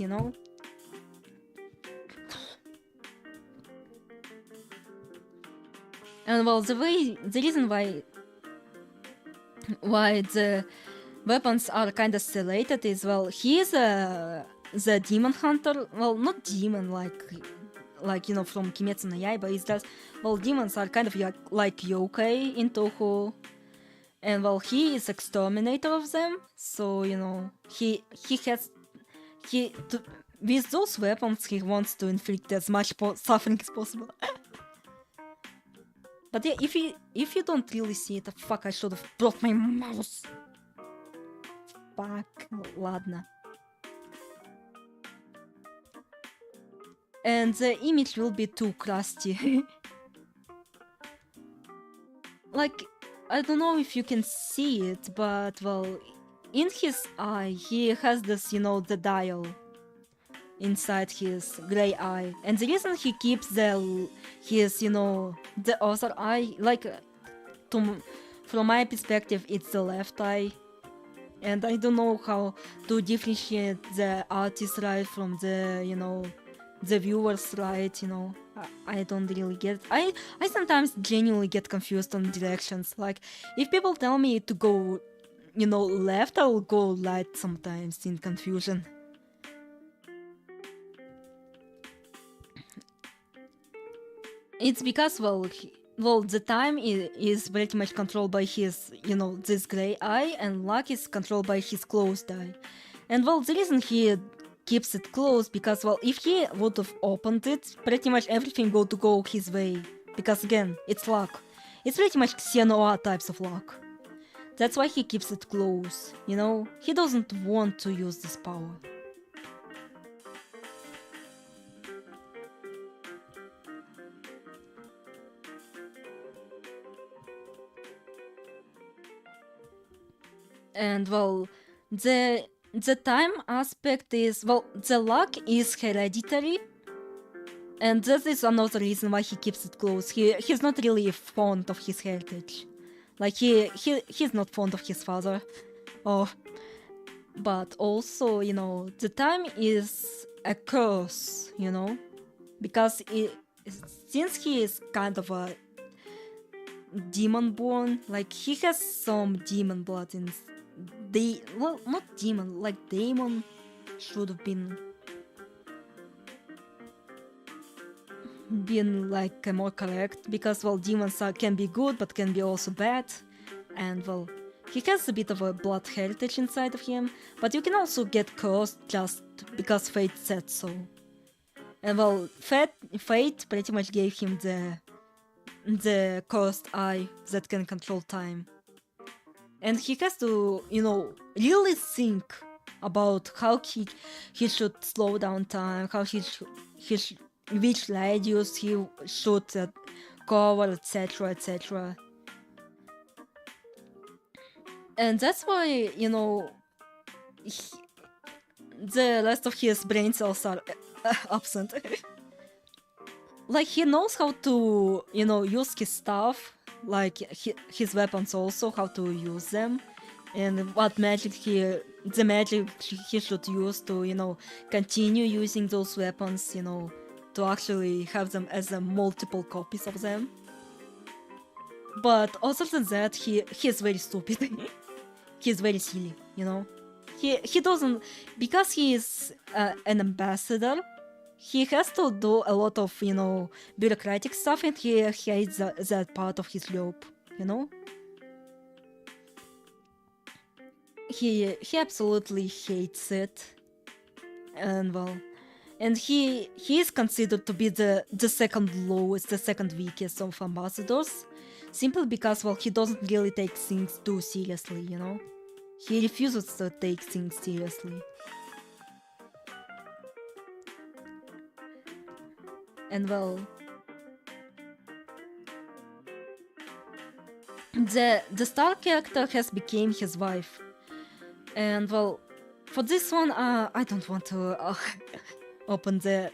And well, the reason why the weapons are kind of related is, well, he is the demon hunter. Well, not demon like from Kimetsu no Yaiba. Is that, well, demons are kind of like yokai in Toho, and well, he is exterminator of them. So he with those weapons he wants to inflict as much suffering as possible. But yeah, if you don't really see it, fuck, I should have brought my mouse. Fuck, ладно. And the image will be too crusty. Like, I don't know if you can see it, but well, in his eye, he has this, the dial inside his gray eye, and the reason he keeps his the other eye, like, from my perspective, it's the left eye, and I don't know how to differentiate the artist right from the the viewer's right. I don't really get it. I sometimes genuinely get confused on directions. Like, if people tell me to go left, I'll go right sometimes in confusion. It's because, well, the time is pretty much controlled by his, this gray eye, and luck is controlled by his closed eye. And well, the reason he keeps it closed, because, well, if he would have opened it, pretty much everything would go his way. Because again, it's luck. It's pretty much Xenoa types of luck. That's why he keeps it closed, He doesn't want to use this power. And well, the time aspect is, well, the luck is hereditary, and that is another reason why he keeps it close. He's not really fond of his heritage. Like, he's not fond of his father. But also, the time is a curse, because since he is kind of a demon born, like, he has some demon blood in well, not demon, like demon should have been like more correct, because, well, demons can be good but can be also bad, and well, he has a bit of a blood heritage inside of him, but you can also get cursed just because fate said so. And well, fate pretty much gave him the cursed eye that can control time. And he has to, really think about how he should slow down time, how which radius he should cover, etc., etc. And that's why, the rest of his brain cells are absent. Like, he knows how to, use his stuff, like his weapons also, how to use them, and what magic he should use to, continue using those weapons, to actually have them as multiple copies of them. But other than that, he's very stupid. He's very silly, He doesn't, because he is an ambassador, he has to do a lot of, bureaucratic stuff, and he hates that part of his job, He absolutely hates it. And well, and he is considered to be the second lowest, the second weakest of ambassadors, simply because, well, he doesn't really take things too seriously, He refuses to take things seriously. And well, the star character has become his wife. And well, for this one, I don't want to open the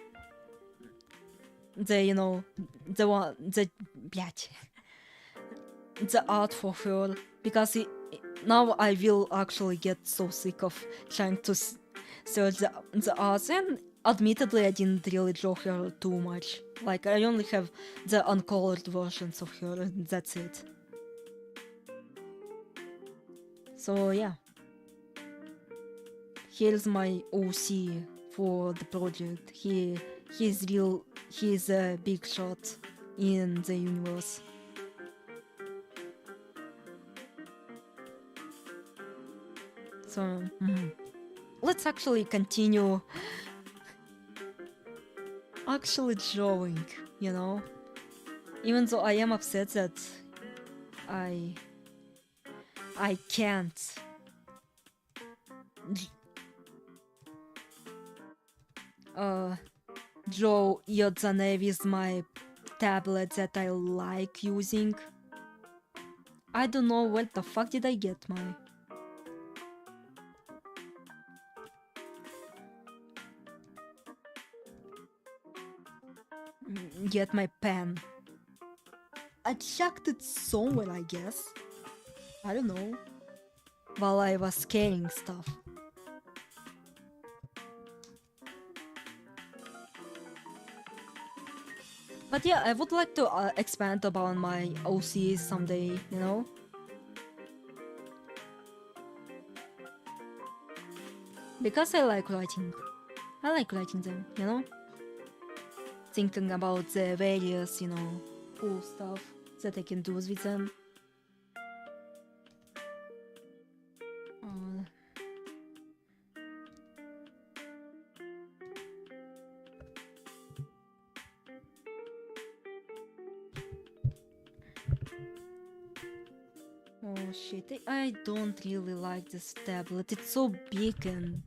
you know, the one, блядь, the art for her, because now I will actually get so sick of trying to search the art, and admittedly I didn't really draw her too much. Like, I only have the uncolored versions of her, and that's it. So yeah, here's my OC for the project. He's a big shot in the universe. So let's actually continue actually drawing, you know? Even though I am upset that I can't draw Yodzane with my tablet that I like using. I don't know where the fuck did I get my... pen. I chucked it somewhere, I guess. I don't know. While I was scanning stuff. But yeah, I would like to expand about my OCs someday, you know? Because I like writing. I like writing them, you know? Thinking about the various, you know, cool stuff that I can do with them. Oh shit, I don't really like this tablet. It's so big and,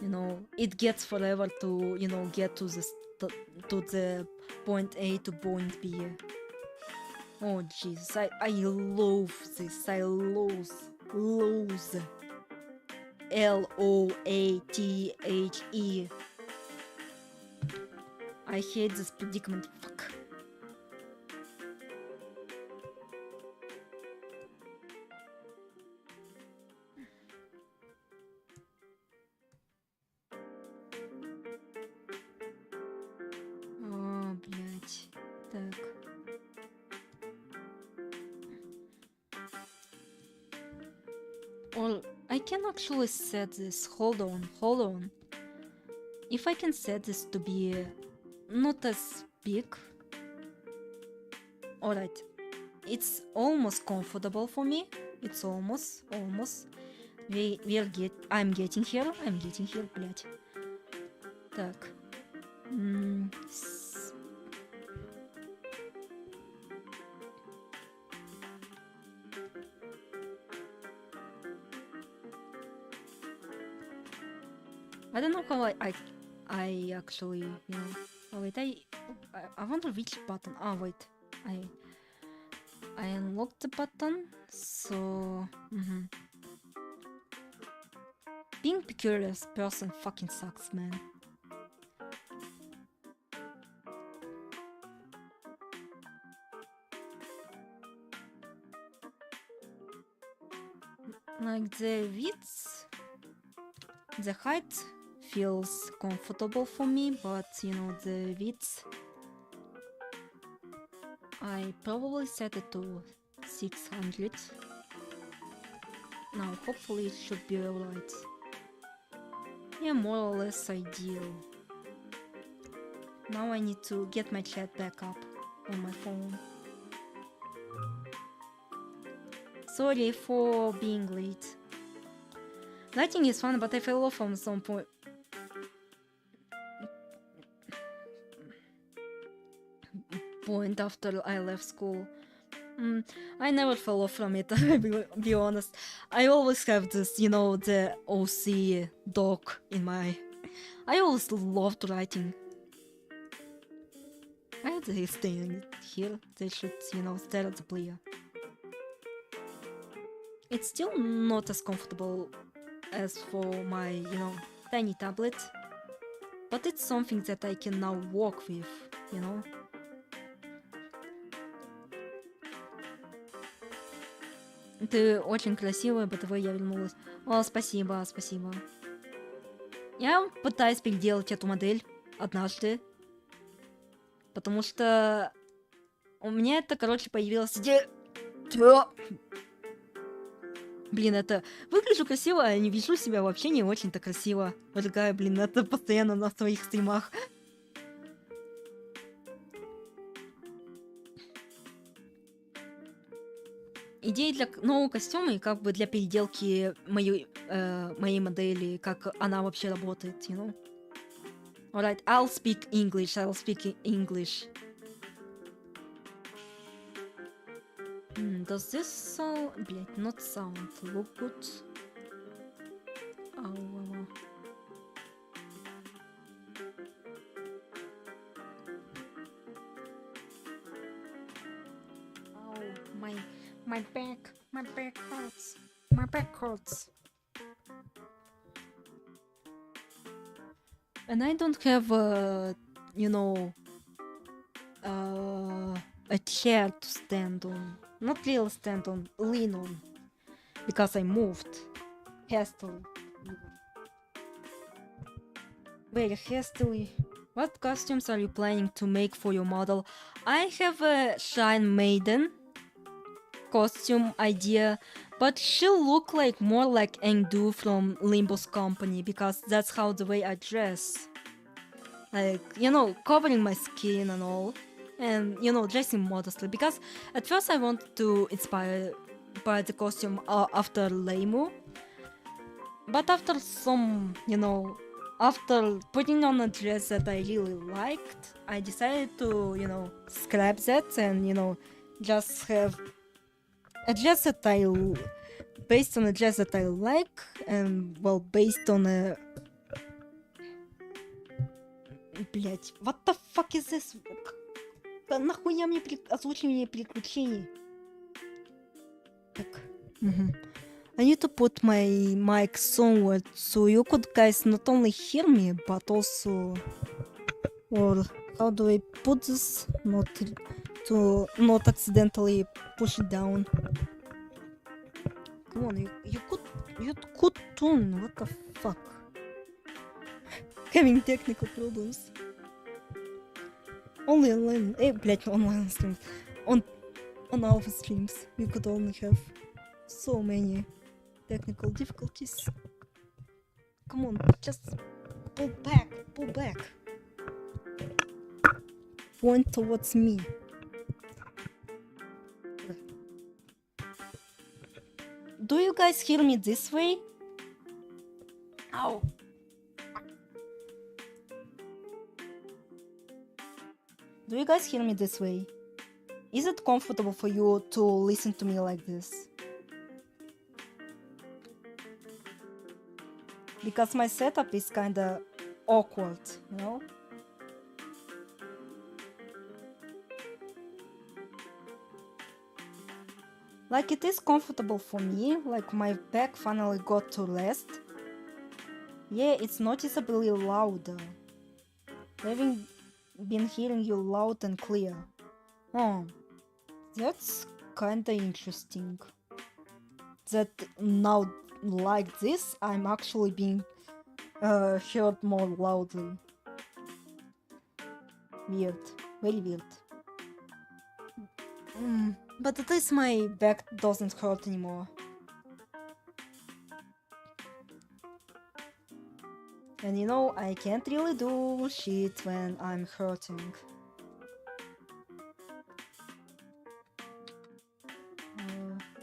you know, it gets forever to, you know, get to the point A to point B. Oh Jesus, I loathe this. I loathe. Loathe. I hate this predicament. Fuck. О, блядь. Так. Or I can actually set this. Hold on. If I can set this to be not as big. Alright. It's almost comfortable for me. It's almost. I'm getting here, блядь. Так. I don't know how I actually, you know. Oh wait, I wonder which button. Oh wait, I unlocked the button, so being a curious person fucking sucks, man. Like the width, the height feels comfortable for me, but you know, the width, I probably set it to 600. Now hopefully it should be alright. Yeah, more or less ideal. Now I need to get my chat back up on my phone. Sorry for being late. Writing is fun, but I fell off from some point. After I left school. I never fell off from it, I'll be honest. I always have this, you know, the OC dog in my... I always loved writing. I had to stay here. They should, you know, stare at the player. It's still not as comfortable as for my, you know, tiny tablet. but it's something that I can now work with, you know? Ты очень красивая, БТВ, я вернулась. О, спасибо, спасибо. Я пытаюсь переделать эту модель однажды, потому что у меня это, короче, появилось идея... Блин, это... Выгляжу красиво, а не вижу себя вообще не очень-то красиво. Ругаю, блин, это постоянно на своих стримах. Идеи для нового костюма и как бы для переделки моей модели, как она вообще работает, you know? Alright, I'll speak English. Does this sound... Блять, not sound. Look good. Oh, my back hurts. My back hurts. And I don't have you know, a chair to stand on. Not really stand on, lean on. Because I moved. Hastily. Very hastily. What costumes are you planning to make for your model? I have a Shine Maiden costume idea, but she'll look like more like Engdu from Limbo's company because that's how the way I dress. Like, you know, covering my skin and all, and you know, dressing modestly. Because at first I wanted to inspire by the costume after Leimu, but after some, you know, after putting on a dress that I really liked, I decided to, you know, scrap that and, you know, just have a dress that based on a dress that I like, and well, based on a... Блять, what the fuck is this? Нахуя мне озвучивание переключений? Так. I need to put my mic somewhere so you could guys not only hear me, but also... Or how do I put this? To not accidentally push it down. Come on, you could tune. What the fuck? Having technical problems. Only online, блять, online streams. On our streams, we could only have so many technical difficulties. Come on, just pull back. Point towards me. Do you guys hear me this way? Ow. Do you guys hear me this way? Is it comfortable for you to listen to me like this? Because my setup is kinda awkward, you know? Like, it is comfortable for me, like my back finally got to rest. Yeah, it's noticeably louder. Having been hearing you loud and clear. Oh, that's kinda interesting. That now, like this, I'm actually being heard more loudly. Weird, very weird. But at least my back doesn't hurt anymore. And you know, I can't really do shit when I'm hurting.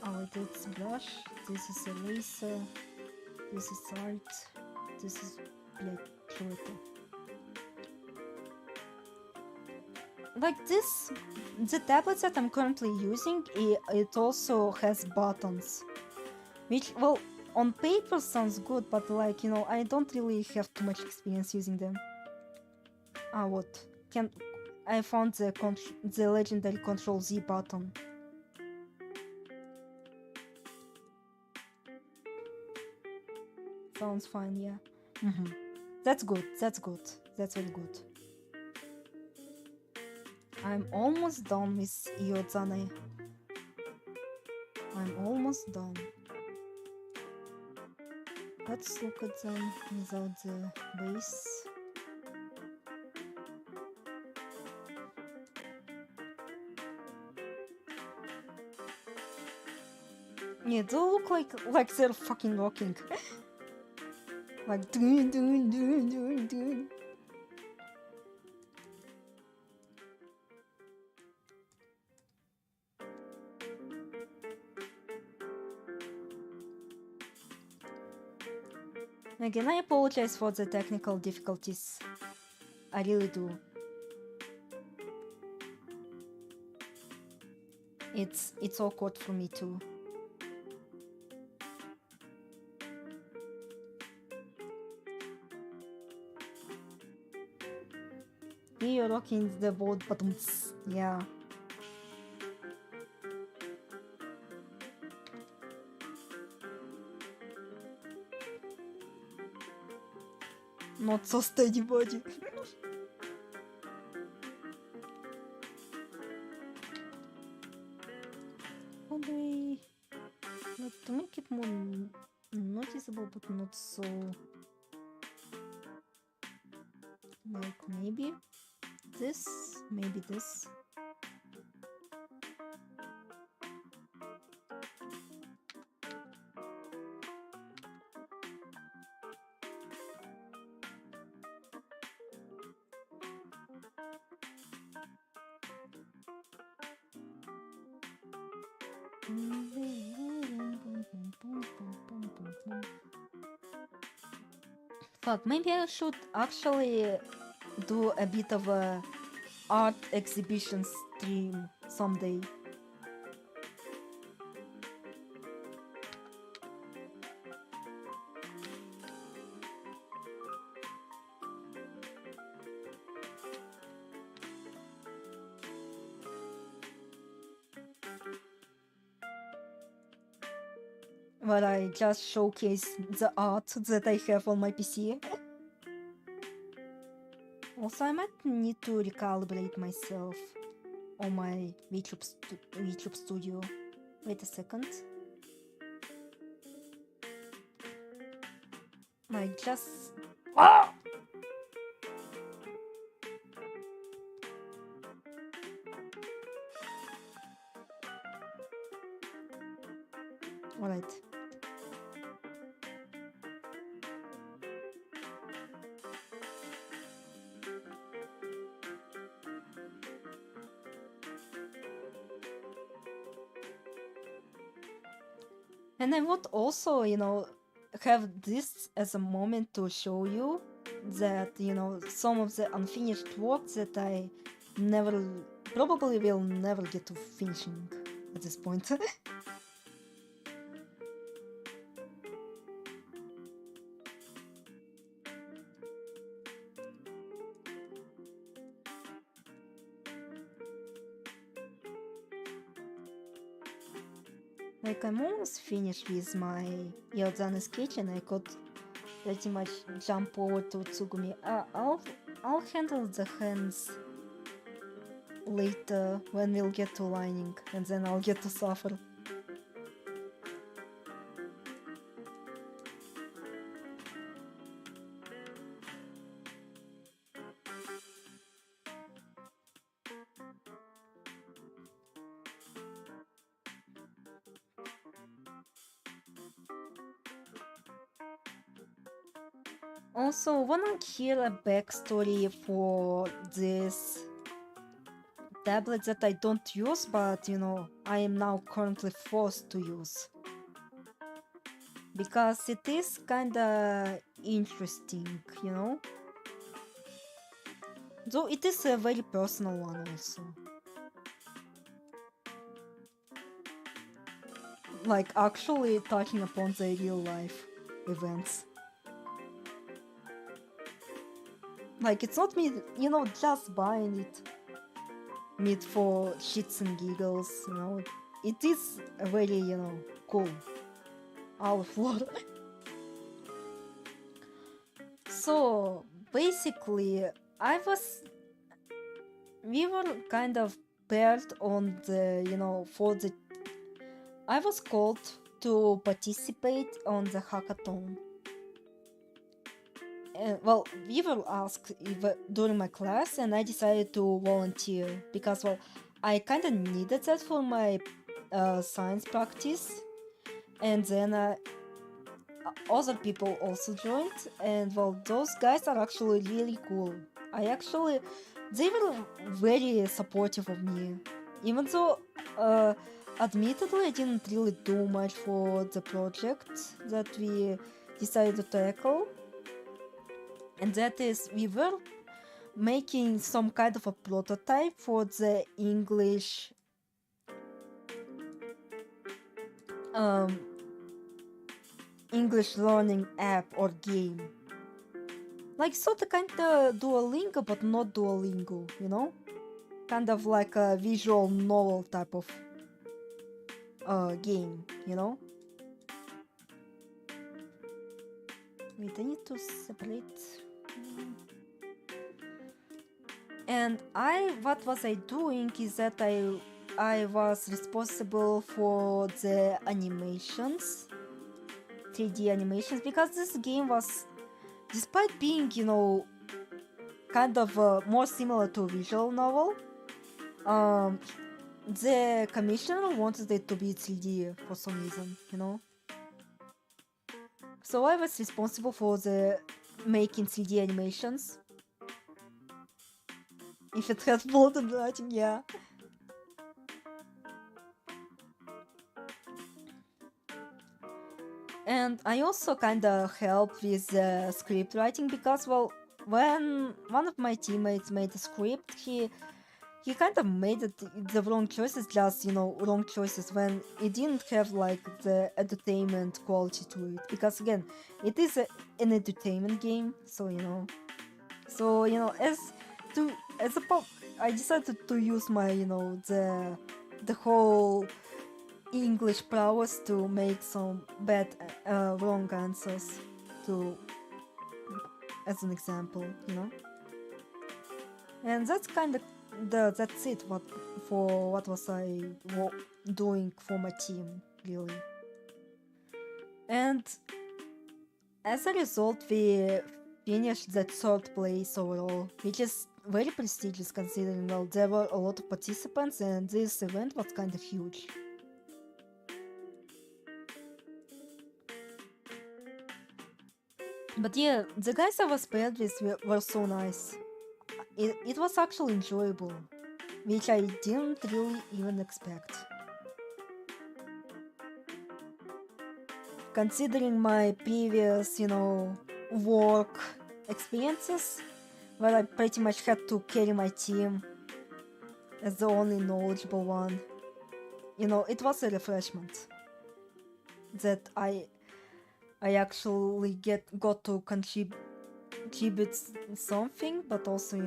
Oh, it's brush, this is eraser, this is art, this is блять, что это? Like this, the tablet that I'm currently using, it also has buttons. Which, well, on paper sounds good, but like, you know, I don't really have too much experience using them. What? I found the legendary Control Z button. Sounds fine, yeah. That's good. That's good. That's very good. I'm almost done with Iozane. I'm almost done. Let's look at them without the base. Yeah, they look like they're fucking walking. Like doing. Again, I apologize for the technical difficulties. I really do. It's awkward for me too. You're rocking the board buttons. Yeah. Not so steady body. How do we... Like, to make it more noticeable but not so... Like, maybe this? Maybe this? Fuck, maybe I should actually do a bit of a art exhibition stream someday. Where I just showcase the art that I have on my PC. Also, I might need to recalibrate myself on my VTube Studio. Wait a second. Like, just... Ah! Alright. And I would also, have this as a moment to show you that, some of the unfinished work that I probably will never get to finishing at this point. Like, I'm almost finished with my Yaozane sketch and I could pretty much jump over to Tsugumi. I'll handle the hands later when we'll get to lining, and then I'll get to suffer. Also, wanna hear a backstory for this tablet that I don't use, but I am now currently forced to use. Because it is kinda interesting, Though it is a very personal one also. Like, actually touching upon the real life events. Like, it's not me, just buying it for shits and giggles, It is a very, cool. Our floor. So basically, I was we were kind of paired on the for the I was called to participate on the hackathon. Well, we were asked during my class, and I decided to volunteer because, well, I kind of needed that for my science practice. And then other people also joined, and well, those guys are actually really cool. They were very supportive of me, even though, admittedly, I didn't really do much for the project that we decided to tackle. And that is, we were making some kind of a prototype for the um, English learning app or game. Like sort of kind of Duolingo, but not Duolingo, Kind of like a visual novel type of game, Wait, I need to separate. And what was I doing is that I was responsible for the animations, 3D animations, because this game was, despite being, kind of more similar to a visual novel, the commissioner wanted it to be 3D for some reason, So I was responsible for the making 3D animations. If it has bulletin writing, yeah. And I also kind of helped with script writing because, well, when one of my teammates made a script, he kind of made the wrong choices, just wrong choices when it didn't have like the entertainment quality to it. Because again, it is an entertainment game, so I decided to use my the whole English prowess to make some bad wrong answers to as an example, and that's kind of that's it what was I doing for my team really. And as a result, we finished that third place overall, which is very prestigious considering, well, there were a lot of participants and this event was kind of huge. But yeah, the guys I was paired with were so nice. It was actually enjoyable, which I didn't really even expect. Considering my previous, work experiences, where I pretty much had to carry my team as the only knowledgeable one, it was a refreshment that I actually got to contribute something, but also,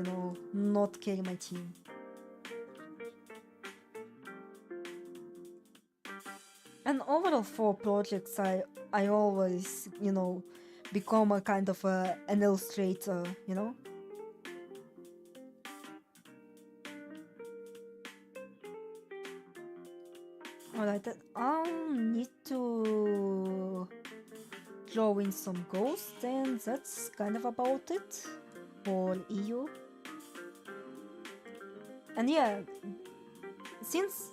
not carry my team. And overall for projects, I always, become a kind of an illustrator, Alright, I'll need to draw in some ghosts, and that's kind of about it for EU. And yeah, since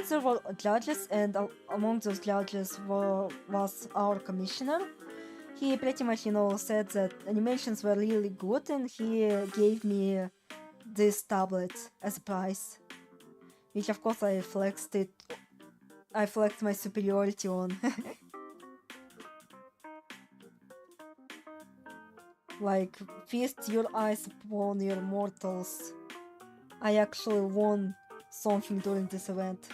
there were judges, and among those judges was our commissioner, he pretty much, said that animations were really good, and he gave me this tablet as a prize, which of course I flexed my superiority on. Like, feast your eyes upon your mortals. I actually won something during this event.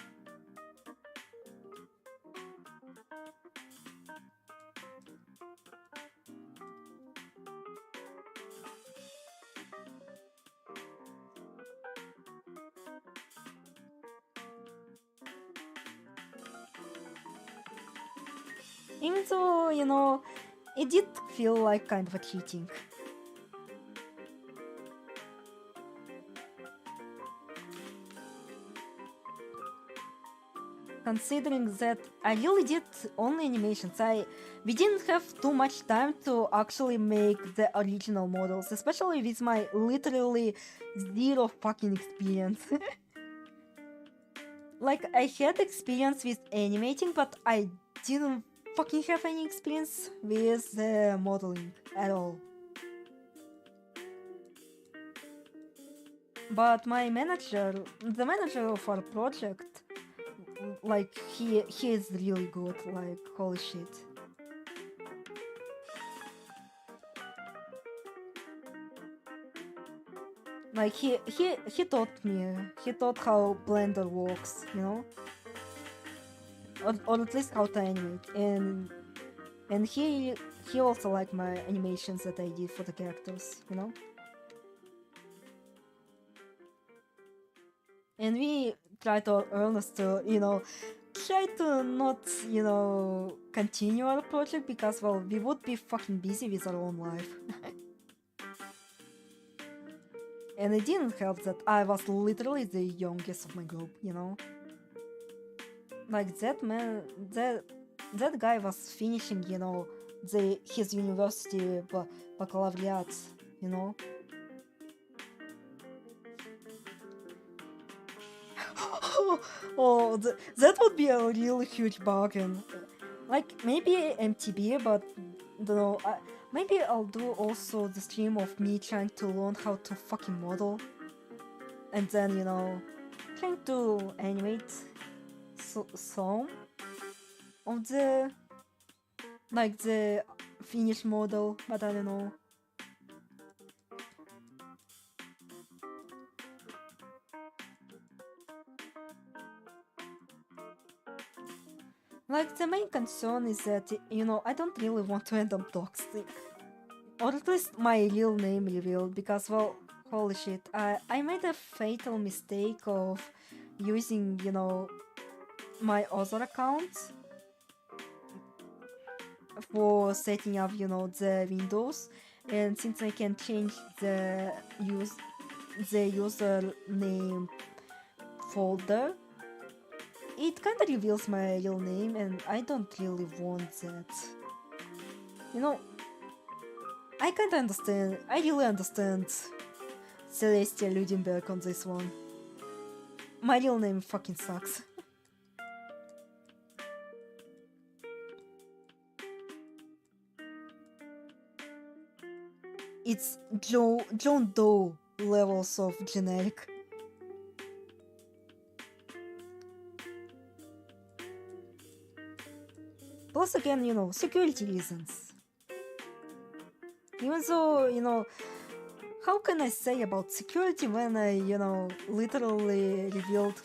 Even though, it did feel like kind of a cheating. Considering that I really did only animations, we didn't have too much time to actually make the original models, especially with my literally zero fucking experience. Like, I had experience with animating, but I didn't fucking have any experience with modeling at all. But my manager, the manager of our project, like he is really good, like holy shit. Like he taught how Blender works, you know, or at least how to animate, and he also liked my animations that I did for the characters, you know. And we tried our earnest to, you know, try to not, you know, continue our project because, well, we would be fucking busy with our own life. And it didn't help that I was literally the youngest of my group, you know? Like, that man, that guy was finishing, you know, his university baccalaureate, you know? Oh, that would be a really huge bargain. Like, maybe MTB, but don't know. Maybe I'll do also the stream of me trying to learn how to fucking model, and then, you know, trying to animate some of the like the finished model, but I don't know. Like, the main concern is that, you know, I don't really want to end up toxic. Or at least my real name revealed, because, well, holy shit, I made a fatal mistake of using, you know, my other account for setting up, you know, the windows, and since I can change the username folder, it kinda reveals my real name, and I don't really want that. You know, I really understand Celestia Ludenberg on this one. My real name fucking sucks. It's John Doe levels of generic. Plus, again, you know, security reasons. Even though, you know, how can I say about security when I, you know, literally revealed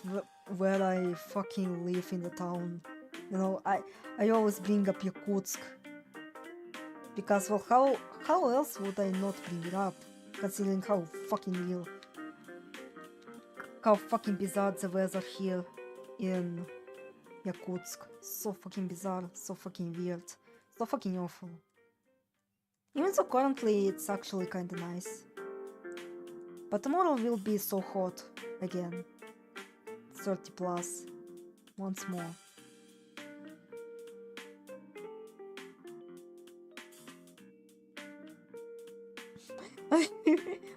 where I fucking live in the town? You know, I always bring up Yakutsk. Because, well, how else would I not bring it up? Considering how fucking bizarre the weather here in Yakutsk. So fucking bizarre, so fucking weird, so fucking awful. Even though currently it's actually kinda nice. But tomorrow will be so hot again. 30 plus. Once more.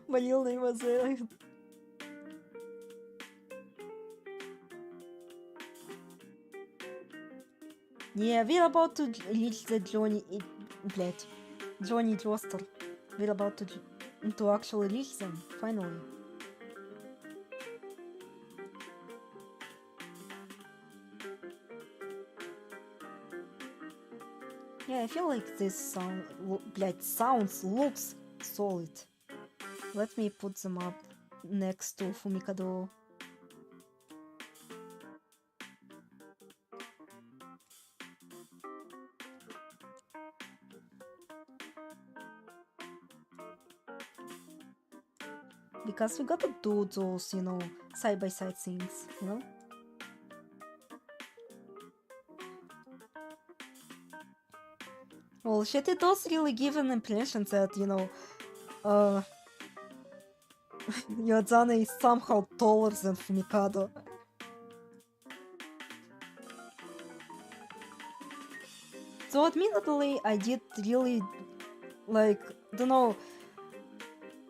My real name was Yeah, we're about to reach the Johnny roster. We're about to actually reach them, finally. Yeah, I feel like this looks solid. Let me put them up next to Fumikado. Because we gotta do those, you know, side-by-side things, you know? Well, shit, it does really give an impression that, uh, Yozane is somehow taller than Fumikado. So admittedly, I did really, like, don't know,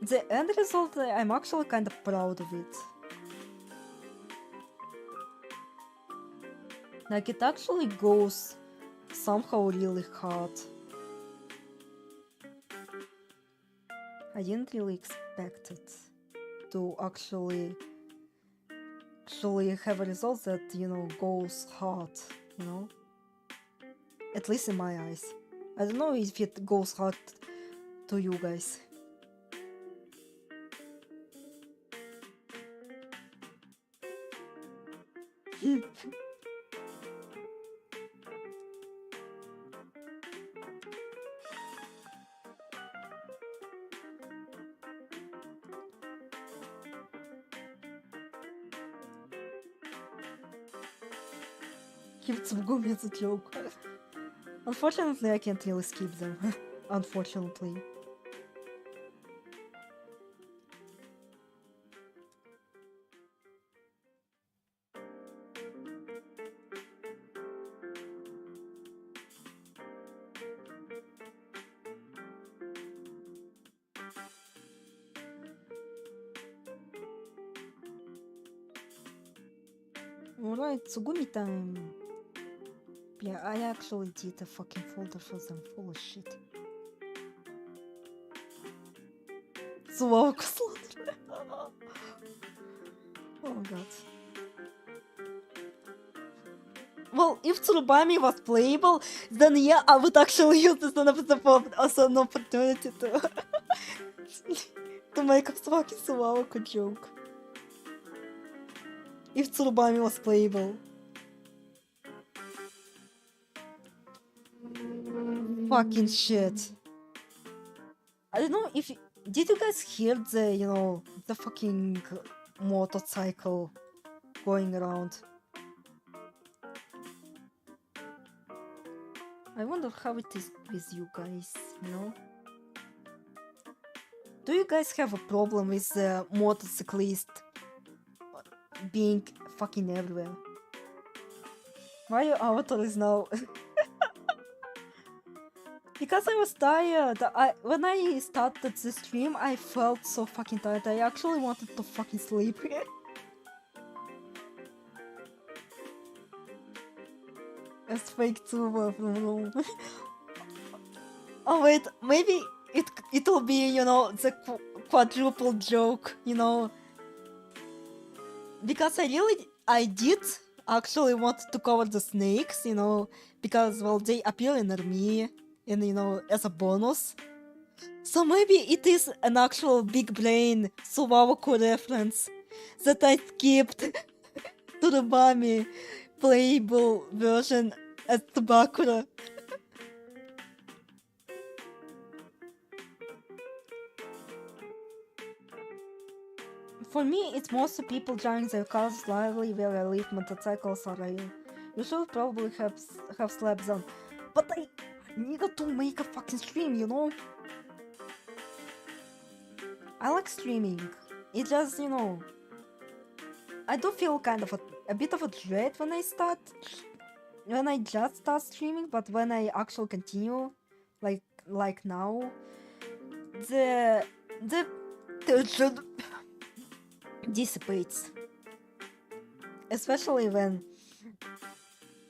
the end result, I'm actually kind of proud of it. Like, it actually goes somehow really hard. I didn't really expect it to actually have a result that, goes hard, At least in my eyes. I don't know if it goes hard to you guys. Kibtsugumi is a joke. Unfortunately, I can't really skip them. Unfortunately. Alright, Tsugumi time. Yeah, I actually did a fucking folder for them full of shit. Suwaku slaughter. Oh god. Well, if Tsurubami was playable, then yeah, I would actually use this as an opportunity to to make a fucking Suwaku joke. If Tsurubami was playable. Fucking shit. I don't know if did you guys hear the the fucking motorcycle going around? I wonder how it is with you guys, Do you guys have a problem with the motorcyclist being fucking everywhere? Why your avatar is now... Because I was tired. When I started the stream, I felt so fucking tired. I actually wanted to fucking sleep. It's fake too, but oh wait, maybe it'll be, the quadruple joke, Because I did actually want to cover the snakes, because, well, they appear in army, and, as a bonus. So maybe it is an actual big brain Suwaku reference that I skipped to the Bami playable version as Tabakura. For me, it's mostly people driving their cars lively where I live. Motorcycles are real. You should probably have slab zone, but I needed to make a fucking stream, I like streaming. It just, I do feel kind of a bit of a dread when I just start streaming, but when I actually continue, like now, the tension dissipates. Especially when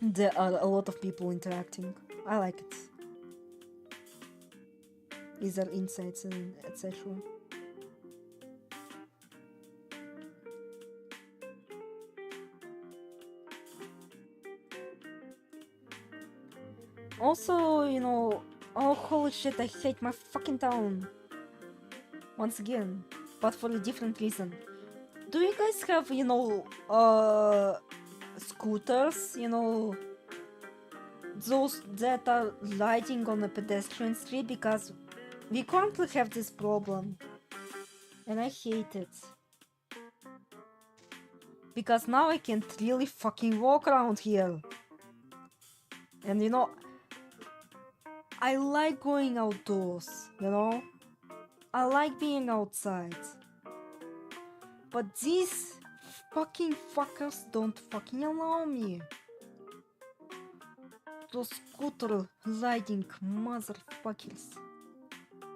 there are a lot of people interacting. I like it. These are insights and etc. Also, oh holy shit, I hate my fucking town. Once again, but for a different reason. Do you guys have, scooters, those that are riding on a pedestrian street? Because we currently have this problem. And I hate it. Because now I can't really fucking walk around here. And I like going outdoors, you know? I like being outside. But these fucking fuckers don't fucking allow me. Those scooter riding motherfuckers.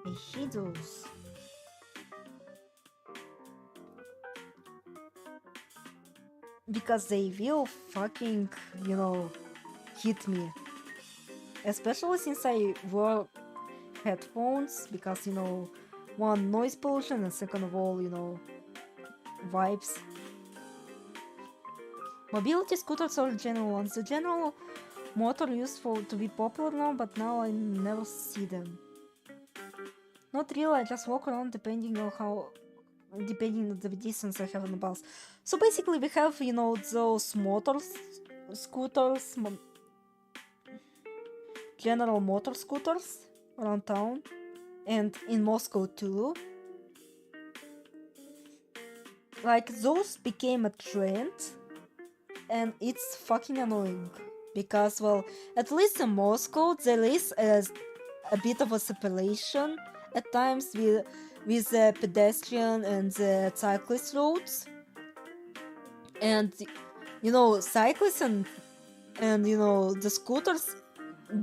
I hate those. Because they will fucking, you know, hit me. Especially since I wear headphones, because, you know, one, noise pollution, and second of all, you know, vibes. Mobility scooters are general ones. The general motor used to be popular now, but now I never see them. Not really, I just walk around depending on the distance I have on the bus. So basically we have, you know, those scooters, general motor scooters around town, and in Moscow too. Like, those became a trend, and it's fucking annoying. Because, well, at least in Moscow there is a bit of a separation at times with the pedestrian and the cyclist roads. And, you know, cyclists and you know, the scooters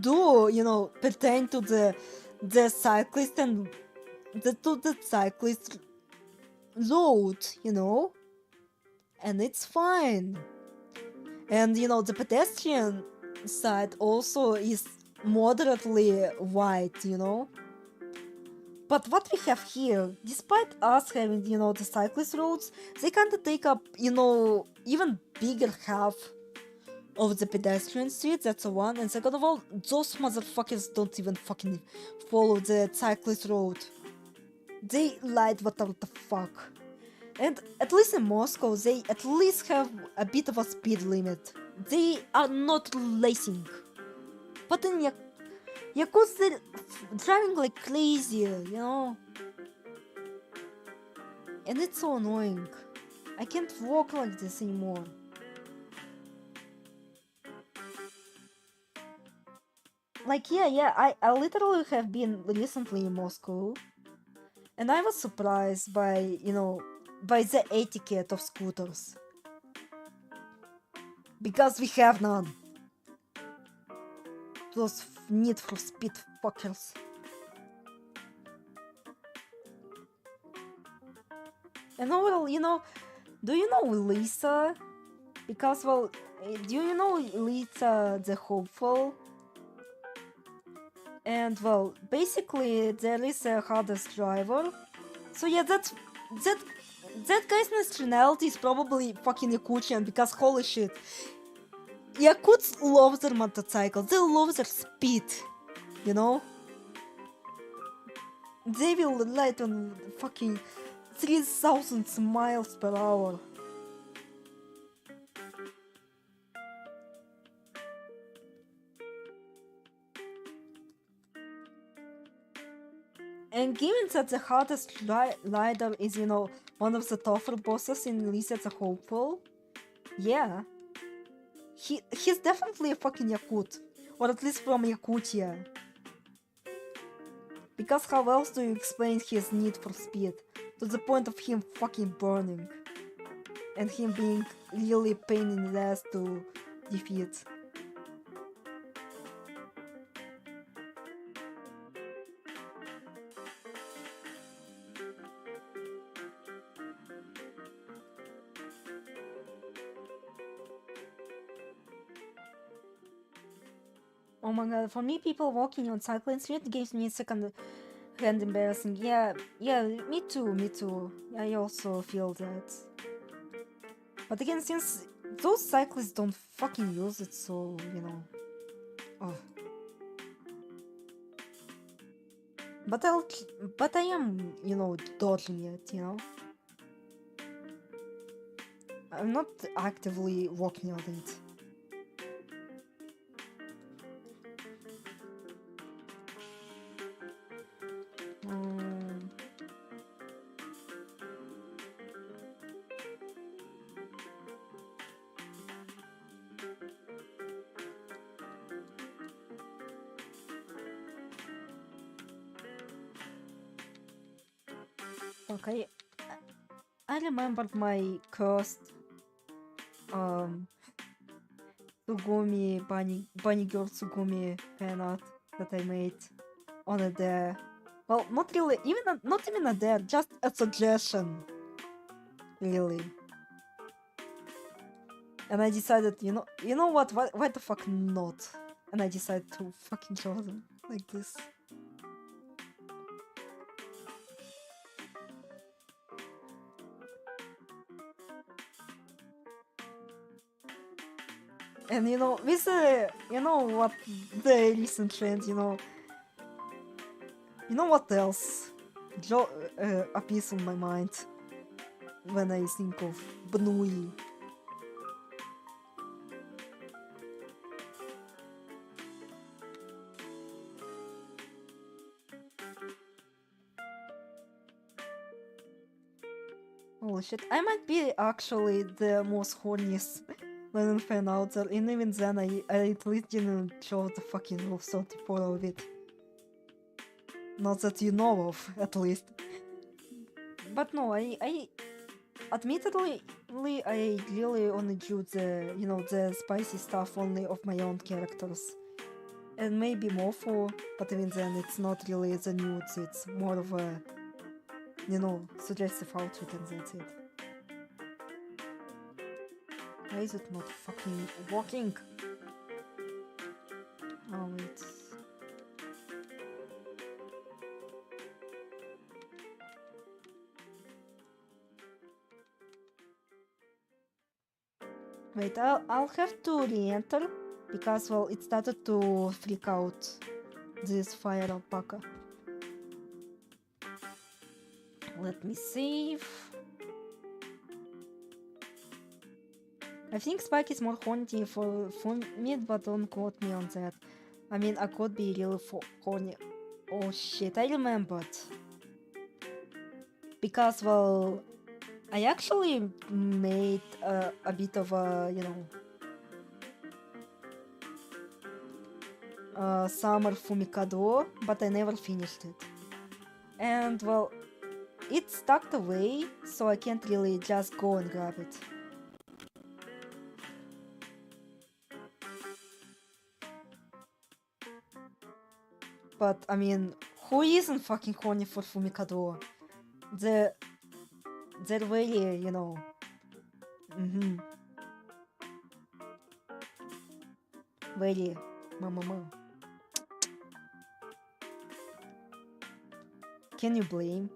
do, you know, pertain to the cyclist and to the cyclist road, you know, and it's fine. And, you know, the pedestrian side also is moderately wide, you know. But what we have here, despite us having, you know, the cyclist roads, they kinda take up, you know, even bigger half of the pedestrian street, that's a one. And second of all, those motherfuckers don't even fucking follow the cyclist road. They lied whatever the fuck. And at least in Moscow, they at least have a bit of a speed limit. They are not racing. But in Yakutsk, they're driving like crazy, you know? And it's so annoying. I can't walk like this anymore. Like, yeah, I literally have been recently in Moscow. And I was surprised by, you know, by the etiquette of scooters. Because we have none. Those need for speed fuckers. And overall, you know, do you know Lisa? Because, well, do you know Lisa the Hopeful? And, well, basically there is a hardest driver. So yeah, that guy's nationality is probably fucking Yakutian, because holy shit. Yakuts love their motorcycles, they love their speed, you know? They will ride on fucking 3000 miles per hour. And given that the hardest rider is, you know, one of the tougher bosses in Lisa the Hopeful, yeah. He's definitely a fucking Yakut. Or at least from Yakutia. Because how else do you explain his need for speed? To the point of him fucking burning. And him being really pain in the ass to defeat. Oh my god, for me, people walking on cycling street gives me a second hand embarrassing. Yeah, me too. I also feel that. But again, since those cyclists don't fucking use it, so, you know. Oh. But I am, you know, dodging it, you know. I'm not actively walking on it. Fuck, I remembered my cursed Tsugumi bunny girl Tsugumi fan art that I made on a dare. Well, not really, not even a dare, just a suggestion. Really. And I decided, you know what? Why the fuck not? And I decided to fucking draw them like this. And with what the recent trend, what else appears on my mind when I think of Bnui. Holy shit, I might be actually the most horniest len'en fan out there, and even then I at least didn't show the fucking rule 34 of it. Not that you know of, at least. But no, I admittedly, I really only do the spicy stuff only of my own characters. And maybe Morpho, but even then it's not really the nudes, it's more of a, suggestive outfit and that's it. Why is it not fucking working? Oh wait. Wait, I'll have to re-enter because, well, it started to freak out this fire alpaca. Let me save. I think Spike is more horny for me, but don't quote me on that. I mean, I could be really horny. Oh shit, I remembered. Because, well, I actually made a bit of a, summer Fumikado, but I never finished it. And, well, it's tucked away, so I can't really just go and grab it. But, I mean, who isn't fucking horny for Fumikado? They're very, very mama. Can you blame?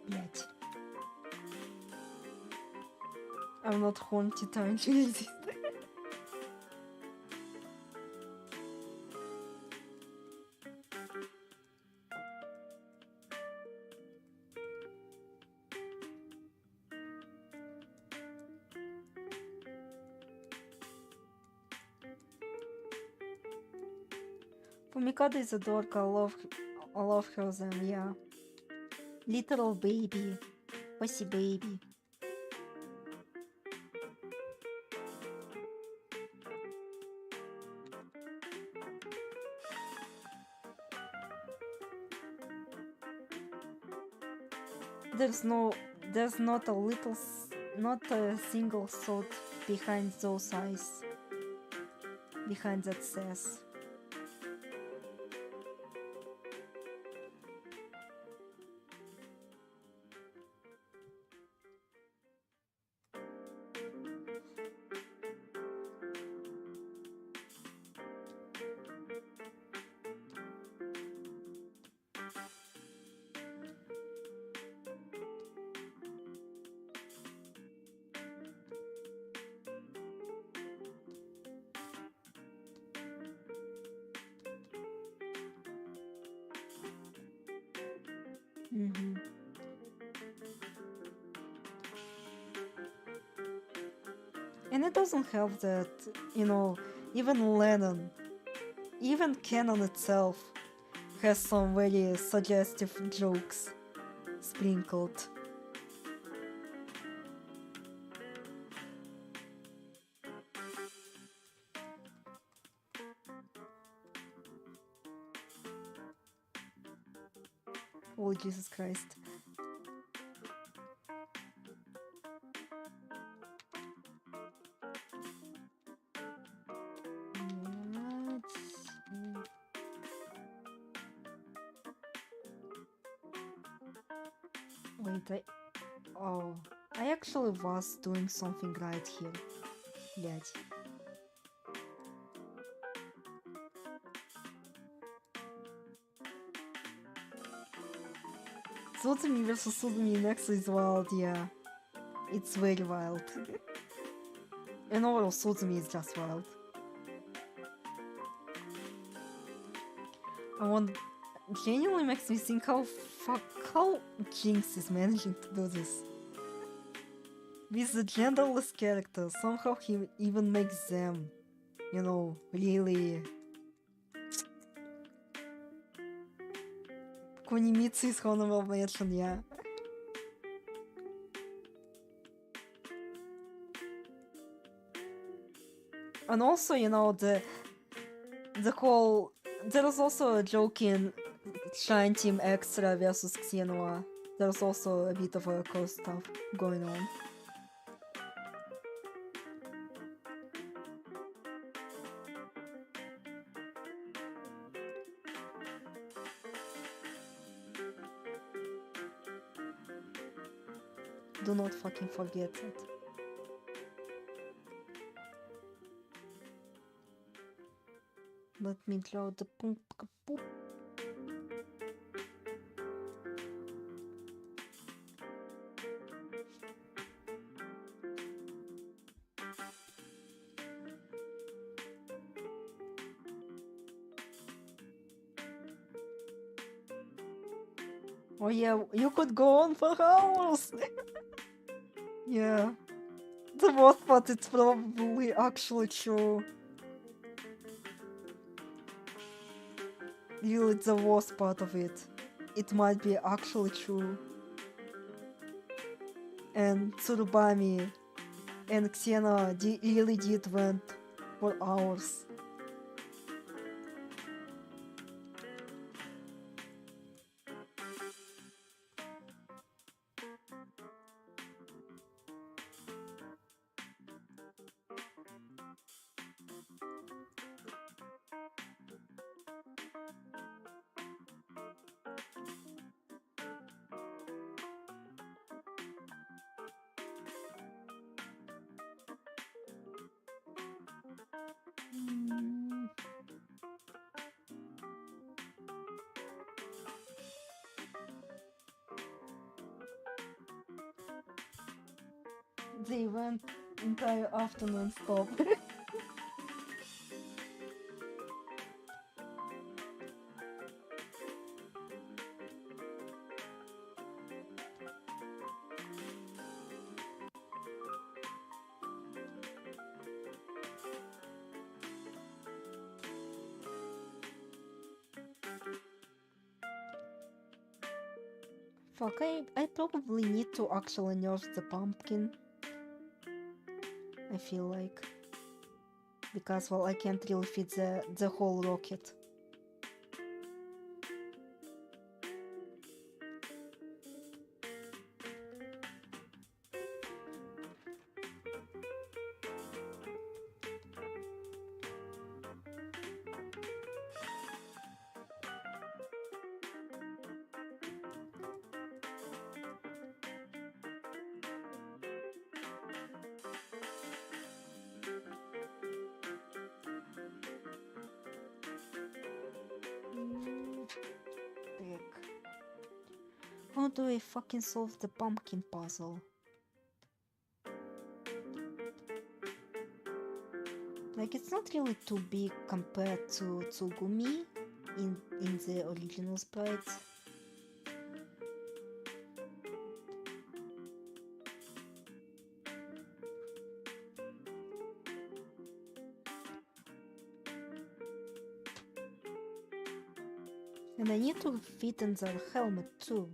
Блять. I'm not horny trying to resist. Fumikado is a dork. I love her then, yeah. Little baby. Pussy baby. There's not a single thought behind those eyes. Behind that sass. Mm-hmm. And it doesn't help that, even len'en, even canon itself, has some very suggestive jokes sprinkled. Oh, Jesus Christ. Wait, I actually was doing something right here. Блять. Suzumi versus Suzumi next is wild, yeah. It's very wild. And overall, Suzumi is just wild. And genuinely makes me think how Jinx is managing to do this. With the genderless characters, somehow he even makes them, really... Kunimitsu is honorable mention, yeah. And also, the whole... There was also a joke in Shine Team Extra versus Xenoa. There's also a bit of a cool stuff going on. Do not fucking forget it. Let me draw the poop. Oh yeah, you could go on for hours! Yeah. The worst part, it's probably actually true. Really, the worst part of it. It might be actually true. And Tsurubami and Xena really did went for hours. They went entire afternoon stop. Fuck, I probably need to actually nurse the pumpkin. I feel like. Because, well, I can't really fit the whole rocket. How do I fucking solve the pumpkin puzzle? Like, it's not really too big compared to Tsugumi in the original sprites. And I need to fit in the helmet too.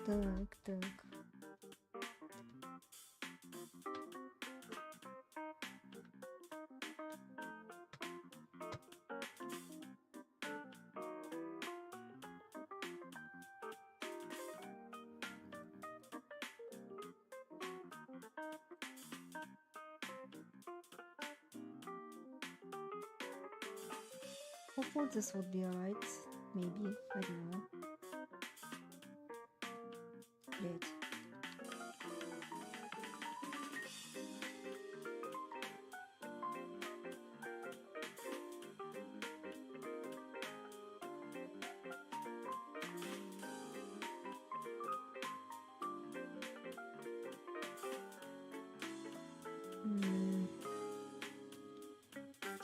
Так. Hopefully this would be alright. Maybe. I don't know. Great.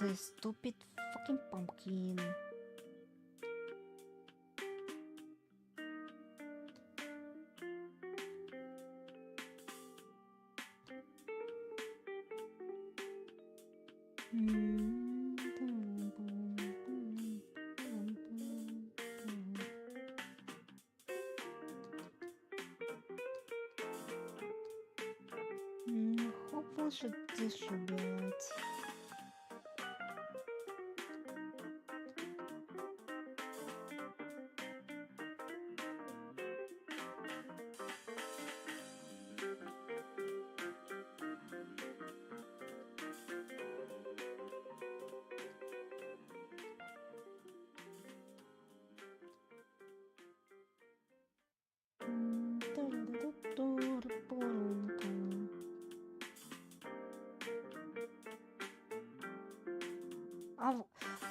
The stupid fucking pumpkin. Hopefully this should be right.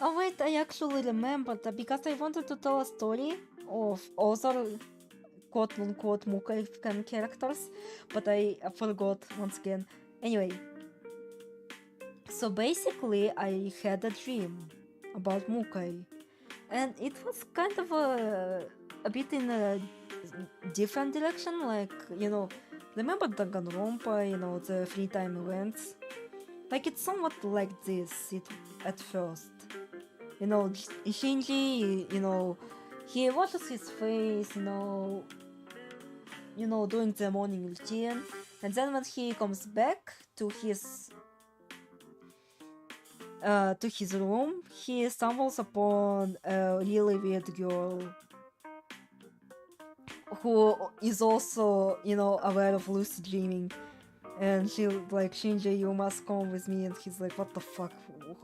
Oh wait, I actually remembered that because I wanted to tell a story of other quote-unquote Mukai characters, but I forgot once again. Anyway, so basically I had a dream about Mukai, and it was kind of a bit in a different direction, like, you know, remember Danganronpa, you know, the free time events? Like, it's somewhat like this at first. You know, Shinji, you know, he washes his face, you know, doing the morning routine, and then when he comes back to his room, he stumbles upon a really weird girl who is also, you know, aware of lucid dreaming. And she like, Shinji, you must come with me. And he's like, what the fuck?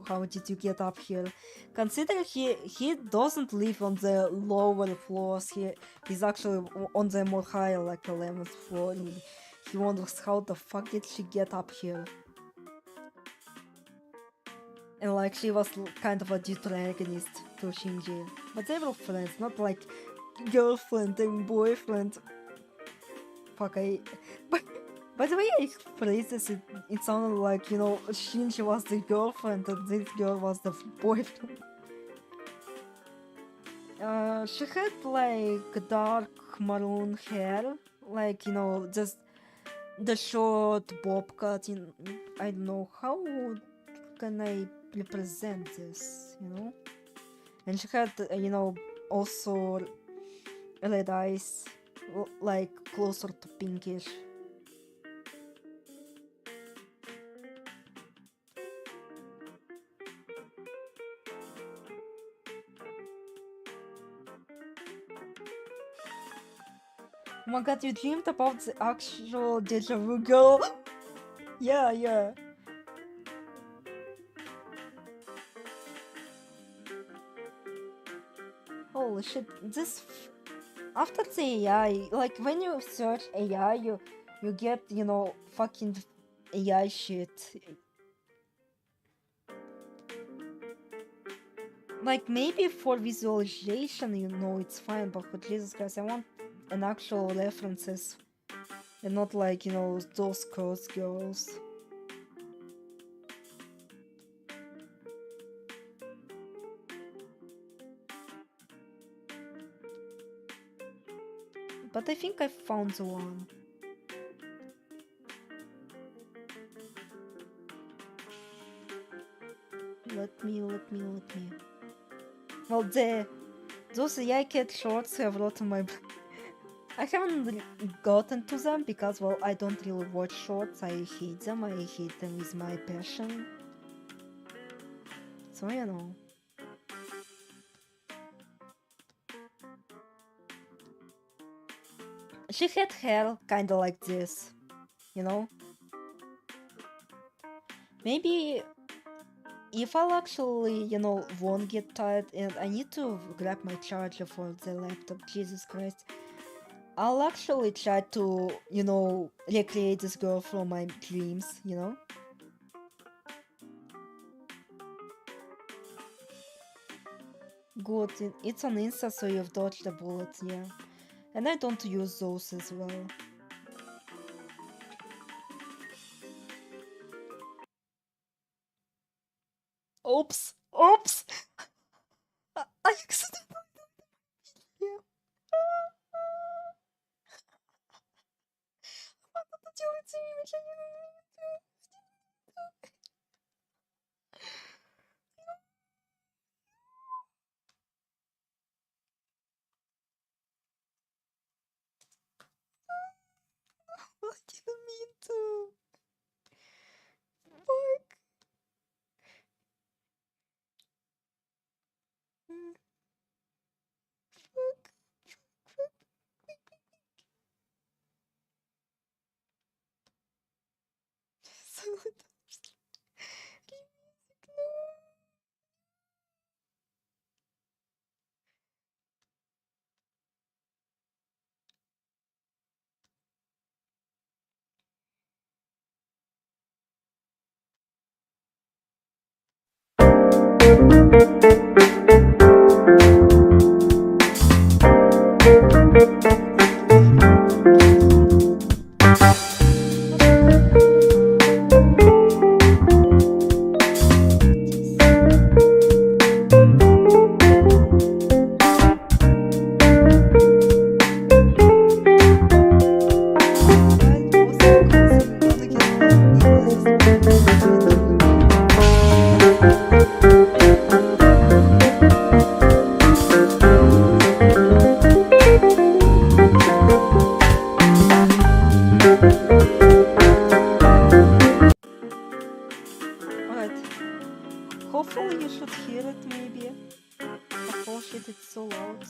How did you get up here? Considering he doesn't live on the lower floors. He's actually on the more higher, like 11th floor. And he wonders how the fuck did she get up here? And like, she was kind of a antagonist to Shinji. But they were friends, not like girlfriend and boyfriend. Fuck, By the way I phrased this, it sounded like, you know, Shinji was the girlfriend and this girl was the boyfriend. She had like dark maroon hair, like, you know, just the short bob cut. I don't know how can I represent this, you know. And she had, you know, also red eyes, like closer to pinkish. Oh my god, you dreamed about the actual deja vu girl? Yeah. Holy shit, after the AI, like when you search AI, you get, you know, fucking AI shit. Like, maybe for visualization, you know, it's fine, but for Jesus Christ, I want an actual references And not like, you know, those curse girls. But I think I found the one. Let me. Well, those Cat shorts have a lot on my. I haven't gotten to them because, well, I don't really watch shorts. I hate them. I hate them with my passion. So, you know. She had hair kinda like this, you know? Maybe if I'll actually, you know, won't get tired and I need to grab my charger for the laptop, Jesus Christ, I'll actually try to, you know, recreate this girl from my dreams, you know? Good, it's on Insta, so you've dodged the bullet, yeah. And I don't use those as well. Oops! Oops! I accidentally... Yeah. Делать имидж, а не... I didn't mean to. Fuck. Fuck. Silent. Music, no. Alright. Hopefully you should hear it, maybe. Oh shit, it's so loud.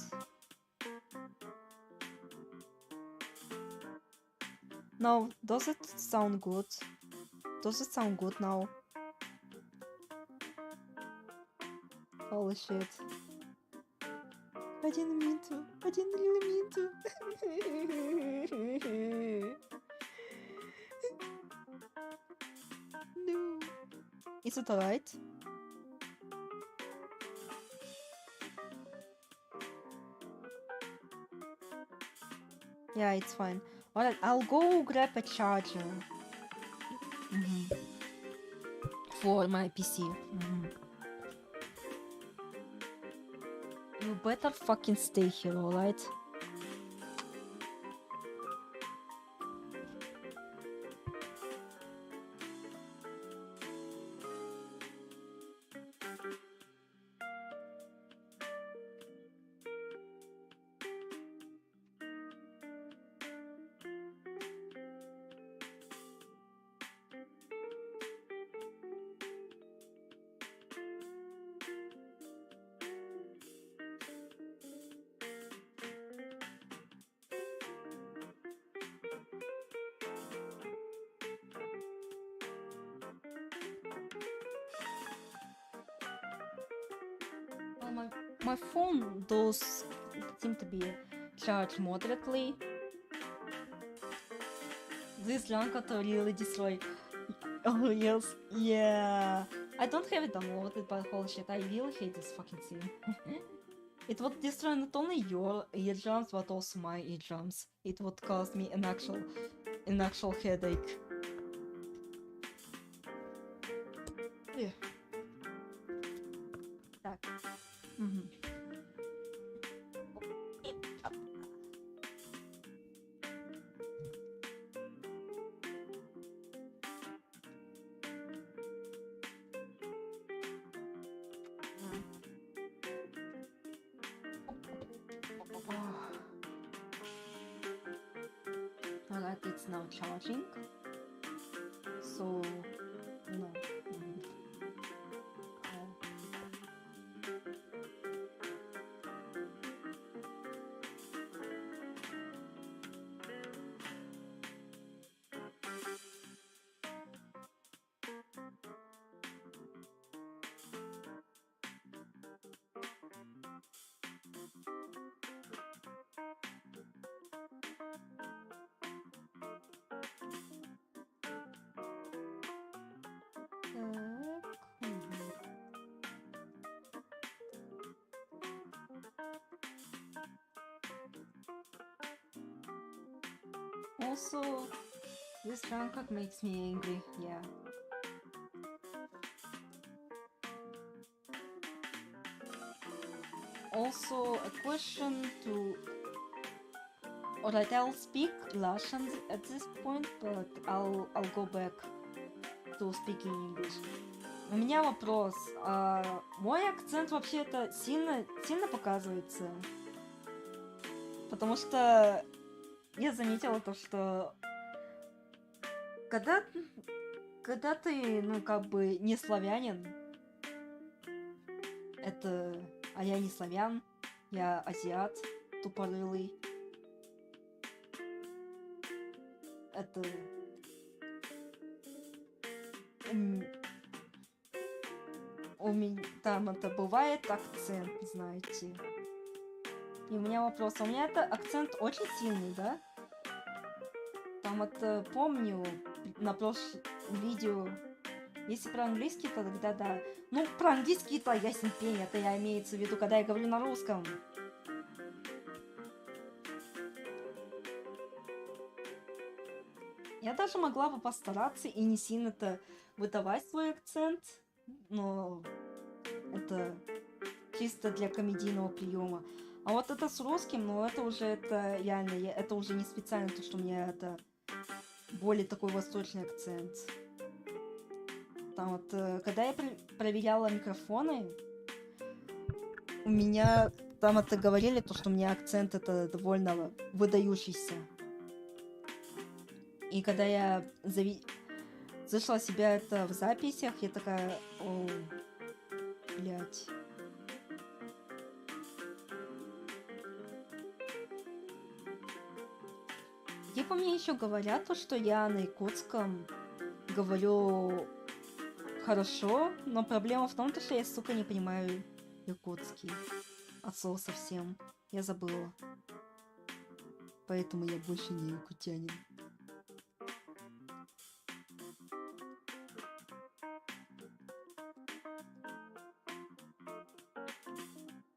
No, does it sound good? Does it sound good now? Holy shit. I didn't mean to. I didn't really mean to. No. Is it alright? Yeah, it's fine. Alright, I'll go grab a charger. For my PC. You better fucking stay here, alright? Well, my phone does seem to be charged moderately. This Jankato really destroy. Oh yes, yeah. I don't have it downloaded, but holy shit, I really hate this fucking thing. It would destroy not only your eardrums, but also my eardrums. It would cause me an actual an actual headache. Так. Мгм. Alright, it's now charging. So, no. Also, this drunkard makes me angry, yeah. Also, a question to... Alright, I'll speak Russian at this point, but I'll go back to speaking English. У меня вопрос. Мой акцент вообще-то сильно показывается? Потому что я заметила то, что когда ты, ну, как бы не славянин, это... А я не славян, я азиат, тупорылый. Это... У меня там это бывает акцент, знаете. И у меня вопрос, у меня это акцент очень сильный, да? Там это помню на прошлом видео. Если про английский, то тогда да. Ну, про английский-то ясен пень, это я имеется в виду, когда я говорю на русском. Я даже могла бы постараться и не сильно-то выдавать свой акцент, но это чисто для комедийного приема. А вот это с русским, ну это уже это реально, это уже не специально то, что у меня это более такой восточный акцент. Там вот, когда я проверяла микрофоны, у меня там это говорили, то, что у меня акцент это довольно выдающийся. И когда я слышала себя это в записях, я такая, о, блядь. Типа мне еще говорят то, что я на якутском говорю хорошо, но проблема в том, что я, сука, не понимаю якутский. От слова совсем. Я забыла. Поэтому я больше не якутянин.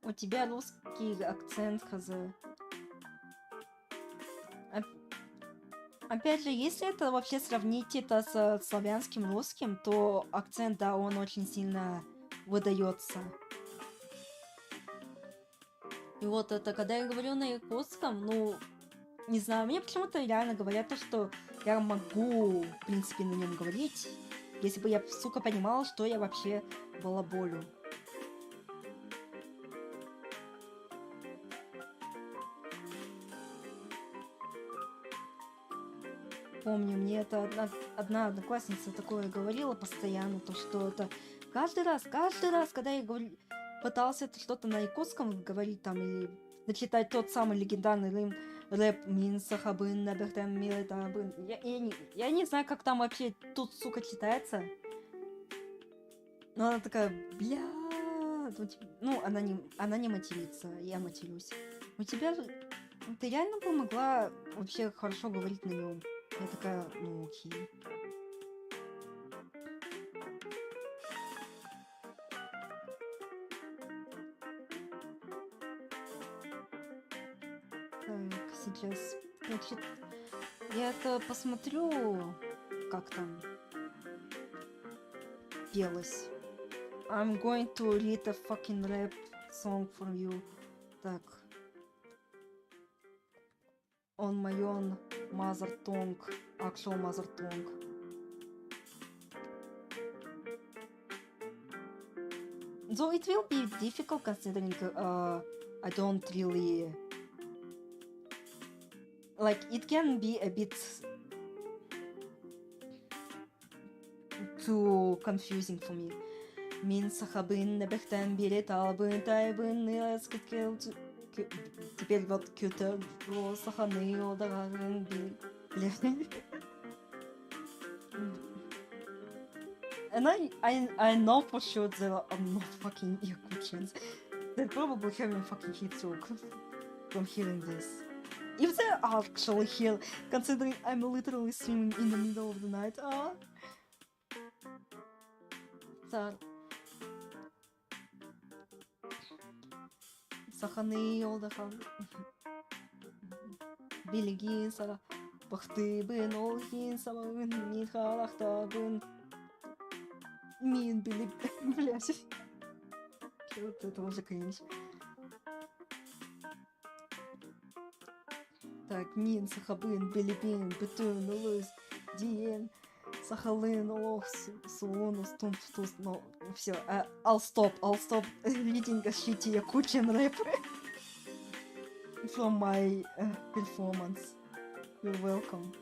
У тебя русский акцент, хз. Опять же, если это вообще сравнить это с славянским русским, то акцент, да, он очень сильно выдается. И вот это, когда я говорю на якутском, ну, не знаю, мне почему-то реально говорят то, что я могу, в принципе, на нем говорить, если бы я, сука, понимала, что я вообще балаболю. Помню, мне это одна одноклассница такое говорила постоянно, то что это каждый раз, когда я пытался это что-то на якутском говорить там или зачитать тот самый легендарный рэп Минсахабын, Набертам Милетабын. Я не знаю, как там вообще тут, сука, читается. Но она такая, бля... Ну, она не матерится, я матерюсь. У тебя же... Ты реально бы могла вообще хорошо говорить на нем. Я такая, ну окей. Так, сейчас... Я это посмотрю, как там пелось. I'm going to read a fucking rap song for you. Так. On my own mother tongue. Actual mother tongue. Though it will be difficult considering I don't really... Like, it can be a bit too confusing for me. Мин сахабын, небехтен, билет албын, тайбын, теперь вот кютер, саханы, одарагын, And I know for sure there are not fucking Yakutians. They're probably having fucking heat stroke from hearing this. If they're actually here, considering I'm literally streaming in the middle of the night, so... Саханы олдахан билигин сара бахтыбын олхин самын мин халахтабын мин билиг... Блядь. Вот это уже кринж. Так, мин сахабын билибин бытын улыс диен сахалын олох сулун устумфтус. Ну, все, I'll stop reading a shitty Yakutian rap from my performance. You're welcome.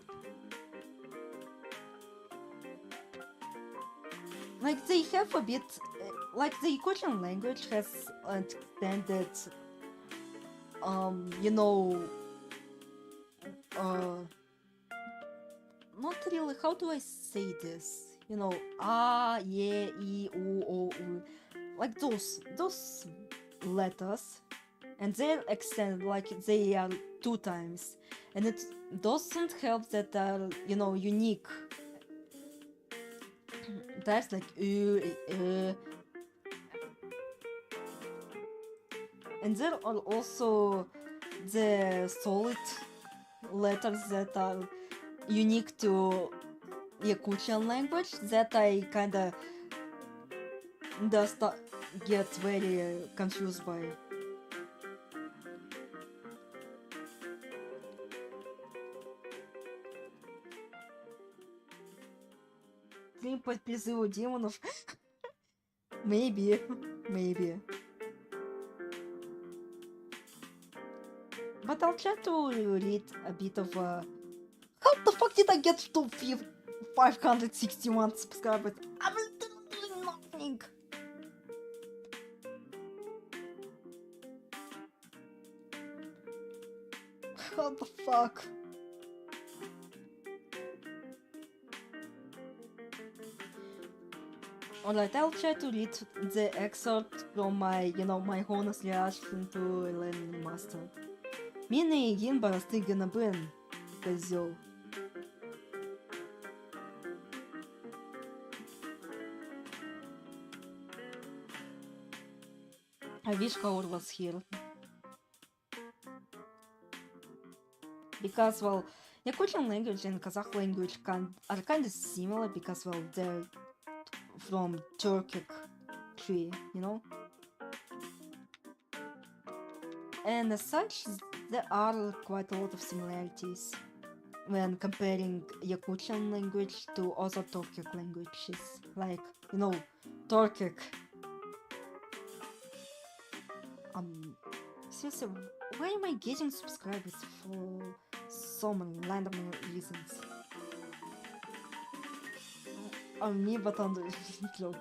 Like, they have a bit... like, the Yakutian language has extended... you know... not really... How do I say this? You know, a, ye, I, u, o, u. Like those letters. And they're extended, like they are 2 times. And it doesn't help that are, you know, unique. That's like and there are also the solid letters that are unique to Yakutian language that I kinda get very confused by. Стрим по призыву демонов. Maybe. But I'll try to read a bit of how the fuck did I get to 561 subscribers? I'm doing nothing. What the fuck? Alright, I'll try to read the excerpt from my, my honest reaction to len'en master. Мины един барасты гынабын, козёл. I wish Kaur was here. Because, well, Yakutian language and Kazakh language are kind of similar because, well, they're from Turkic tree, you know? And as such, there are quite a lot of similarities when comparing Yakutian language to other Turkic languages. Like, Turkic. Seriously, why am I getting subscribers for so many random reasons? Me, but on the joke.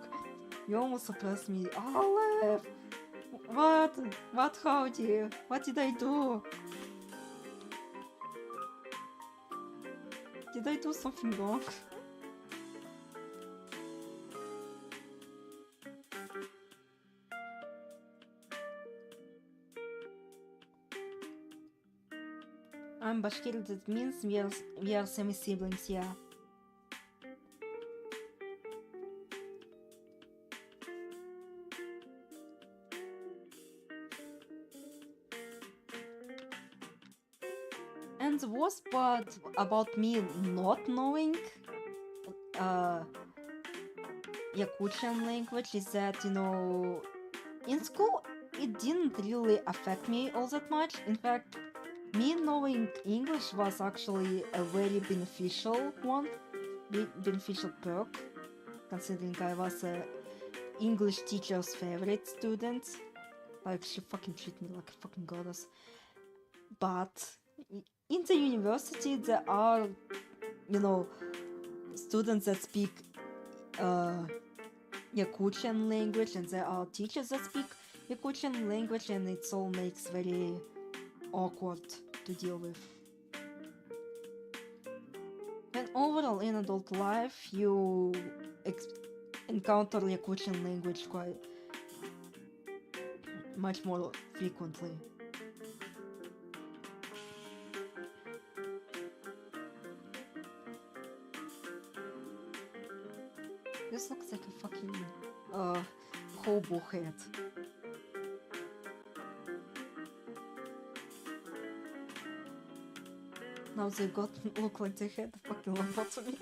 You almost suppressed me. Olive! What, Howdy? What did I do? Did I do something wrong? I'm Bashkir, that means we are semi-siblings, yeah. And And the worst part about me not knowing Yakutian language is that, in school it didn't really affect me all that much. In fact, me knowing English was actually a very beneficial beneficial perk, considering I was a English teacher's favorite student. Like, she fucking treated me like a fucking goddess. But in the university, there are, students that speak Yakutian language, and there are teachers that speak Yakutian language, and it all makes very awkward to deal with. And overall, in adult life, you encounter Yakutian language quite much more frequently. This looks like a fucking hobo head. Now they look like they had a fucking lobotomy.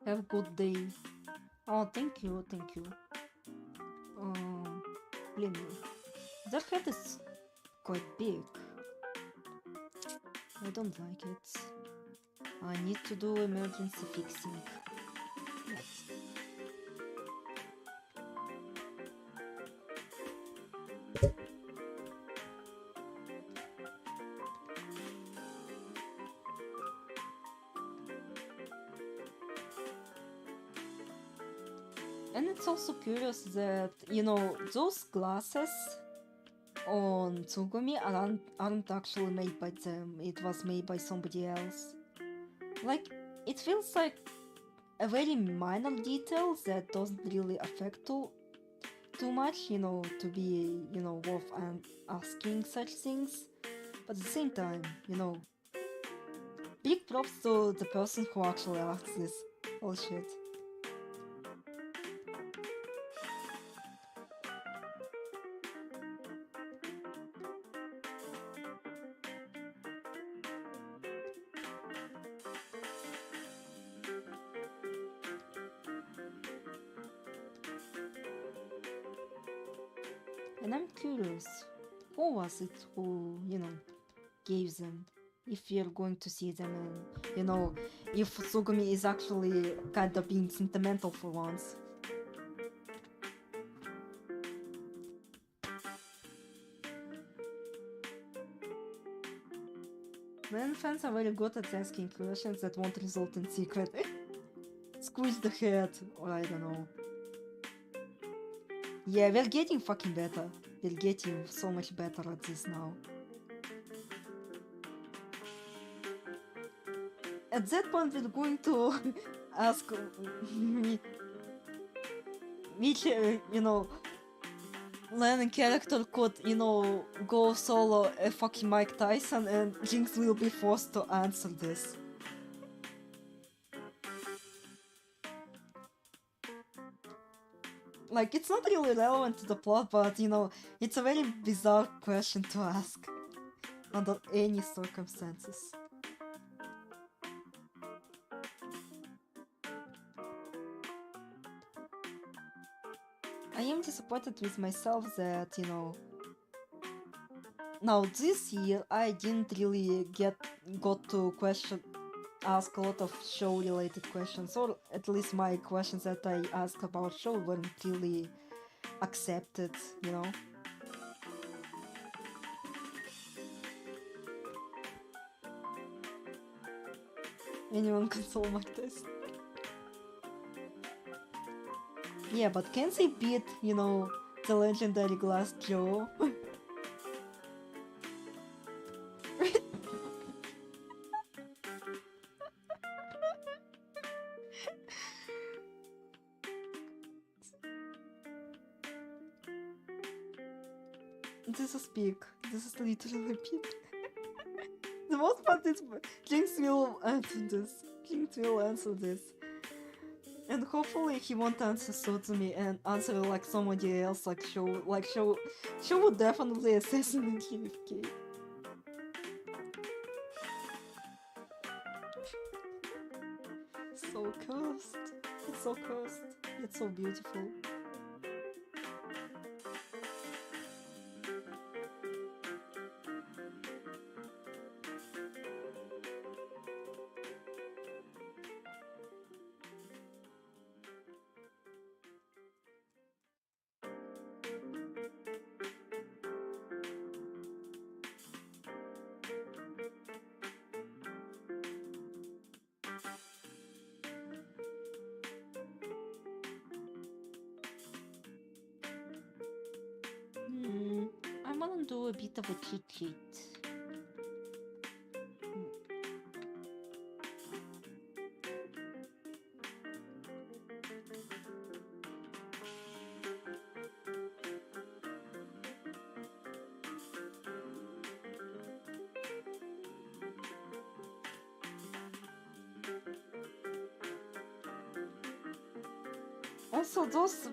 Have a good day. Oh, thank you. Len'en. That head is quite big. I don't like it. I need to do emergency fixing. Yes. And it's also curious that, those glasses on Tsugumi aren't actually made by them. It was made by somebody else. Like, it feels like a very minor detail that doesn't really affect too much, to be, worth asking such things. But at the same time, big props to the person who actually asked this. Oh shit. And I'm curious, who was it who, gave them? If you're going to see them, and, if Sugumi is actually kinda being sentimental for once. Men fans are very good at asking questions that won't result in secret. Squeeze the head, or I don't know. Yeah, we're getting fucking better. We're getting so much better at this now. At that point, we're going to ask me, which, len'en character could, go solo a fucking Mike Tyson, and Jinx will be forced to answer this. Like, it's not really relevant to the plot, but, it's a very bizarre question to ask under any circumstances. I am disappointed with myself that, now this year I didn't really got to ask a lot of show related questions, or at least my questions that I asked about show weren't really accepted, Anyone can solve my test. Yeah, but can they beat, the legendary Glass Joe? This is peak. This is literally peak. The most part is Jinx will answer this. Jinx will answer this. And hopefully he won't answer so to me and answer like somebody else, like she would definitely assassinate JFK. So cursed. It's so cursed. It's so beautiful. I wanna do a bit of a cheat sheet. Also, those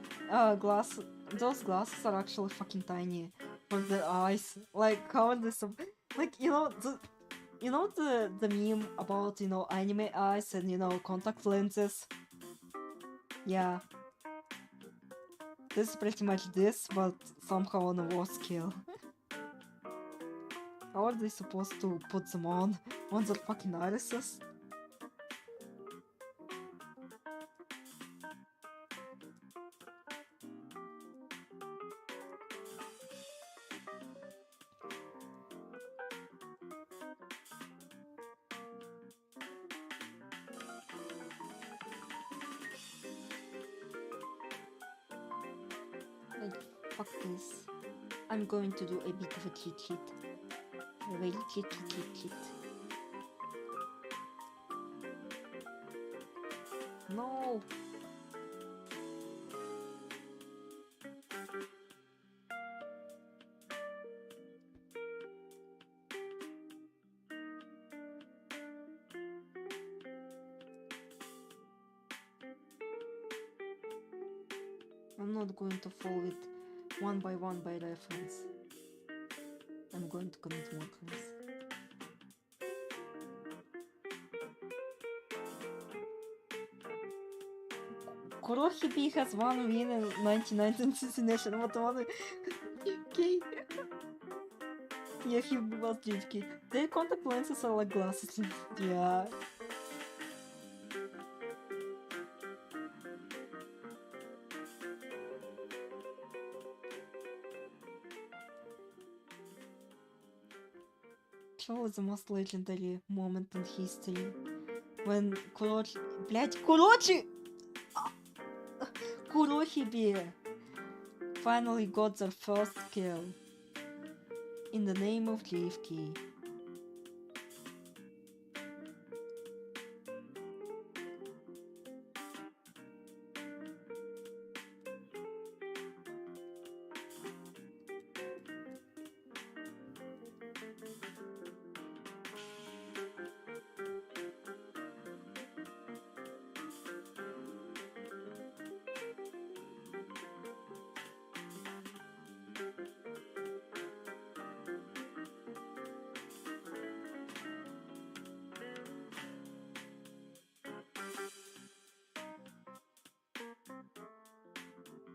glasses are actually fucking tiny for the eyes. Like, how are they so? Like, the meme about anime eyes and contact lenses. Yeah, this is pretty much this, but somehow on a worse scale. How are they supposed to put them on their fucking irises? Like, fuck this. I'm going to do a bit of a cheat sheet. A very cheat sheet. No! I'm not going to follow it one by reference. I'm going to commit more crimes. Kurohibi has one win and 99 assassination. What one? JFK. Yeah, he was JFK. Their contact lenses are like glasses. Yeah. Probably the most legendary moment in history. When Kurohibi finally got their first kill. In the name of JFK.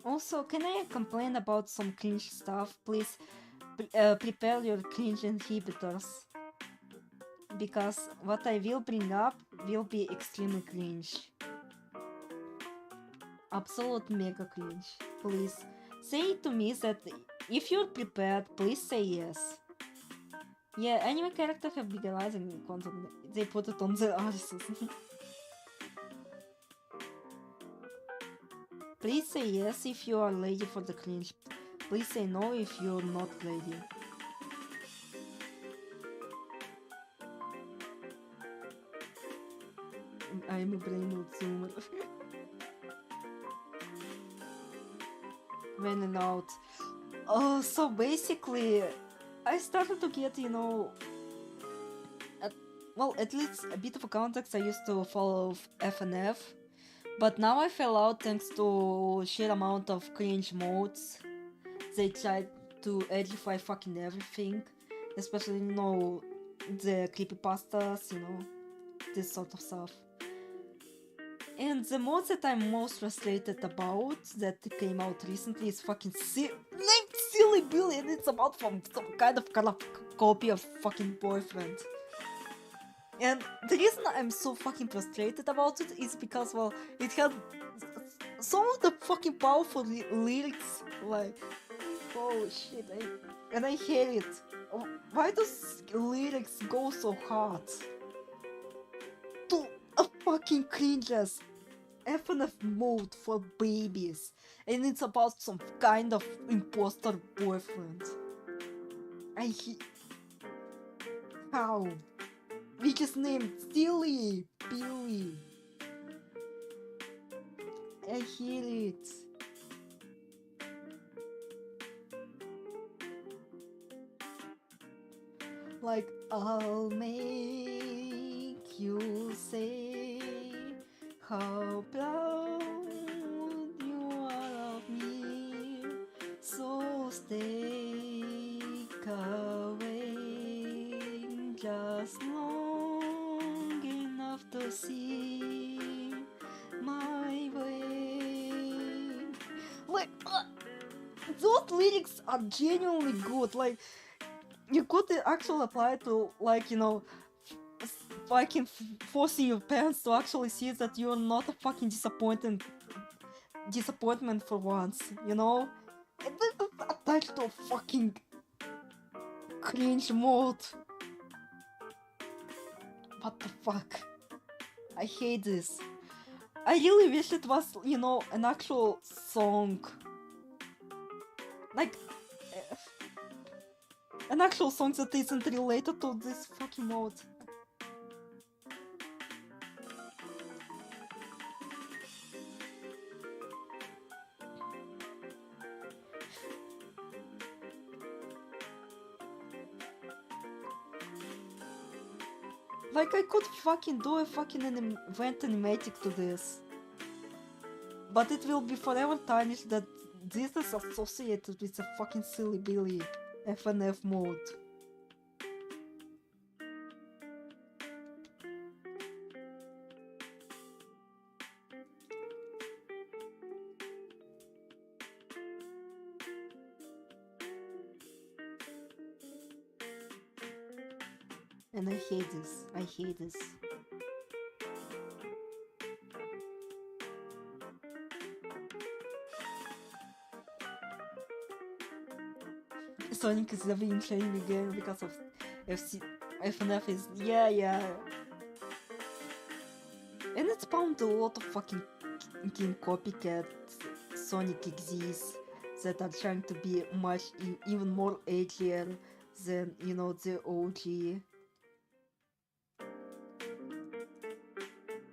Also, can I complain about some cringe stuff? Please prepare your cringe inhibitors. Because what I will bring up will be extremely cringe. Absolute mega cringe. Please say to me that if you're prepared, please say yes. Yeah, anime characters have bigger eyes and content. They put it on their arses. Please say yes if you are ready for the cringe. Please say no if you're not ready. I'm a brain zoomer. When in out. So basically, I started to get, at least a bit of a context. I used to follow FNF, but now I fell out thanks to sheer amount of cringe modes. They tried to edify fucking everything, especially, the creepypastas, this sort of stuff. And the mods that I'm most frustrated about that came out recently is fucking named Silly Billy, and it's about from some kind of copy of fucking Boyfriend. And the reason I'm so fucking frustrated about it is because, well, it had some of the fucking powerful lyrics, like, oh shit, and I hate it. Why does lyrics go so hard? To a fucking cringe-ass FNF mode for babies, and it's about some kind of imposter boyfriend. How? We just named Silly Billy. I hate it. Like, I'll make you say how proud you are of me. So stay away just long enough to see my way. Like, those lyrics are genuinely good. Like, you could actually apply to, like, fucking forcing your parents to actually see that you're not a fucking disappointment for once, And then it's attached to a fucking cringe mode. What the fuck? I hate this. I really wish it was, an actual song. Like, an actual song that isn't related to this fucking mode. Like, I could fucking do a fucking event animatic to this. But it will be forever tarnished that this is associated with a fucking Silly Billy FNF mode. And I hate this. I hate this. Sonic is never in shame again because of FNF is yeah. And it spawned a lot of fucking copycat Sonic exists that are trying to be much even more edgier than the OG.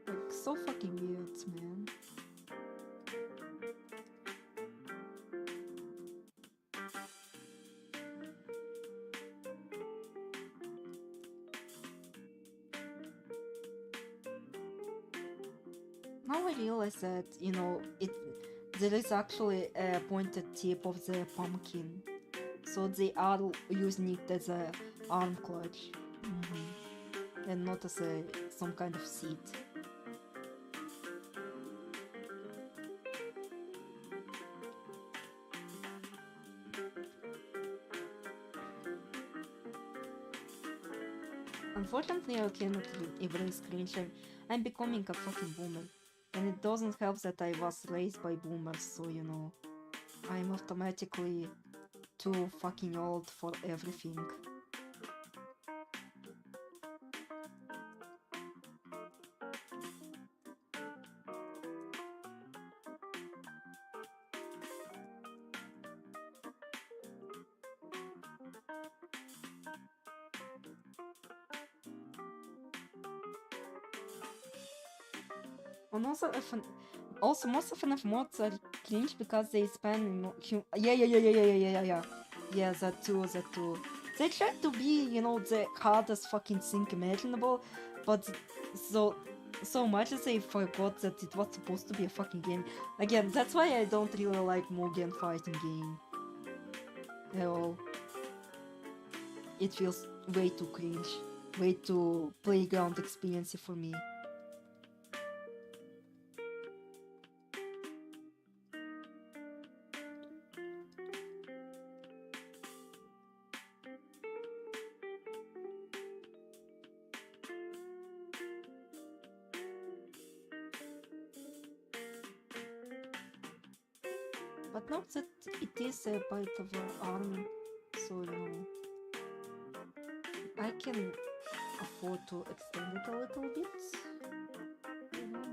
Like, so fucking weird, man. Now I realize that, there is actually a pointed tip of the pumpkin. So they are using it as a arm clutch. And not as some kind of seat. Unfortunately, I cannot erase cringe. I'm becoming a fucking boomer. And it doesn't help that I was raised by boomers, so I'm automatically too fucking old for everything. And also, Also, most of FNF mods are cringe because they spend yeah, that too. They try to be, the hardest fucking thing imaginable, but so much as they forgot that it was supposed to be a fucking game. Again, that's why I don't really like Mugen fighting game at all. It feels way too cringe, way too playground experience for me. But not that it is a part of our army, so I can afford to extend it a little bit. you know.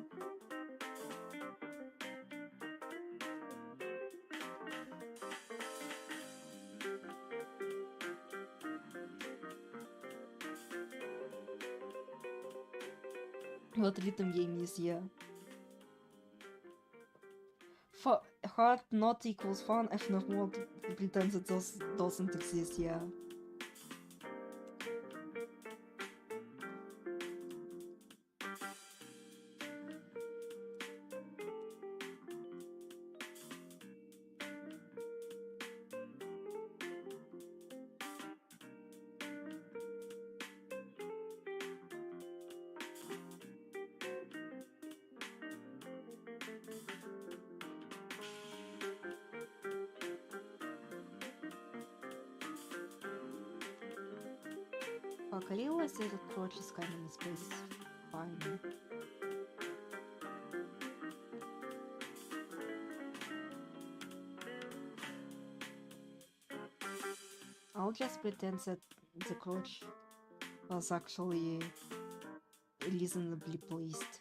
What rhythm game is, yeah. Hard not equals fun, FNF mod pretends it doesn't exist, yeah. Fuck, I realize that approach is kind of misplaced. Fine. I'll just pretend that the coach was actually reasonably placed.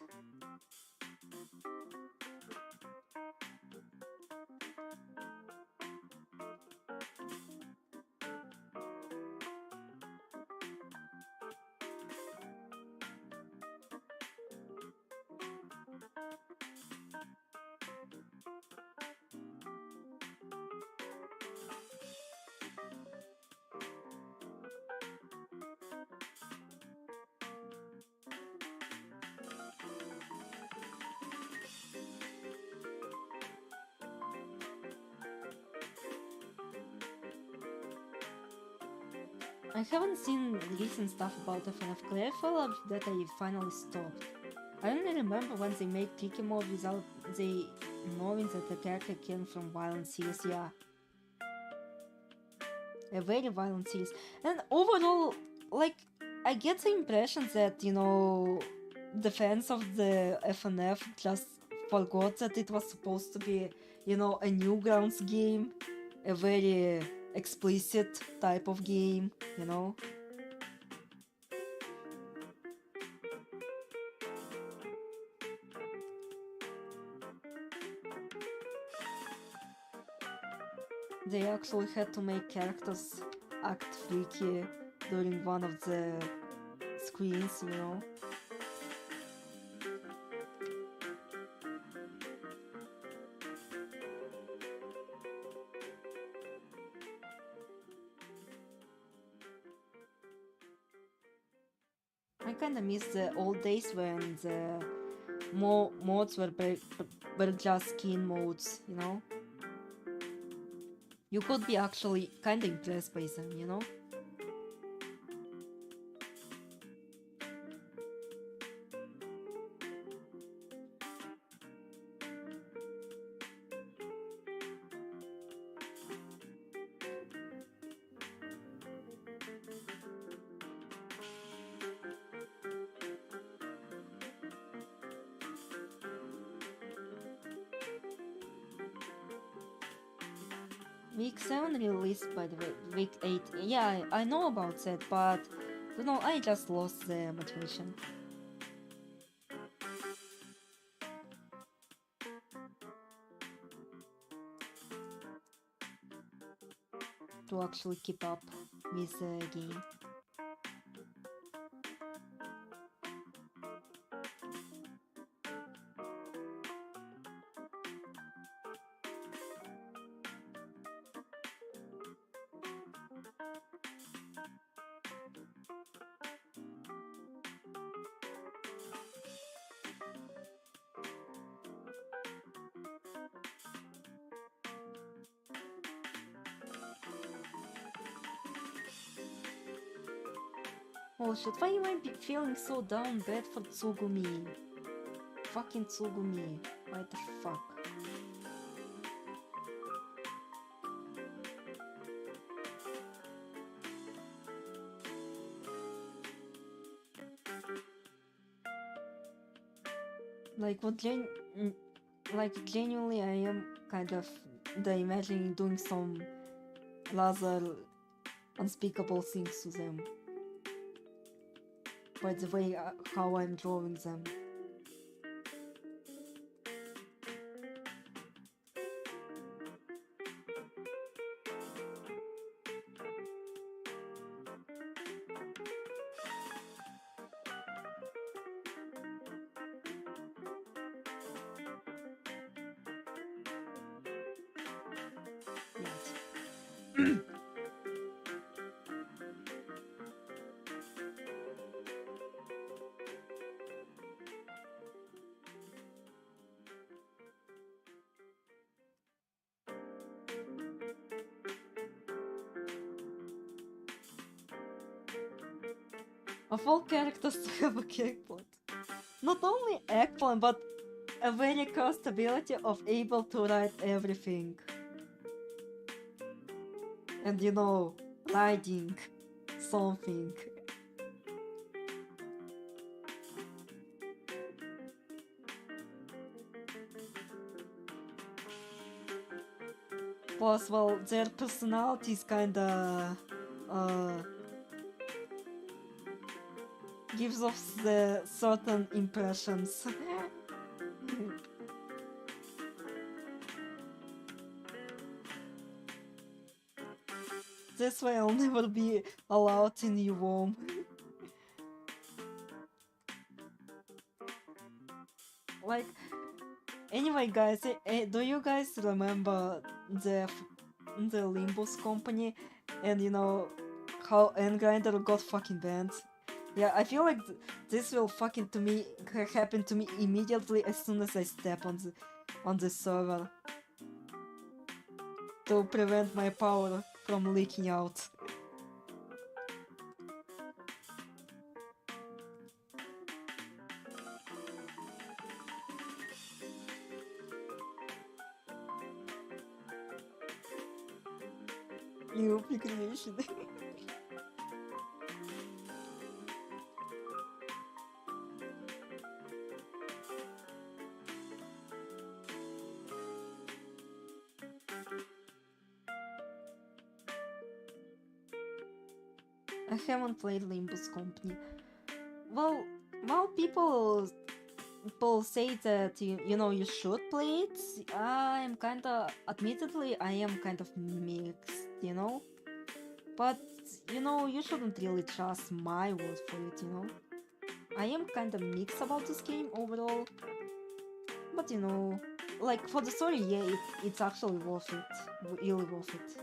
I haven't seen recent stuff about FNF Clefairy that I finally stopped. I only remember when they made tricky mode without they knowing that the character came from violent series, yeah. A very violent series. And overall, like, I get the impression that, the fans of the FNF just forgot that it was supposed to be, a Newgrounds game, a very explicit type of game, They actually had to make characters act freaky during one of the screens, I kinda miss the old days when the mods were just skin modes, You could be actually kinda impressed by them, Week 7 released by the way, week 8. Yeah, I know about that, but I just lost the motivation. To actually keep up with the game. Oh shit, why am I feeling so down bad for Tsugumi? Fucking Tsugumi. What the fuck? Like, like, genuinely, I am kind of imagining doing some rather unspeakable things to them. By the way, how I'm drawing them. Yes. Of all characters to have a eggplant. Not only eggplant, but a very cursed ability of able to write everything. And you know, writing something. Plus, well, their personalities kinda gives off the certain impressions. This way I'll never be allowed in your womb. Like, anyway guys, do you guys remember the Limbus company and you know how Grinder got fucking banned? Yeah, I feel like this will fucking happen to me immediately as soon as I step on the server to prevent my power from leaking out. New creation. I haven't played Limbus Company. Well, people say that you know you should play it. I'm kinda, admittedly, I am kind of mixed, you know. But you know, you shouldn't really trust my word for it, you know. I am kinda mixed about this game overall. But you know, like for the story, yeah, it's actually worth it, really worth it.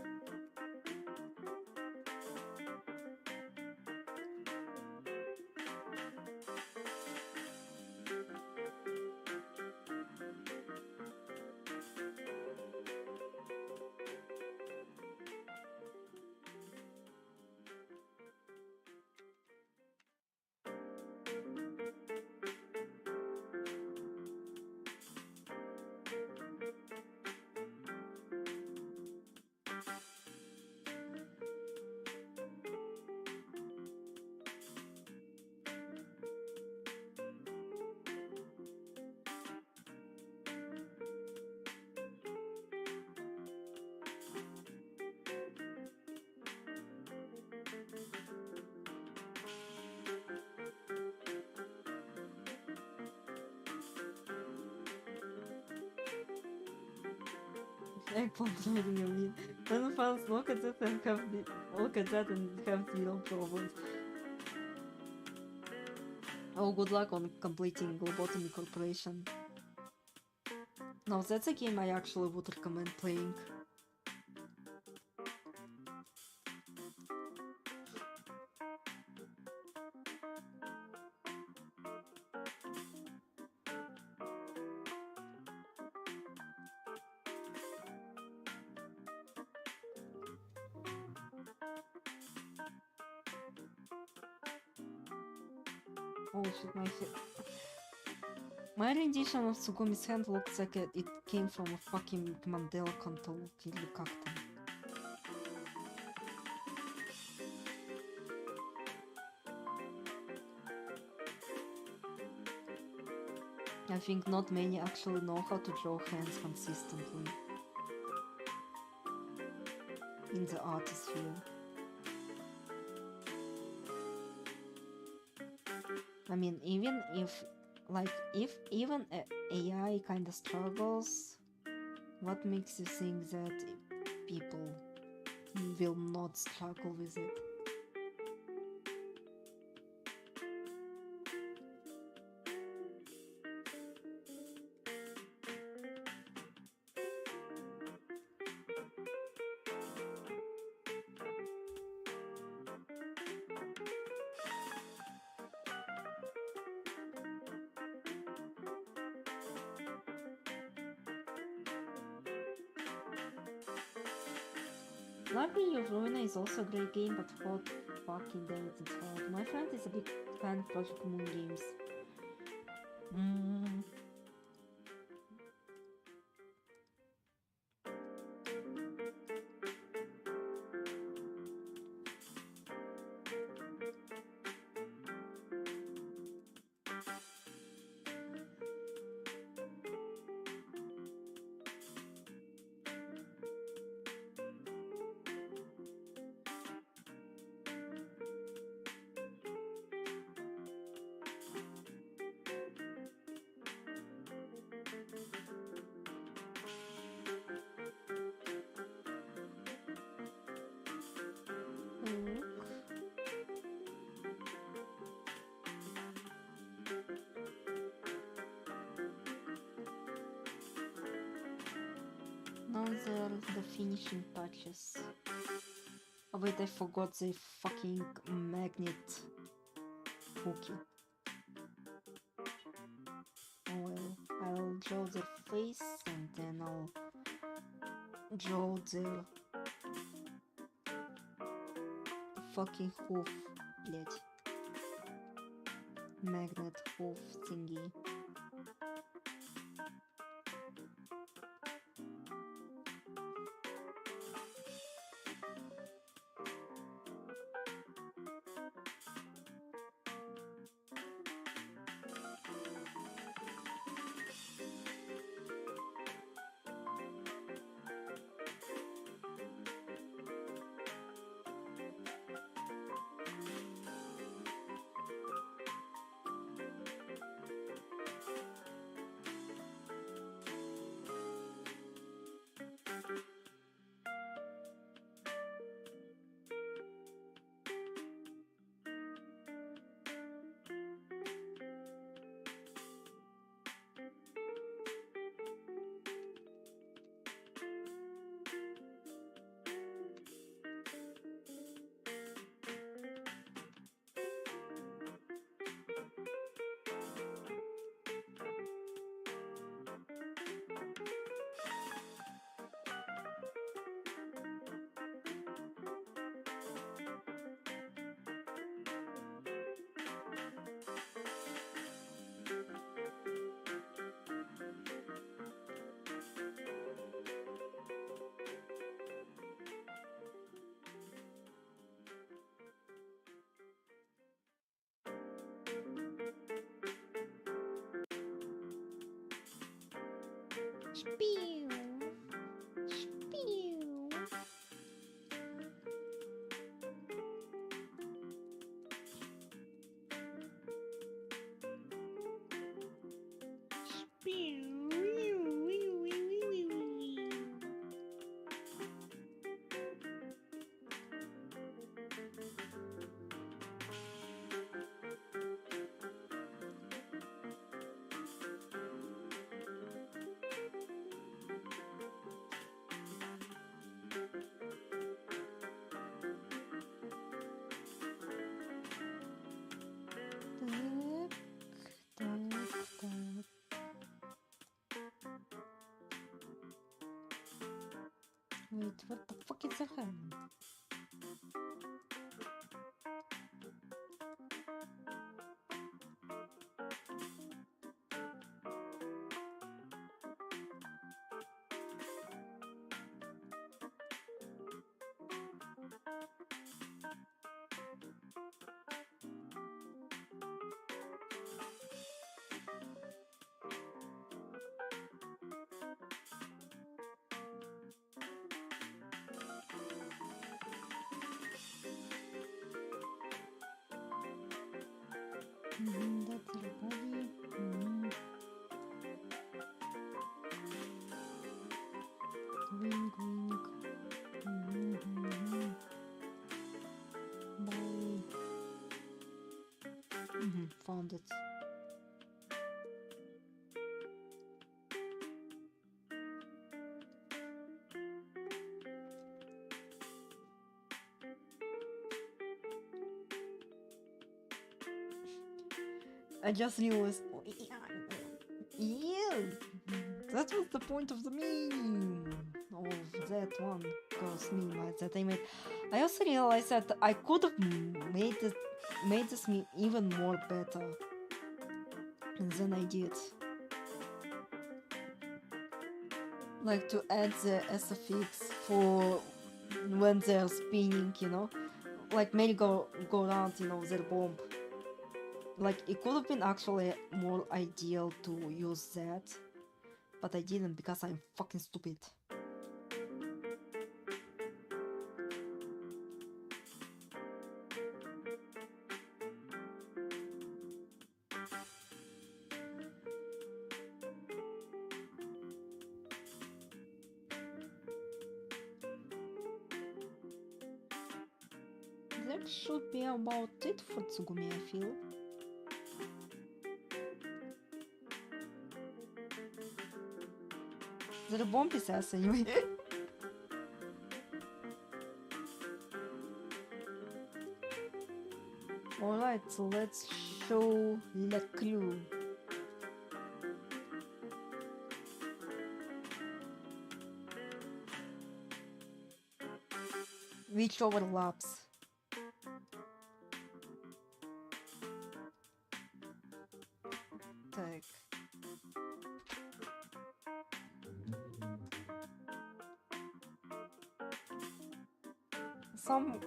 Eggplant reading a meme. Then fans look at it and look at that and have zero problems. Oh, good luck on completing Lobotomy Corporation. No, that's a game I actually would recommend playing. Oh shit, my rendition of Tsugumi's hand looks like it came from a fucking Mandela control. Или как там. I think not many actually know how to draw hands consistently in the artisphere. I mean, even if even AI kinda struggles, what makes you think that people will not struggle with it? Library of Ruina is also a great game, but hot fucking damn it, it's hard. My friend is a big fan of Project Moon games. Now there the finishing touches. Oh wait, I forgot the fucking magnet cookie. Oh well, I'll draw their face and then I'll draw their fucking hoof, блять. Magnet hoof thingy. Spew! Spew! Wait, what the fuck is happening? That's her body. Wing, wing. Body. Found it. I just realized. Yeah, that was the point of the meme. Of that one girl's meme that I made. I also realized that I could have made this meme even more better than I did. Like to add the SFX for when they're spinning, you know, like merry-go-round, you know, their bomb. Like it could have been actually more ideal to use that, but I didn't because I'm fucking stupid. That should be about it for Tsugumi, I feel. They're bomb pieces anyway. Alright, so let's show the clue. Which overlaps. Так.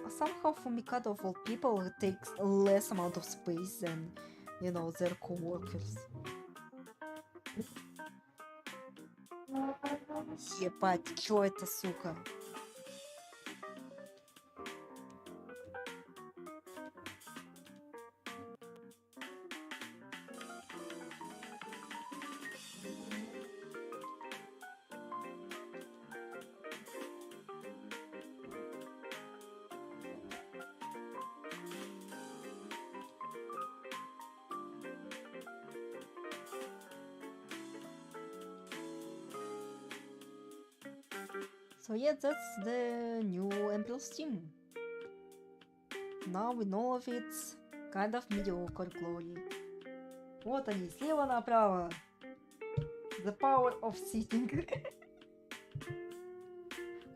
Somehow for Mikado of all people it takes less amount of space than, you know, their co-workers. Ебать, чё это, сука? So yeah, that's the new Emperor's team. Now with all of its kind of mediocre glory. Вот они, слева направо. The power of sitting.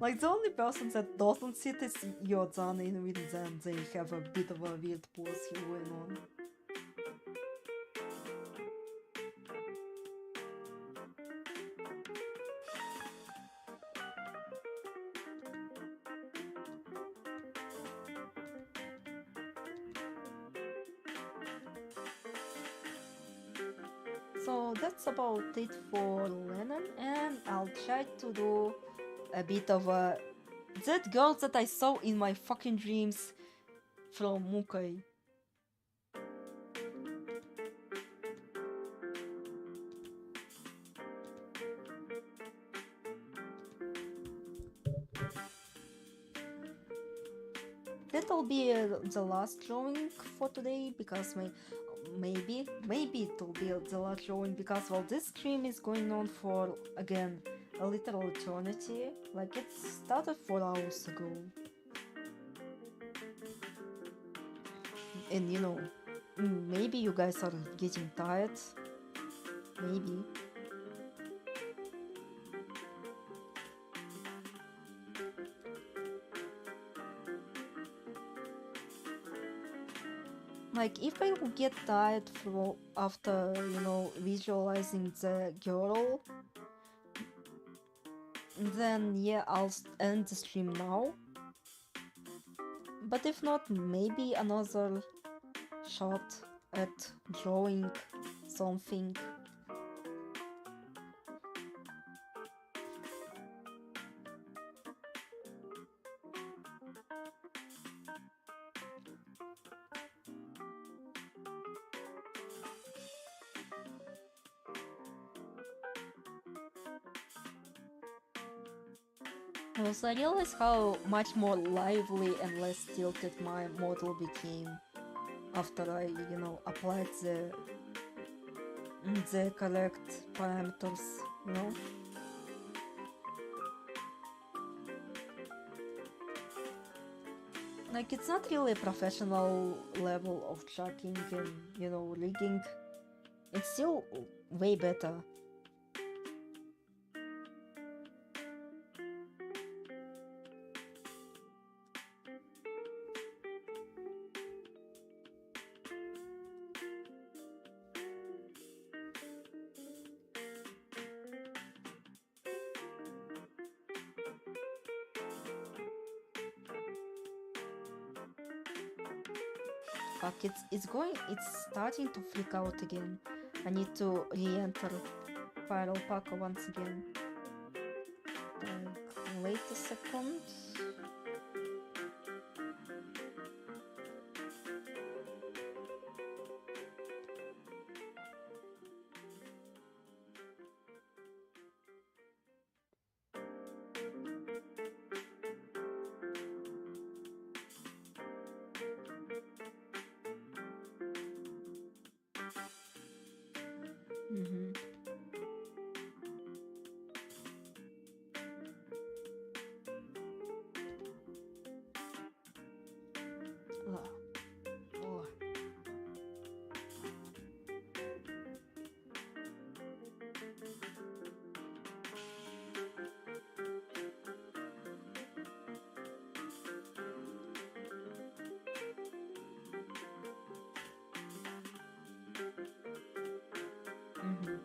Like the only person that doesn't sit is Yozan, and with them they have a bit of a weird pose going on. So that's about it for len'en, and I'll try to do a bit of a that girl that I saw in my fucking dreams from Mukai. That'll be the last drawing for today because maybe it'll be the last drawing because well this stream is going on for again a literal eternity. Like it started 4 hours ago. And you know, maybe you guys are getting tired. Maybe. Like if I will get tired after, you know, visualizing the girl, then yeah, I'll end the stream now. But if not, maybe another shot at drawing something. Also, I realized how much more lively and less tilted my model became after I, applied the correct parameters, you know? Like, it's not really a professional level of tracking and, rigging. It's still way better. Fuck, it's starting to freak out again. I need to re-enter Pyro Paco once again. Wait a second. Mm-hmm. Oh. Oh. Mm-hmm.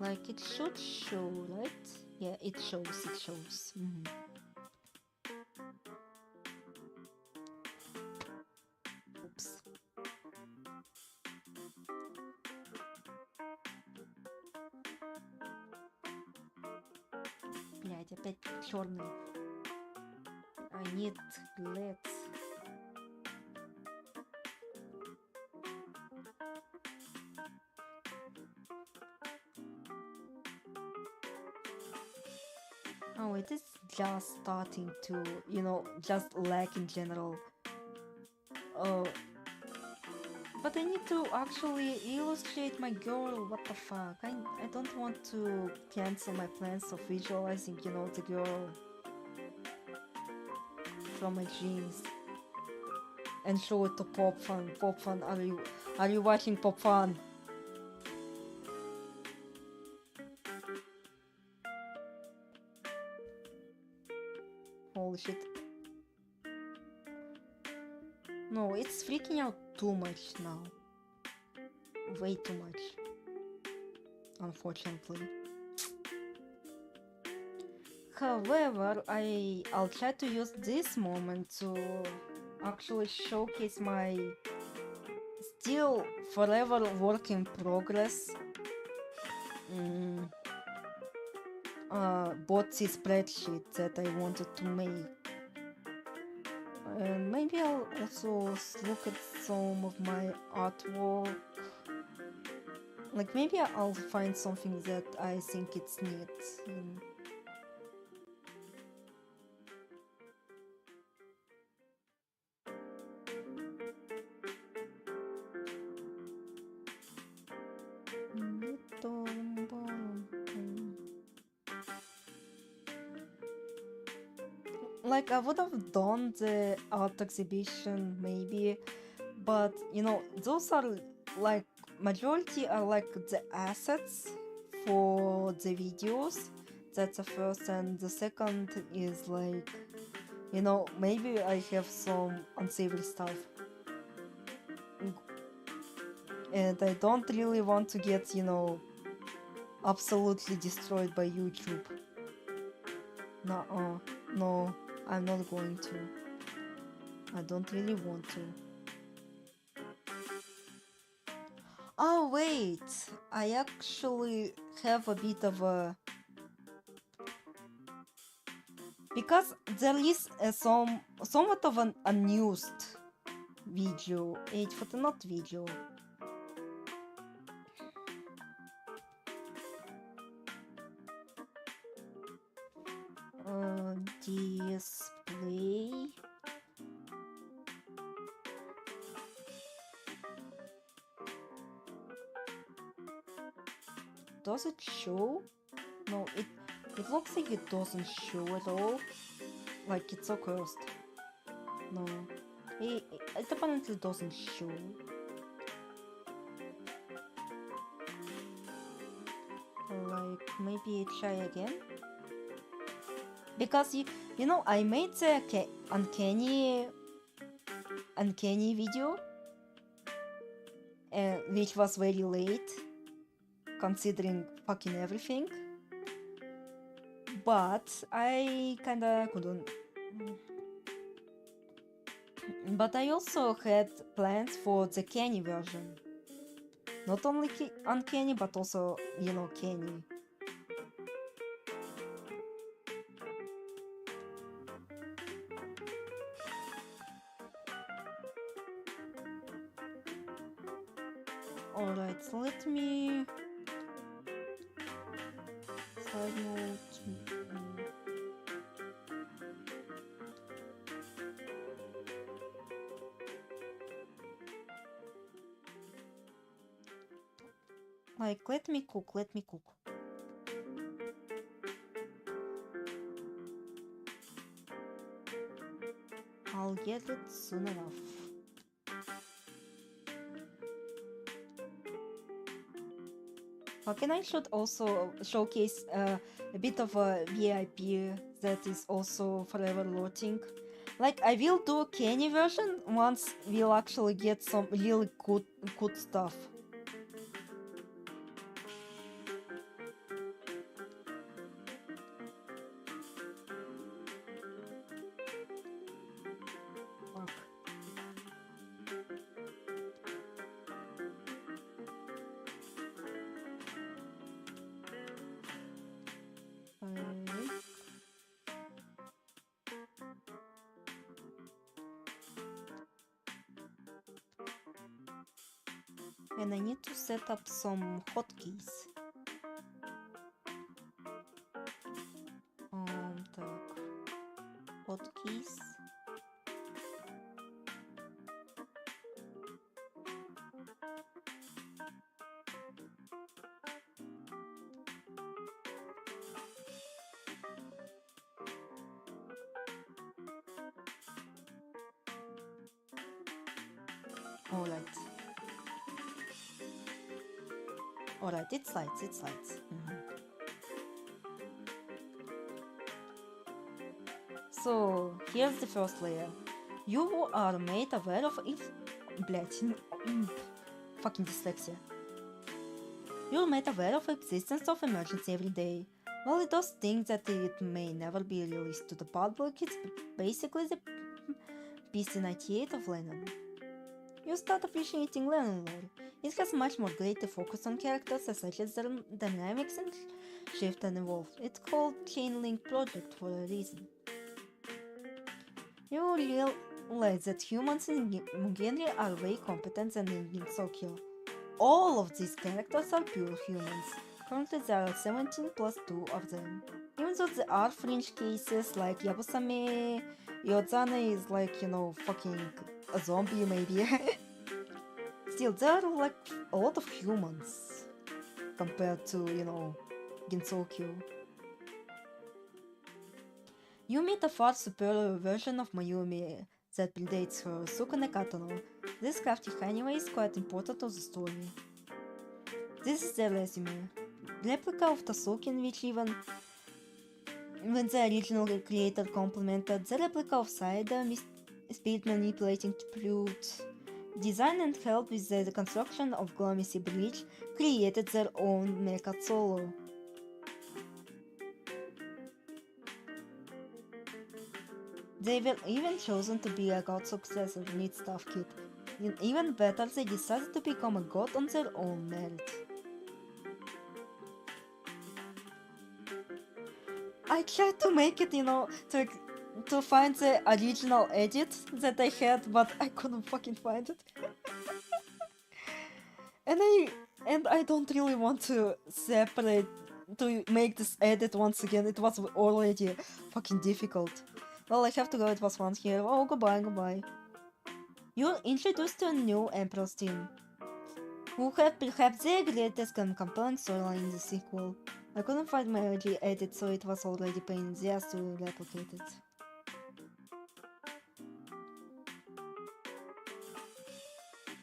Like, it should show, right? Yeah, it shows. Mm-hmm. Oops. Блять, опять черный. I need LEDs. Oh, it is just starting to, just lag in general. Oh, but I need to actually illustrate my girl. What the fuck? I don't want to cancel my plans of visualizing, the girl from my dreams and show it to Pop Fun. Pop Fun, are you watching Pop Fun? Holy shit. No, it's freaking out too much now. Way too much. Unfortunately. However, I'll try to use this moment to actually showcase my still forever work in progress Botsy spreadsheet that I wanted to make. And maybe I'll also look at some of my artwork. Like, maybe I'll find something that I think it's neat. Like, I would have done the art exhibition maybe, but those are like majority are like the assets for the videos. That's the first, and the second is like, maybe I have some unsavory stuff. And I don't really want to get, absolutely destroyed by YouTube. No, I'm not going to. I don't really want to. Oh wait, I actually have a bit of a... Because there is somewhat of an unused video, not video. display. Does it show? No, it looks like it doesn't show at all. Like it's so cursed. No, it apparently doesn't show. Like maybe try again. Because you know I made the uncanny video, which was very late, considering fucking everything. But I kinda couldn't. But I also had plans for the canny version. Not only uncanny, but also, you know, canny. Alright, so let me side note. Like, let me cook. I'll get it soon enough. Okay, I should also showcase a bit of a VIP that is also forever loading. Like, I will do a canny version once we'll actually get some really good stuff. Fuck. And I need to set up some hotkeys. Так. Hotkeys. Alright, it slides. So, here's the first layer. You are made aware of if... Блять, fucking dyslexia. You're made aware of the existence of emergency every day. While it does think that it may never be released to the public, it's basically the PC-98 of len'en. You start appreciating len'en lore. It has much more greater focus on characters such as their dynamics and shift and evolve. It's called Chain Link Project for a reason. You realize that humans in Mugenri are way competent and in Tokyo. All of these characters are pure humans. Currently there are 17 plus 2 of them. Even though there are fringe cases like Yabusame, Yozane is like, you know, fucking a zombie maybe. Still, there are like a lot of humans compared to, you know, Gensokyo. You meet a far superior version of Mayumi that predates her, Sukune Katano. This crafty anyway is quite important to the story. This is their resume. Replica of Tasukin, which even when the original creator complimented the replica of Saida, speed manipulating brute. Design and help with the construction of Glomacy Bridge created their own mecha solo. They were even chosen to be a god successor mid staff kit. And even better, they decided to become a god on their own merit. I tried to make it, you know, to find the original edit that I had, but I couldn't fucking find it. and I don't really want to separate to make this edit once again. It was already fucking difficult. Well, I have to go. It was fun here. Oh, goodbye, goodbye. You're introduced to a new Emperor's team, who have perhaps the greatest and compelling storyline in the sequel. I couldn't find my early edit, so it was already pain in the ass to replicate it.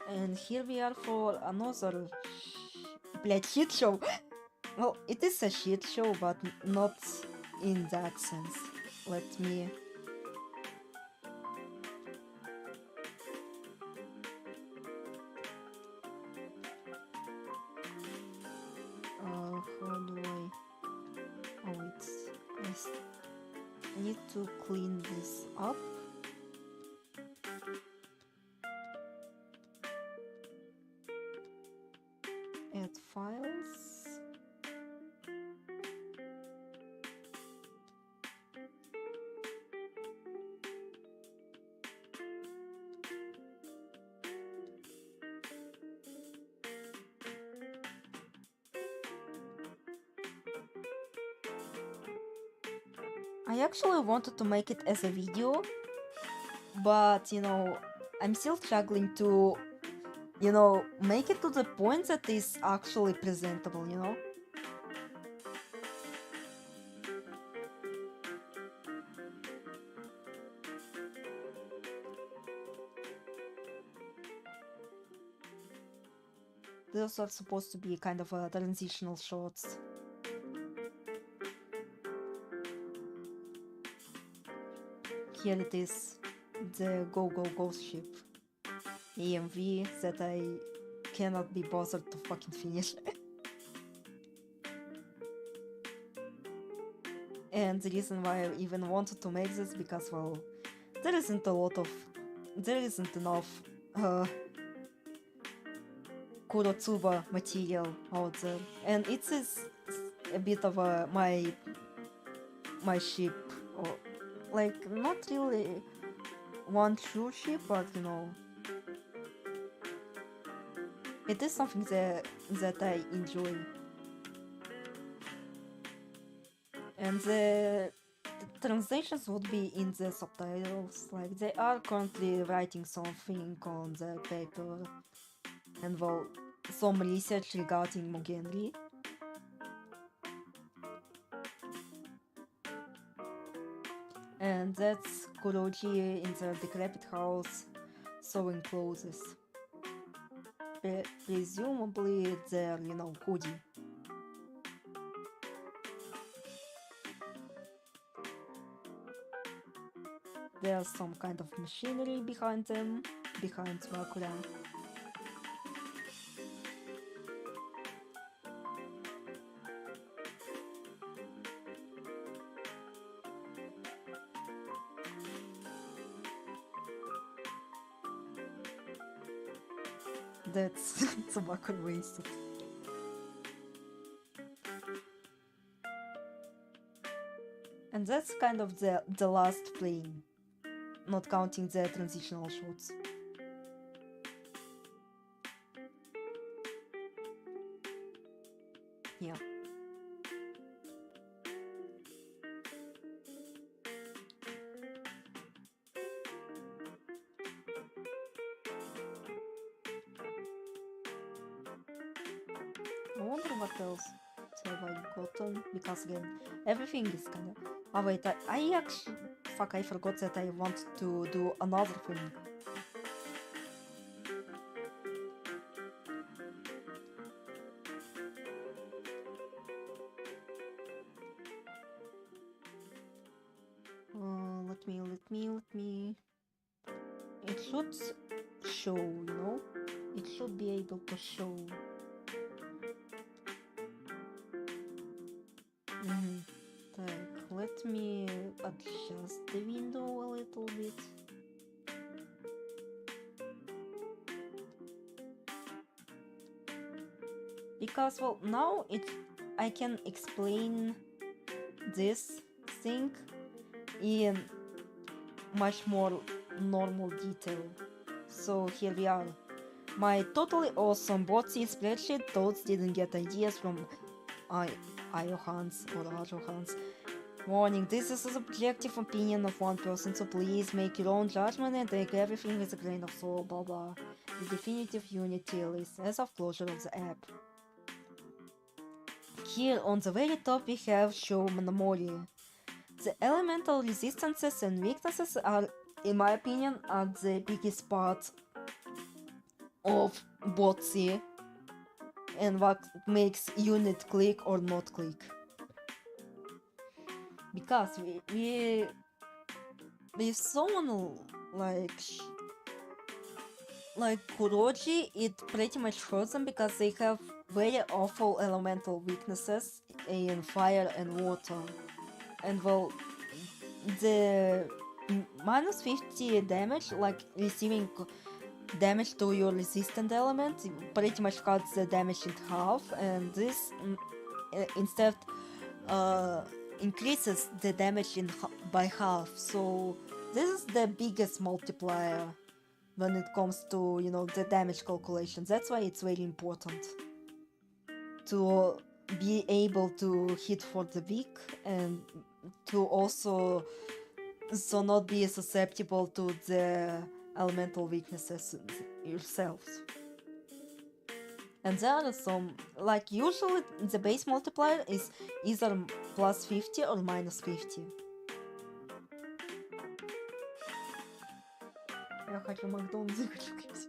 And here we are for another shit show. Well, it is a shit show, but not in that sense. Let me... how do I... Oh, it's... I need to clean this up. Add files. I actually wanted to make it as a video, but you know, I'm still struggling to, you know, make it to the point that is actually presentable, you know? Those are supposed to be kind of transitional shots. Here it is, the Go Go Ghost ship. AMV that I cannot be bothered to fucking finish. And the reason why I even wanted to make this, because well, there isn't enough Kurotsuba material out there, and it is a bit of my ship, or like not really one true ship, but you know, it is something that I enjoy. And the translations would be in the subtitles, like they are currently writing something on the paper, and well, some research regarding Mugenri. And that's Kuroji in the decrepit house sewing clothes. Presumably they're, you know, hoodie. There's some kind of machinery behind them, behind Wakura. That's tobacco wasted. And that's kind of the last frame, not counting the transitional shots. Yeah. I wonder what else have I gotten, because again, everything is kinda... Oh wait, I actually... Fuck, I forgot that I want to do another thing. Let me... It should show, you know? It should be able to show. Let me adjust the window a little bit. Because, well, now I can explain this thing in much more normal detail. So here we are. My totally awesome Botsy spreadsheet. Toads didn't get ideas from Iohans or Ajohans. Warning, this is a subjective opinion of one person, so please make your own judgment and take everything with a grain of salt, blah blah. The definitive unity list as of closure of the app. Here on the very top we have show memory. The elemental resistances and weaknesses are, in my opinion, are the biggest part of BotC and what makes unit click or not click. Because with someone like Kuroji, it pretty much hurts them because they have very awful elemental weaknesses in fire and water. And well, the minus 50 damage, like receiving damage to your resistant element, pretty much cuts the damage in half, and this instead increases the damage by half. So this is the biggest multiplier when it comes to, you know, the damage calculations. That's why it's very important to be able to hit for the weak and to also so not be susceptible to the elemental weaknesses yourselves. And there are some, like usually the base multiplier is either plus 50 or minus 50. Я хочу Макдональдс купить.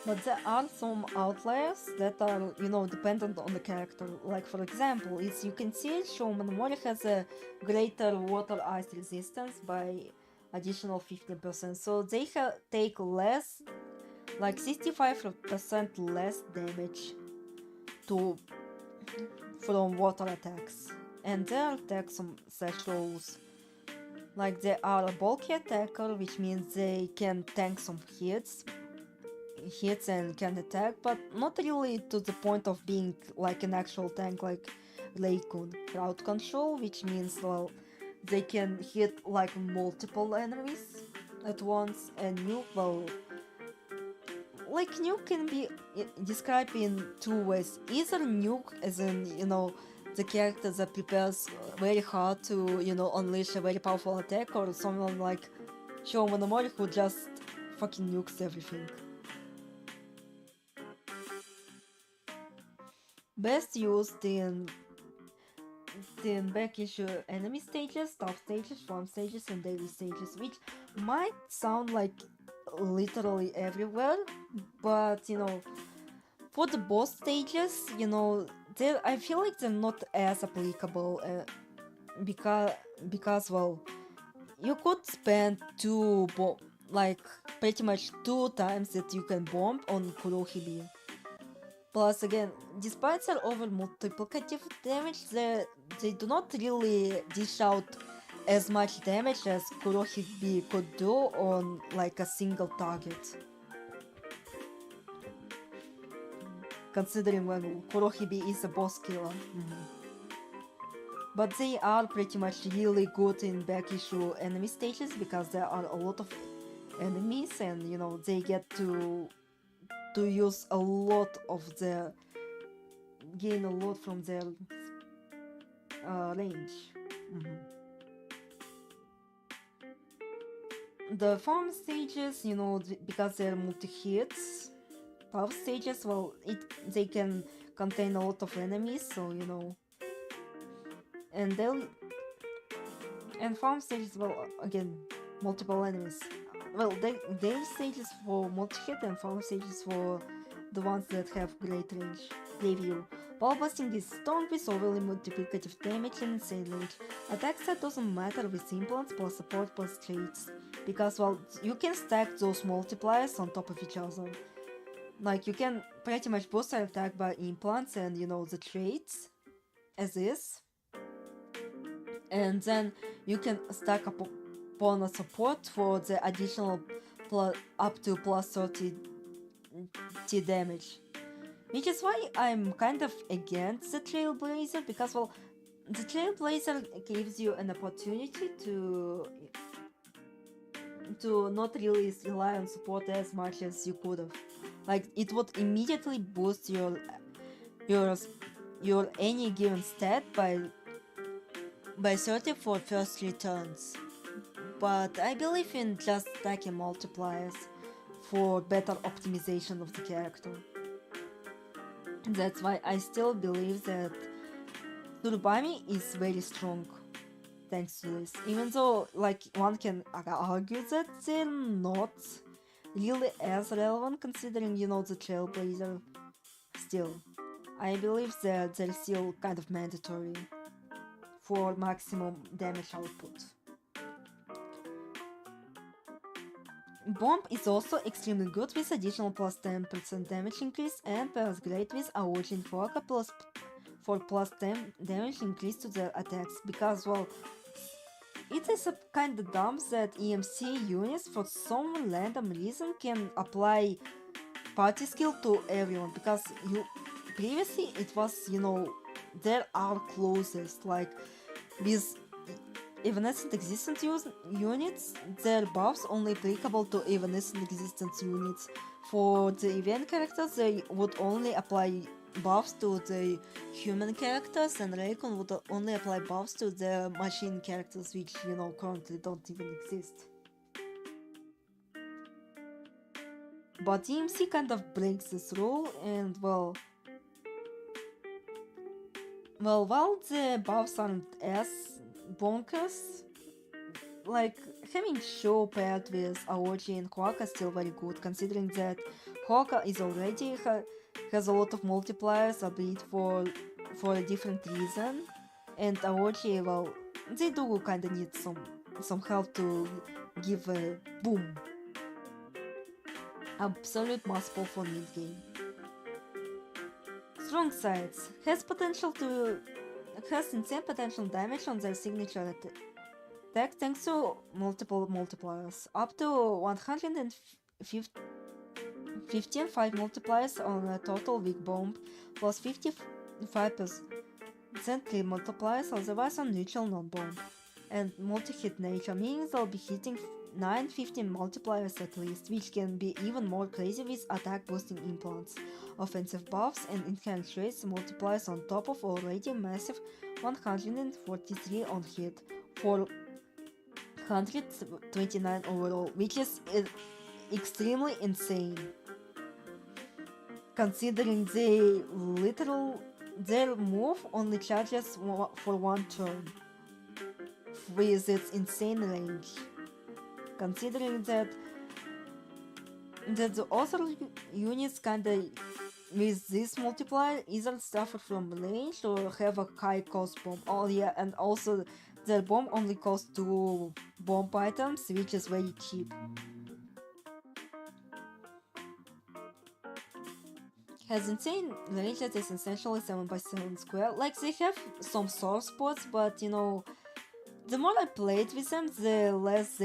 But there are some outliers that are, you know, dependent on the character. Like for example, as you can see, Showman Mori has a greater water ice resistance by additional 15%. So they take less, like 65% less damage from water attacks. And their attacks set rules. Like they are a bulky attacker, which means they can tank some hits and can attack, but not really to the point of being like an actual tank like Leikun. Crowd control, which means, well, they can hit like multiple enemies at once, and nuke, well, like nuke can be described in two ways. Either nuke as in, you know, the character that prepares very hard to, you know, unleash a very powerful attack, or someone like Shou Monomori who just fucking nukes everything. Best used in back issue enemy stages, top stages, farm stages, and daily stages, which might sound like literally everywhere, but you know, for the boss stages, you know, I feel like they're not as applicable because well, you could spend pretty much 2 times that you can bomb on Kurohibi. Plus again, despite their over multiplicative damage, they do not really dish out as much damage as Kurohibi could do on like a single target. Considering when Kurohibi is a boss killer. But they are pretty much really good in back issue enemy stages because there are a lot of enemies and you know they get to use a lot of their gain a lot from their range. The farm stages, you know, because they're multi-hits, power stages, well, they can contain a lot of enemies, so you know, and farm stages, well, again, multiple enemies. Well, daily stages for multi-hit and farm stages for the ones that have great range. Review. Ball busting is strong with overly multiplicative damage and insane range. Attack set doesn't matter with implants plus support plus traits. Because, well, you can stack those multipliers on top of each other. Like, you can pretty much boost your attack by implants and, you know, the traits as is. And then you can stack up upon a support for the additional up to plus 30 damage. Which is why I'm kind of against the Trailblazer, because well, the Trailblazer gives you an opportunity to to not really rely on support as much as you could have. Like it would immediately boost your any given stat by 30 for first 3 turns. But I believe in just stacking multipliers for better optimization of the character. That's why I still believe that Tsurubami is very strong thanks to this. Even though like one can argue that they're not really as relevant considering the Trailblazer, still I believe that they're still kind of mandatory for maximum damage output. Bomb is also extremely good with additional plus 10% damage increase and pairs great with Aoji and Foka for plus 10 damage increase to their attacks because, well, it is a kinda dumb that EMC units for some random reason can apply party skill to everyone because previously it was, there are closest, like with evanescent existence units, their buffs only applicable to evanescent existence units. For the event characters, they would only apply buffs to the human characters, and Raycon would only apply buffs to the machine characters, which, currently don't even exist. But EMC kind of breaks this rule, and well, while the buffs aren't as bonkers, like having Sho paired with Aoji and Hoaka is still very good, considering that Hoaka is already has a lot of multipliers, albeit for a different reason, and Aoji, well, they do kinda need some help to give a boom. Absolute must-pull for mid-game. Strong sides has insane potential damage on their signature attack thanks to multiple multipliers, up to 115 5 multipliers on a total weak bomb, plus 55% clean multipliers otherwise on neutral non-bomb, and multi-hit nature, meaning they'll be hitting 9-15 multipliers at least, which can be even more crazy with attack boosting implants, offensive buffs, and inherent traits multipliers on top of already massive 143 on hit for 129 overall, which is extremely insane considering their move only charges for 1 turn with its insane range. Considering that the other units kinda with this multiplier either suffer from range or have a high cost bomb. Oh yeah, and also their bomb only costs 2 bomb items, which is very cheap. Has insane range that is essentially 7x7 square. Like they have some sore spots, but the more I played with them, the less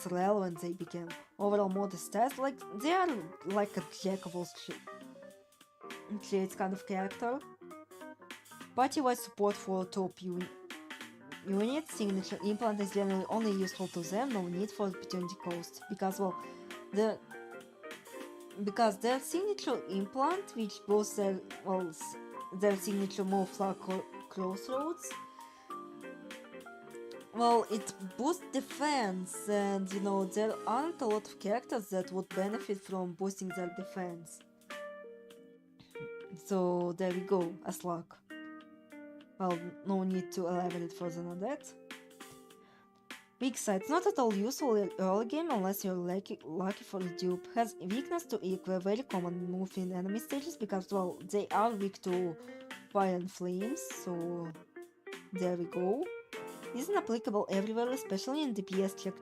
relevant they became. Overall modest stats, like they are like a jack of all trades kind of character. Party-wide support for top units, signature implant is generally only useful to them, no need for opportunity cost, because well, their signature implant, which boosts their signature move like Crossroads, well, it boosts defense, and there aren't a lot of characters that would benefit from boosting their defense. So there we go, as luck. Well, no need to elaborate further on that. Weak sides, not at all useful in early game unless you're lucky for a dupe. Has weakness to Equa, a very common move in enemy stages because, well, they are weak to fire and flames, so there we go. Isn't applicable everywhere, especially in DPS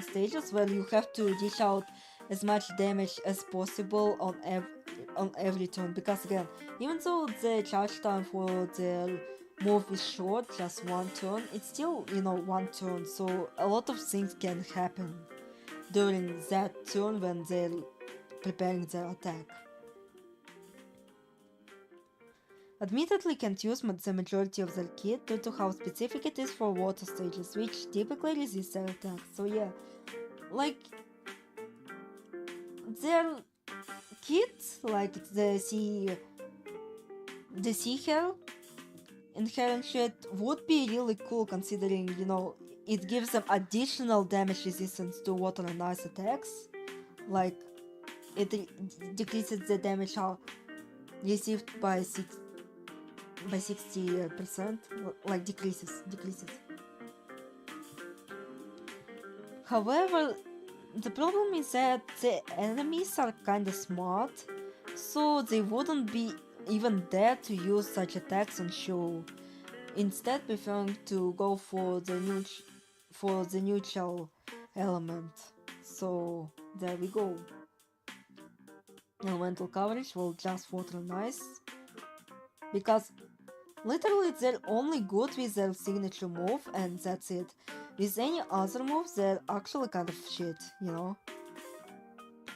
stages where you have to dish out as much damage as possible on every turn, because again, even though the charge time for their move is short, just 1 turn, it's still 1 turn, so a lot of things can happen during that turn when they're preparing their attack. Admittedly can't use the majority of their kit due to how specific it is for water stages, which typically resist their attacks, so yeah, like their kids, like the sea hair in her and shit would be really cool considering, you know, it gives them additional damage resistance to water and ice attacks. Like it decreases the damage received by 60%, like decreases. However, the problem is that the enemies are kinda smart, so they wouldn't be even dare to use such attacks on show, instead preferring to go for the neutral element. So there we go. Elemental coverage will just water and ice, because literally they're only good with their signature move and that's it. With any other moves they're actually kind of shit, you know?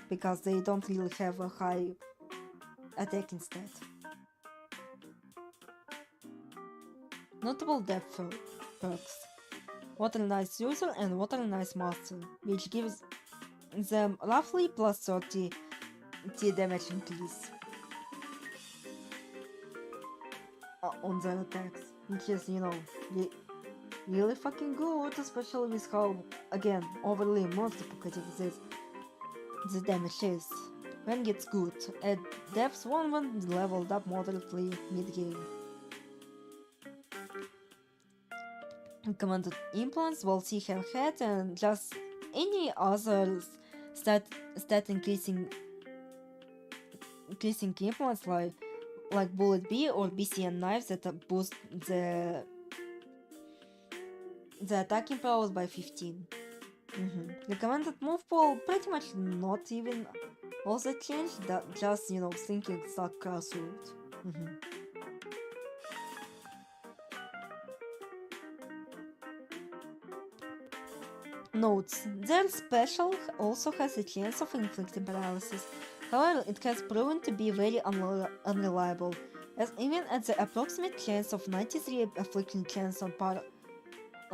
Because they don't really have a high attacking stat. Notable depth perks. Water and Ice User and Water and Ice Master, which gives them roughly plus 30 T damage increase on their attacks, which is, you know, really fucking good, especially with how, again, overly multiplicative the damage is. When it's good, at depth 1 when leveled up moderately mid-game. Commanded implants will see her head and just any other stat increasing implants like Bullet B or BCN knives that boost the attacking powers by 15. Recommended move pool pretty much not even all that changed, just, you know, thinking stuck crossroad. Notes: their special also has a chance of inflicting paralysis. However, it has proven to be very unreliable, as even at the approximate chance of 93 affliction chance on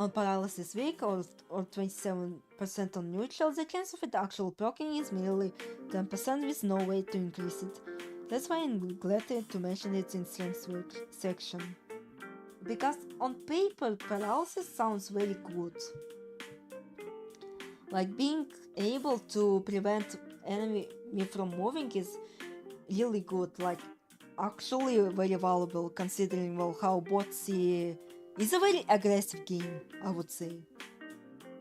paralysis weak or 27% on neutral, the chance of it actually proccing is merely 10% with no way to increase it. That's why I neglected to mention it in strength section. Because on paper, paralysis sounds very good. Like being able to prevent enemy from moving is really good, like actually very valuable considering, well, how Botsy is a very aggressive game, I would say.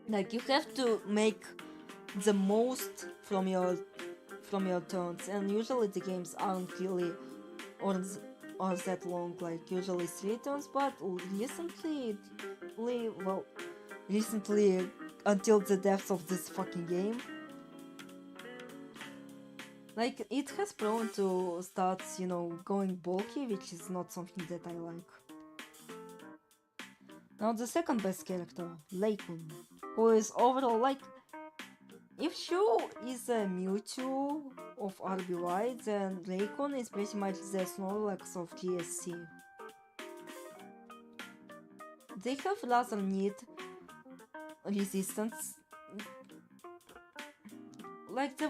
Like you have to make the most from your turns, and usually the games aren't really or that long, like usually 3 turns, but recently until the depths of this fucking game, like it has proven to start, you know, going bulky, which is not something that I like. Now the second best character, len'en, who is overall like, if Shu is a Mewtwo of RBY, then len'en is pretty much the Snorlax of GSC. They have rather neat resistance. Like the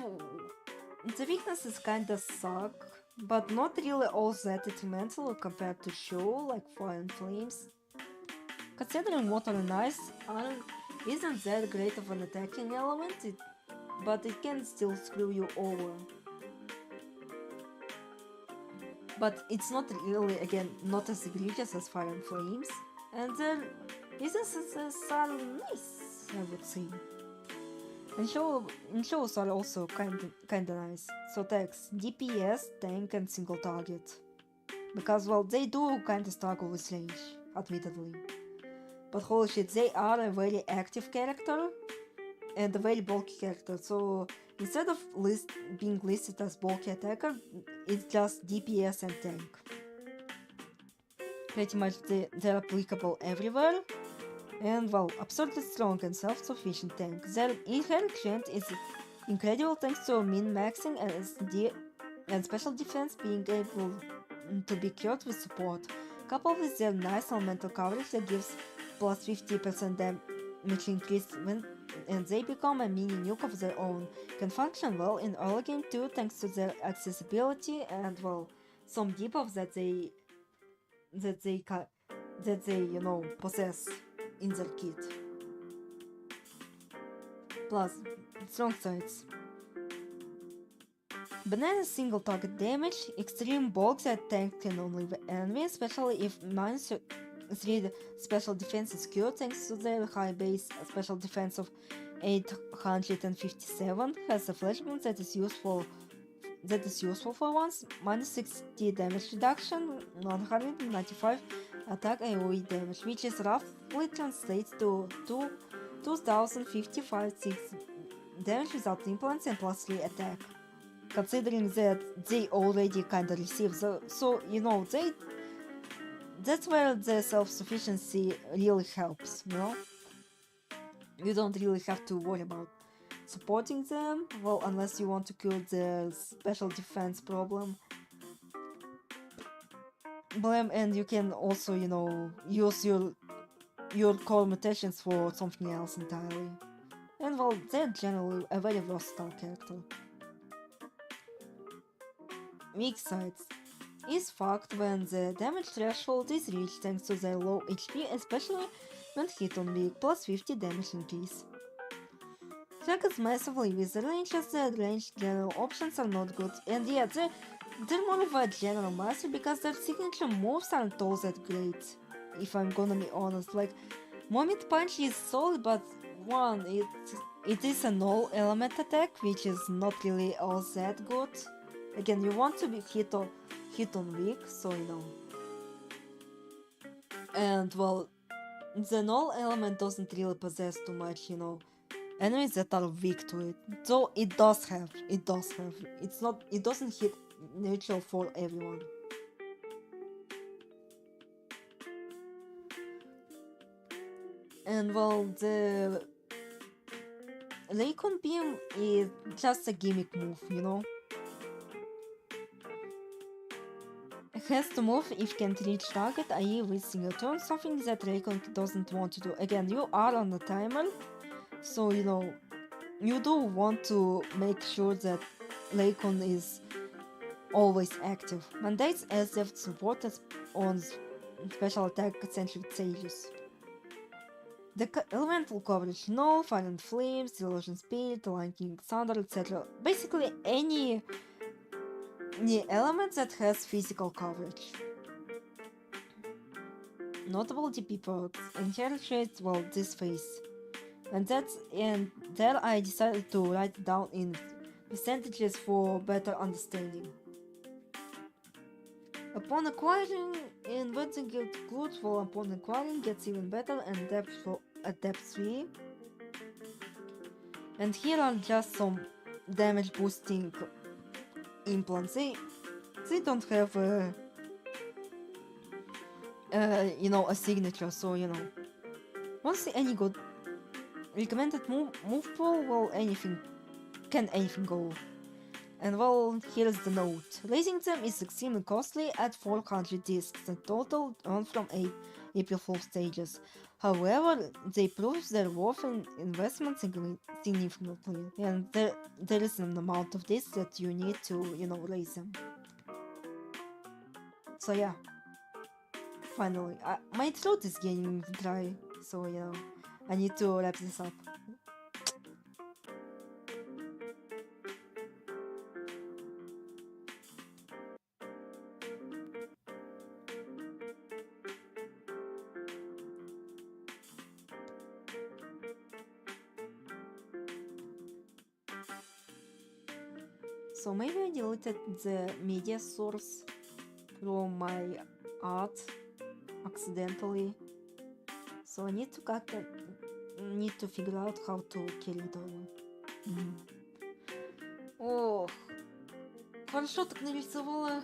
weaknesses kinda suck, but not really all that detrimental compared to Shu, like Fire and Flames. Considering Water and Ice isn't that great of an attacking element, but it can still screw you over. But it's not really, again, not as egregious as Fire and Flames, and their resistance are nice, I would say. And shows are also kinda nice. So tags DPS, tank, and single target. Because, well, they do kinda struggle with range, admittedly. But holy shit, they are a very active character and a very bulky character. So instead of being listed as bulky attacker, it's just DPS and tank. Pretty much they're applicable everywhere. And, well, absurdly strong and self-sufficient tank. Their inherent strength is incredible thanks to min-maxing and special defense being able to be cured with support, coupled with their nice elemental coverage that gives plus 50% damage increase when and they become a mini nuke of their own. Can function well in early game too, thanks to their accessibility and well, some debuffs that they possess in their kit. Plus, strong sides. Banana's single target damage, extreme bulk that tank can only the enemy, especially if -3 special defense is cured thanks to their high base special defense of 857, has a flash boom that is useful for once, -60 damage reduction, 195 attack AoE damage, which is roughly translates to 2055 6 damage without implants and +3 attack. Considering that they already kinda receive so that's where the self-sufficiency really helps, You don't really have to worry about supporting them, well, unless you want to cure the special defense problem. And you can also, use your core mutations for something else entirely. And well, they're generally a very versatile character. Weak sides is fucked when the damage threshold is reached thanks to their low HP, especially when hit on weak, +50 damage increase. Struggles massively with the range as the range general options are not good, and yeah, they're more of a general master because their signature moves aren't all that great, if I'm gonna be honest. Like, Moment Punch is solid, but one, it is an all element attack, which is not really all that good. Again, you want to be hit on weak, so And well, the null element doesn't really possess too much, enemies that are weak to it. So it does have. It doesn't hit neutral for everyone. And well, the Raycon Beam is just a gimmick move, It has to move if can't reach target, i.e. with single turn, something that Raycon doesn't want to do. Again, you are on a timer, so you do want to make sure that Raycon is always active. Mandates as they've supported on special attack centric sages. The elemental coverage, null, fire and flames, illusion speed, lightning, thunder, etc. Basically any element that has physical coverage. Notable DP perks, inherit well this phase. And there I decided to write it down in percentages for better understanding. Upon acquiring, inverting guild goods for upon acquiring gets even better and at depth 3. And here are just some damage boosting implants. They don't have a signature, so once any good recommended move pool, well, anything go. And well, here's the note. Raising them is extremely costly at 400 discs in total on from 8 April full stages. However, they prove their worth in investment significantly, and there is an amount of discs that you need to, raise them. So yeah, finally, my throat is getting dry, so I need to wrap this up. So maybe I deleted the media source from my art accidentally. So I need to figure out how to kill it over. Ох, хорошо так нарисовала.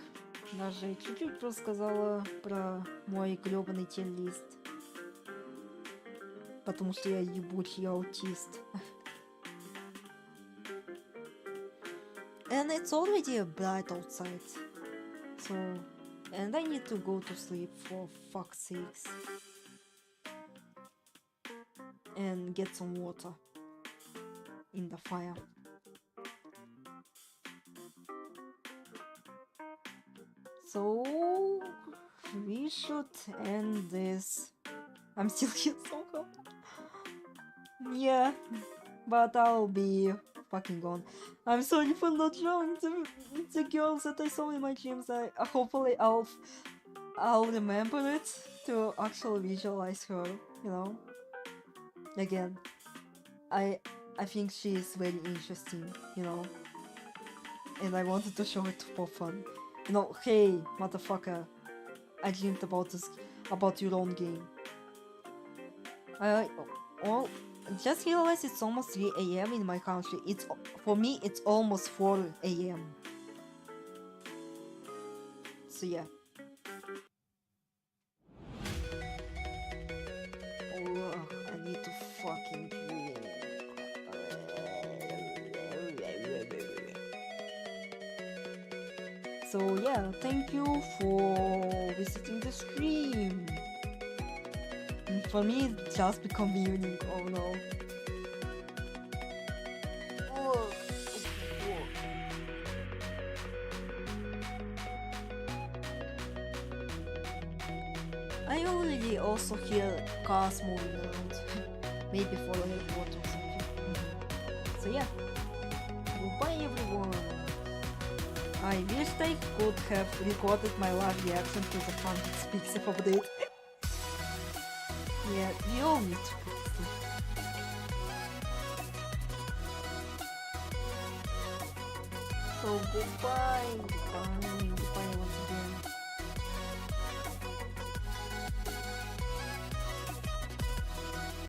Даже чуть-чуть рассказала про мой грёбаный тин-лист. Потому что я ебучий аутист. And it's already bright outside. So, and I need to go to sleep for fuck's sakes. And get some water. in the fire. So we should end this. I'm still here somehow. Yeah, but I'll be fucking gone. I'm sorry for not showing the girls that I saw in my dreams. Hopefully I'll remember it to actually visualize her. You know. Again, I think she is very interesting. You know. And I wanted to show it for fun. You know, hey, motherfucker, I dreamed about your own game. Well, just realized it's almost 3 a.m. in my country. For me, it's almost 4 a.m. So yeah. Oh, I need to fucking drink. So yeah, thank you for visiting the stream. For me, it's just become evening. Oh no. I already also hear cars moving around. Maybe for a airport or something. So yeah. Goodbye everyone. I wish I could have recorded my live reaction to the Funky Speaks update. Yeah, we all need to fix it. So goodbye, goodbye, goodbye.